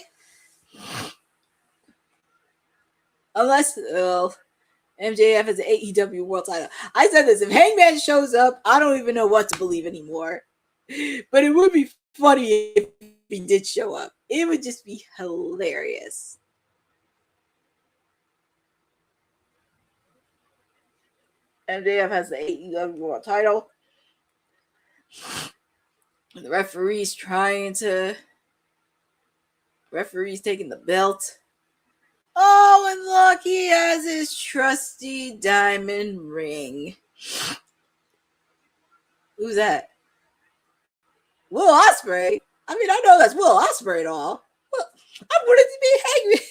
Unless MJF has an AEW World Title. I said this: if Hangman shows up, I don't even know what to believe anymore. But it would be funny if he did show up. It would just be hilarious. MJF has the AEW World Title. And the referee's taking the belt. Oh, and look, he has his trusty diamond ring. Who's that? Will Ospreay? I mean, I know that's Will Ospreay and all. Well, I wanted to be Hangman.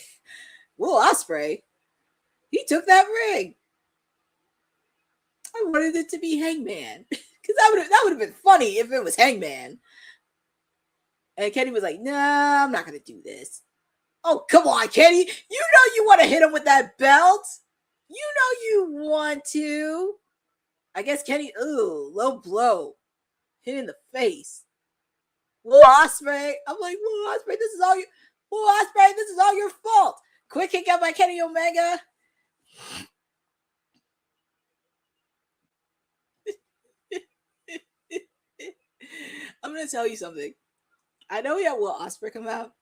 Will Ospreay? He took that ring. I wanted it to be Hangman. Because that would have been funny if it was Hangman. And Kenny was like, nah, I'm not going to do this. Oh, come on, Kenny. You know you want to hit him with that belt. You know you want to. I guess Kenny, low blow. Hit in the face. Will Ospreay. I'm like, Will Ospreay, this is all your fault. Quick kick out by Kenny Omega. I'm going to tell you something. I know we had Will Ospreay come out.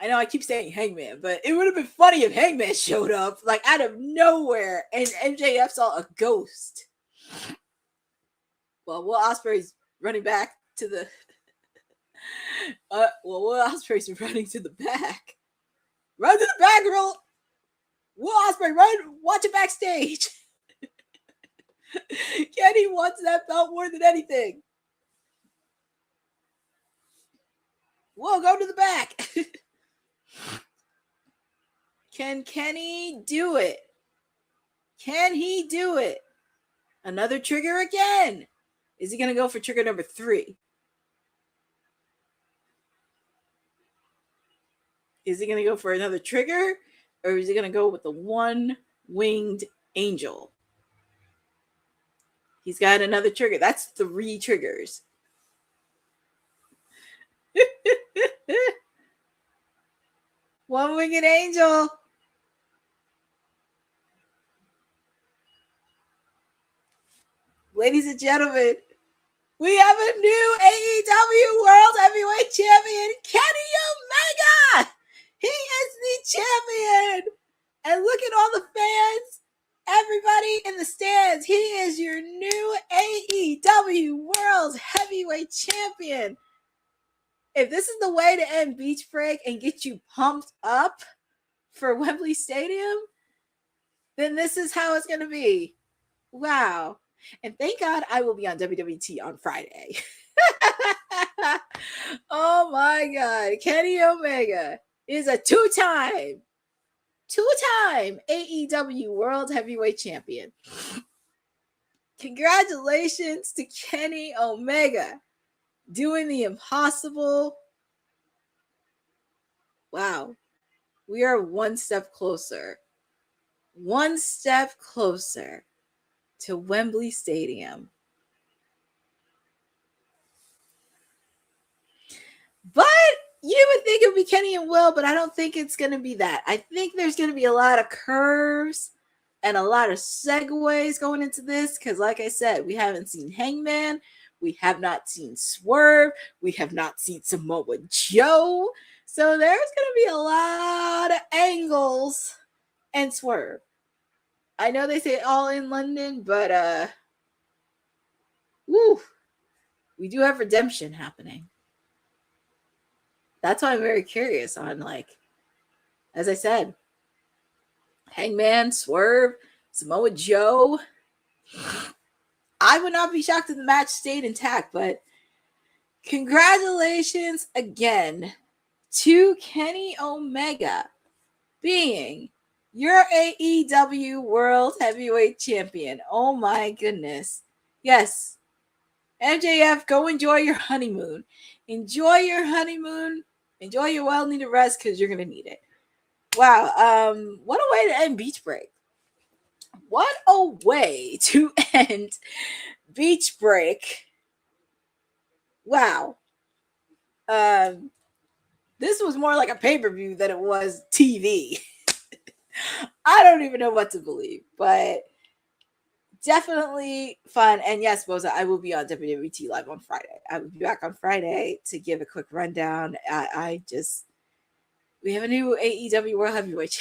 I know I keep saying Hangman, but it would have been funny if Hangman showed up like out of nowhere and MJF saw a ghost. Well, Will Ospreay's running back to the. Will Ospreay's running to the back. Run to the back, girl. Will Ospreay, run! Watch it backstage. Kenny wants that belt more than anything. Will, go to the back. Can Kenny do it? Can he do it? Another trigger again. Is he going to go for trigger number 3? Is he going to go for another trigger? Or is he going to go with the one-winged angel? He's got another trigger. That's 3 triggers. One-winged angel. Ladies and gentlemen, we have a new AEW World Heavyweight Champion, Kenny Omega. He is the champion. And look at all the fans, everybody in the stands. He is your new AEW World Heavyweight Champion. If this is the way to end Beach Break and get you pumped up for Wembley Stadium, then this is how it's going to be. Wow. And thank God I will be on WWT on Friday. Oh my God. Kenny Omega is a two-time AEW World Heavyweight Champion. Congratulations to Kenny Omega doing the impossible. Wow. We are one step closer to Wembley Stadium. But you would think it would be Kenny and Will, but I don't think it's going to be that. I think there's going to be a lot of curves and a lot of segues going into this because, like I said, we haven't seen Hangman. We have not seen Swerve. We have not seen Samoa Joe. So there's going to be a lot of angles and Swerve. I know they say all in London, but we do have redemption happening. That's why I'm very curious on, like, as I said, Hangman, Swerve, Samoa Joe. I would not be shocked if the match stayed intact, but congratulations again to Kenny Omega being your AEW World Heavyweight Champion. Oh my goodness. Yes. MJF, go enjoy your honeymoon. Enjoy your honeymoon. Enjoy your well-needed rest because you're going to need it. Wow. What a way to end Beach Break. What a way to end Beach Break. Wow. This was more like a pay-per-view than it was TV. I don't even know what to believe, but definitely fun. And yes, Boza, I will be on WWT Live on Friday. I will be back on Friday to give a quick rundown. We have a new AEW World Heavyweight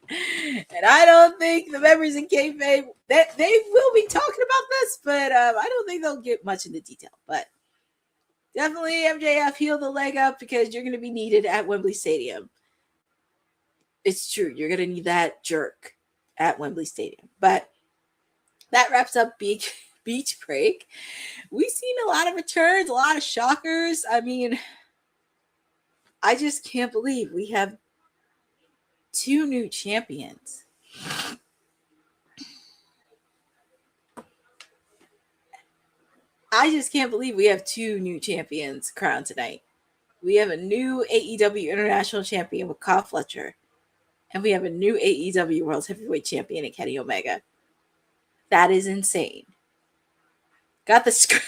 Champion. And I don't think the members in kayfabe, they will be talking about this, but I don't think they'll get much into detail. But definitely MJF, heal the leg up because you're going to be needed at Wembley Stadium. It's true. You're going to need that jerk at Wembley Stadium. But that wraps up Beach Break. We've seen a lot of returns, a lot of shockers. I mean, I just can't believe we have 2 new champions. I just can't believe we have 2 new champions crowned tonight. We have a new AEW International Champion with Kyle Fletcher. And we have a new AEW World Heavyweight Champion in Kenny Omega. That is insane. Got the script.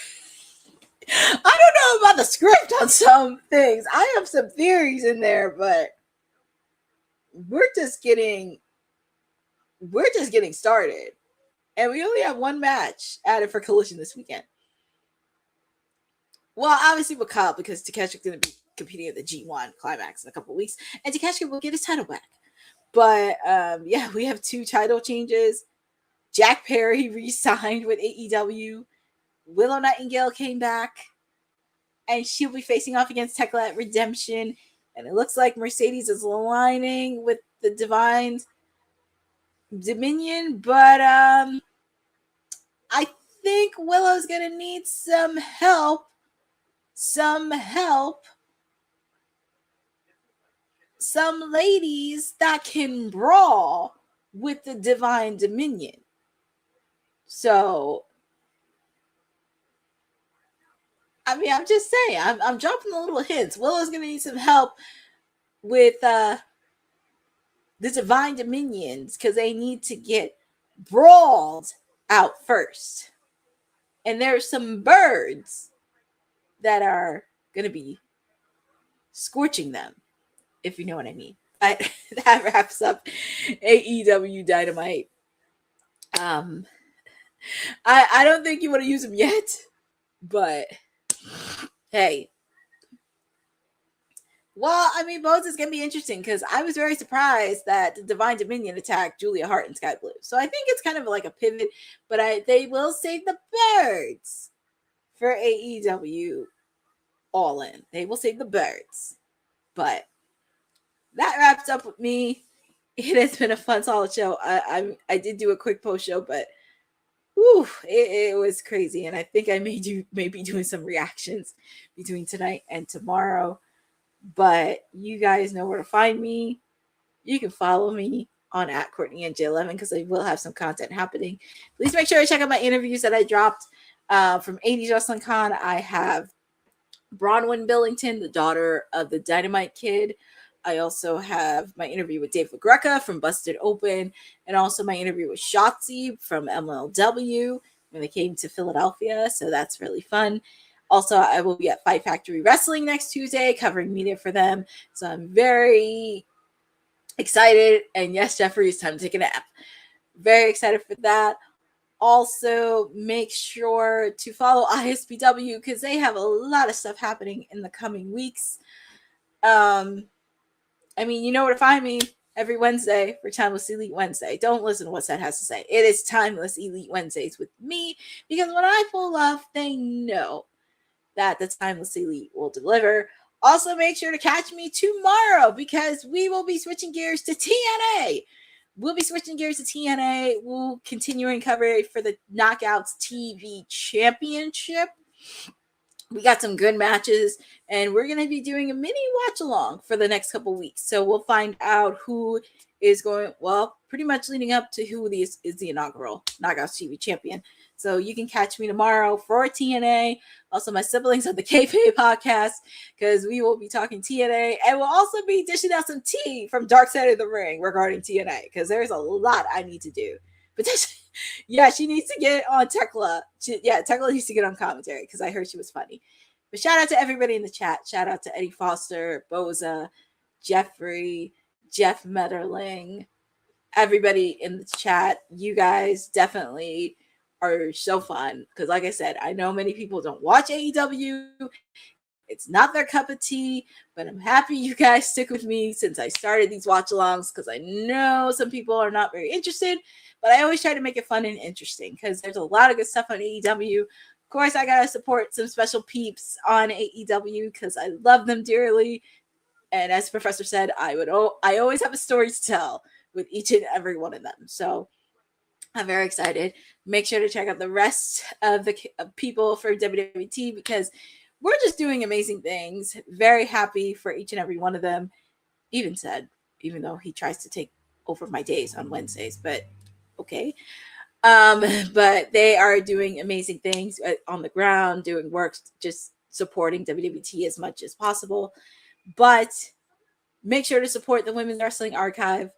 I don't know about the script on some things. I have some theories in there, but we're just getting started. And we only have 1 match added for Collision this weekend. Well, obviously with Kyle, because Takeshi's going to be competing at the G1 Climax in a couple of weeks, and Takeshita will get his title back. But yeah, we have 2 title changes. Jack Perry re-signed with AEW. Willow Nightingale came back, and she'll be facing off against Tekla at Redemption. And it looks like Mercedes is aligning with the Divine Dominion, but I think Willow's gonna need some help. Some ladies that can brawl with the Divine Dominion. So, I mean, I'm just saying, I'm dropping the little hints. Willow's gonna need some help with the Divine Dominions because they need to get brawled out first. And there's some birds that are gonna be scorching them, if you know what I mean. But that wraps up AEW Dynamite. I don't think you want to use them yet, but hey. Well, I mean, both is going to be interesting because I was very surprised that the Divine Dominion attacked Julia Hart and Sky Blue. So I think it's kind of like a pivot, but they will save the birds for AEW All In. They will save the birds. But that wraps up with me. It has been a fun, solid show. I did do a quick post show, but it was crazy. And I think I may be doing some reactions between tonight and tomorrow. But you guys know where to find me. You can follow me on at Courtney and J11 because I will have some content happening. Please make sure to check out my interviews that I dropped from 80s Wrestling Con. I have Bronwyn Billington, the daughter of the Dynamite Kid. I also have my interview with Dave LaGreca from Busted Open, and also my interview with Shotzi from MLW when they came to Philadelphia. So that's really fun. Also, I will be at Fight Factory Wrestling next Tuesday, covering media for them. So I'm very excited. And yes, Jeffrey, it's time to take a nap. Very excited for that. Also, make sure to follow ISPW because they have a lot of stuff happening in the coming weeks. I mean, you know where to find me every Wednesday for Timeless Elite Wednesday. Don't listen to what Seth has to say. It is Timeless Elite Wednesdays with me because when I pull off, they know that the Timeless Elite will deliver. Also, make sure to catch me tomorrow because we will be switching gears to TNA. We'll continuing coverage for the Knockouts TV Championship. We got some good matches, and we're going to be doing a mini watch-along for the next couple weeks. So we'll find out who is going, well, pretty much leading up to who is the inaugural Knockouts TV champion. So you can catch me tomorrow for TNA. Also, my siblings on the Kayfabe podcast, because we will be talking TNA, and we'll also be dishing out some tea from Dark Side of the Ring regarding TNA, because there's a lot I need to do. But yeah, she needs to get on Tekla. Tekla needs to get on commentary because I heard she was funny. But shout out to everybody in the chat. Shout out to Eddie Foster, Boza, Jeffrey, Jeff Metterling, everybody in the chat. You guys definitely are so fun because, like I said, I know many people don't watch AEW. It's not their cup of tea, but I'm happy you guys stick with me since I started these watch-alongs because I know some people are not very interested. But I always try to make it fun and interesting because there's a lot of good stuff on AEW. Of course, I got to support some special peeps on AEW because I love them dearly. And as Professor said, I always have a story to tell with each and every one of them. So I'm very excited. Make sure to check out the rest of the people for WWT because we're just doing amazing things. Very happy for each and every one of them. Even though he tries to take over my days on Wednesdays, but okay. But they are doing amazing things on the ground, doing work, just supporting WWT as much as possible. But make sure to support the Women's Wrestling Archive.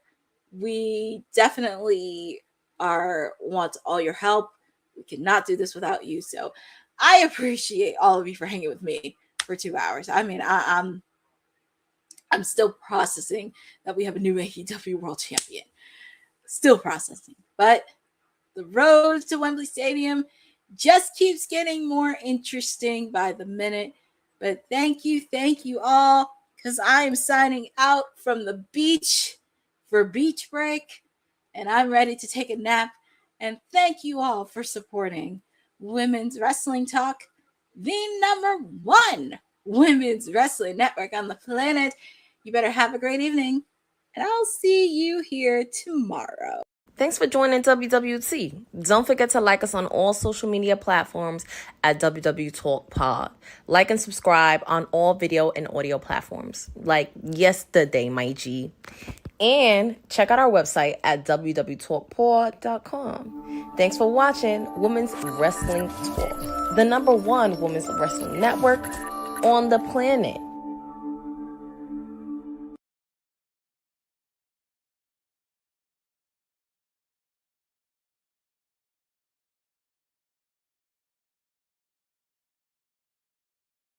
We definitely want all your help. We cannot do this without you. So I appreciate all of you for hanging with me for 2 hours. I mean, I'm still processing that we have a new AEW World Champion. Still processing. But the road to Wembley Stadium just keeps getting more interesting by the minute. But thank you all, because I am signing out from the beach for beach break, and I'm ready to take a nap. And thank you all for supporting Women's Wrestling Talk, the #1 women's wrestling network on the planet. You better have a great evening, and I'll see you here tomorrow. Thanks for joining WWT. Don't forget to like us on all social media platforms at WW Talk Pod. Like and subscribe on all video and audio platforms, like yesterday, my G. And check out our website at www.talkpod.com. Thanks for watching Women's Wrestling Talk, the #1 women's wrestling network on the planet.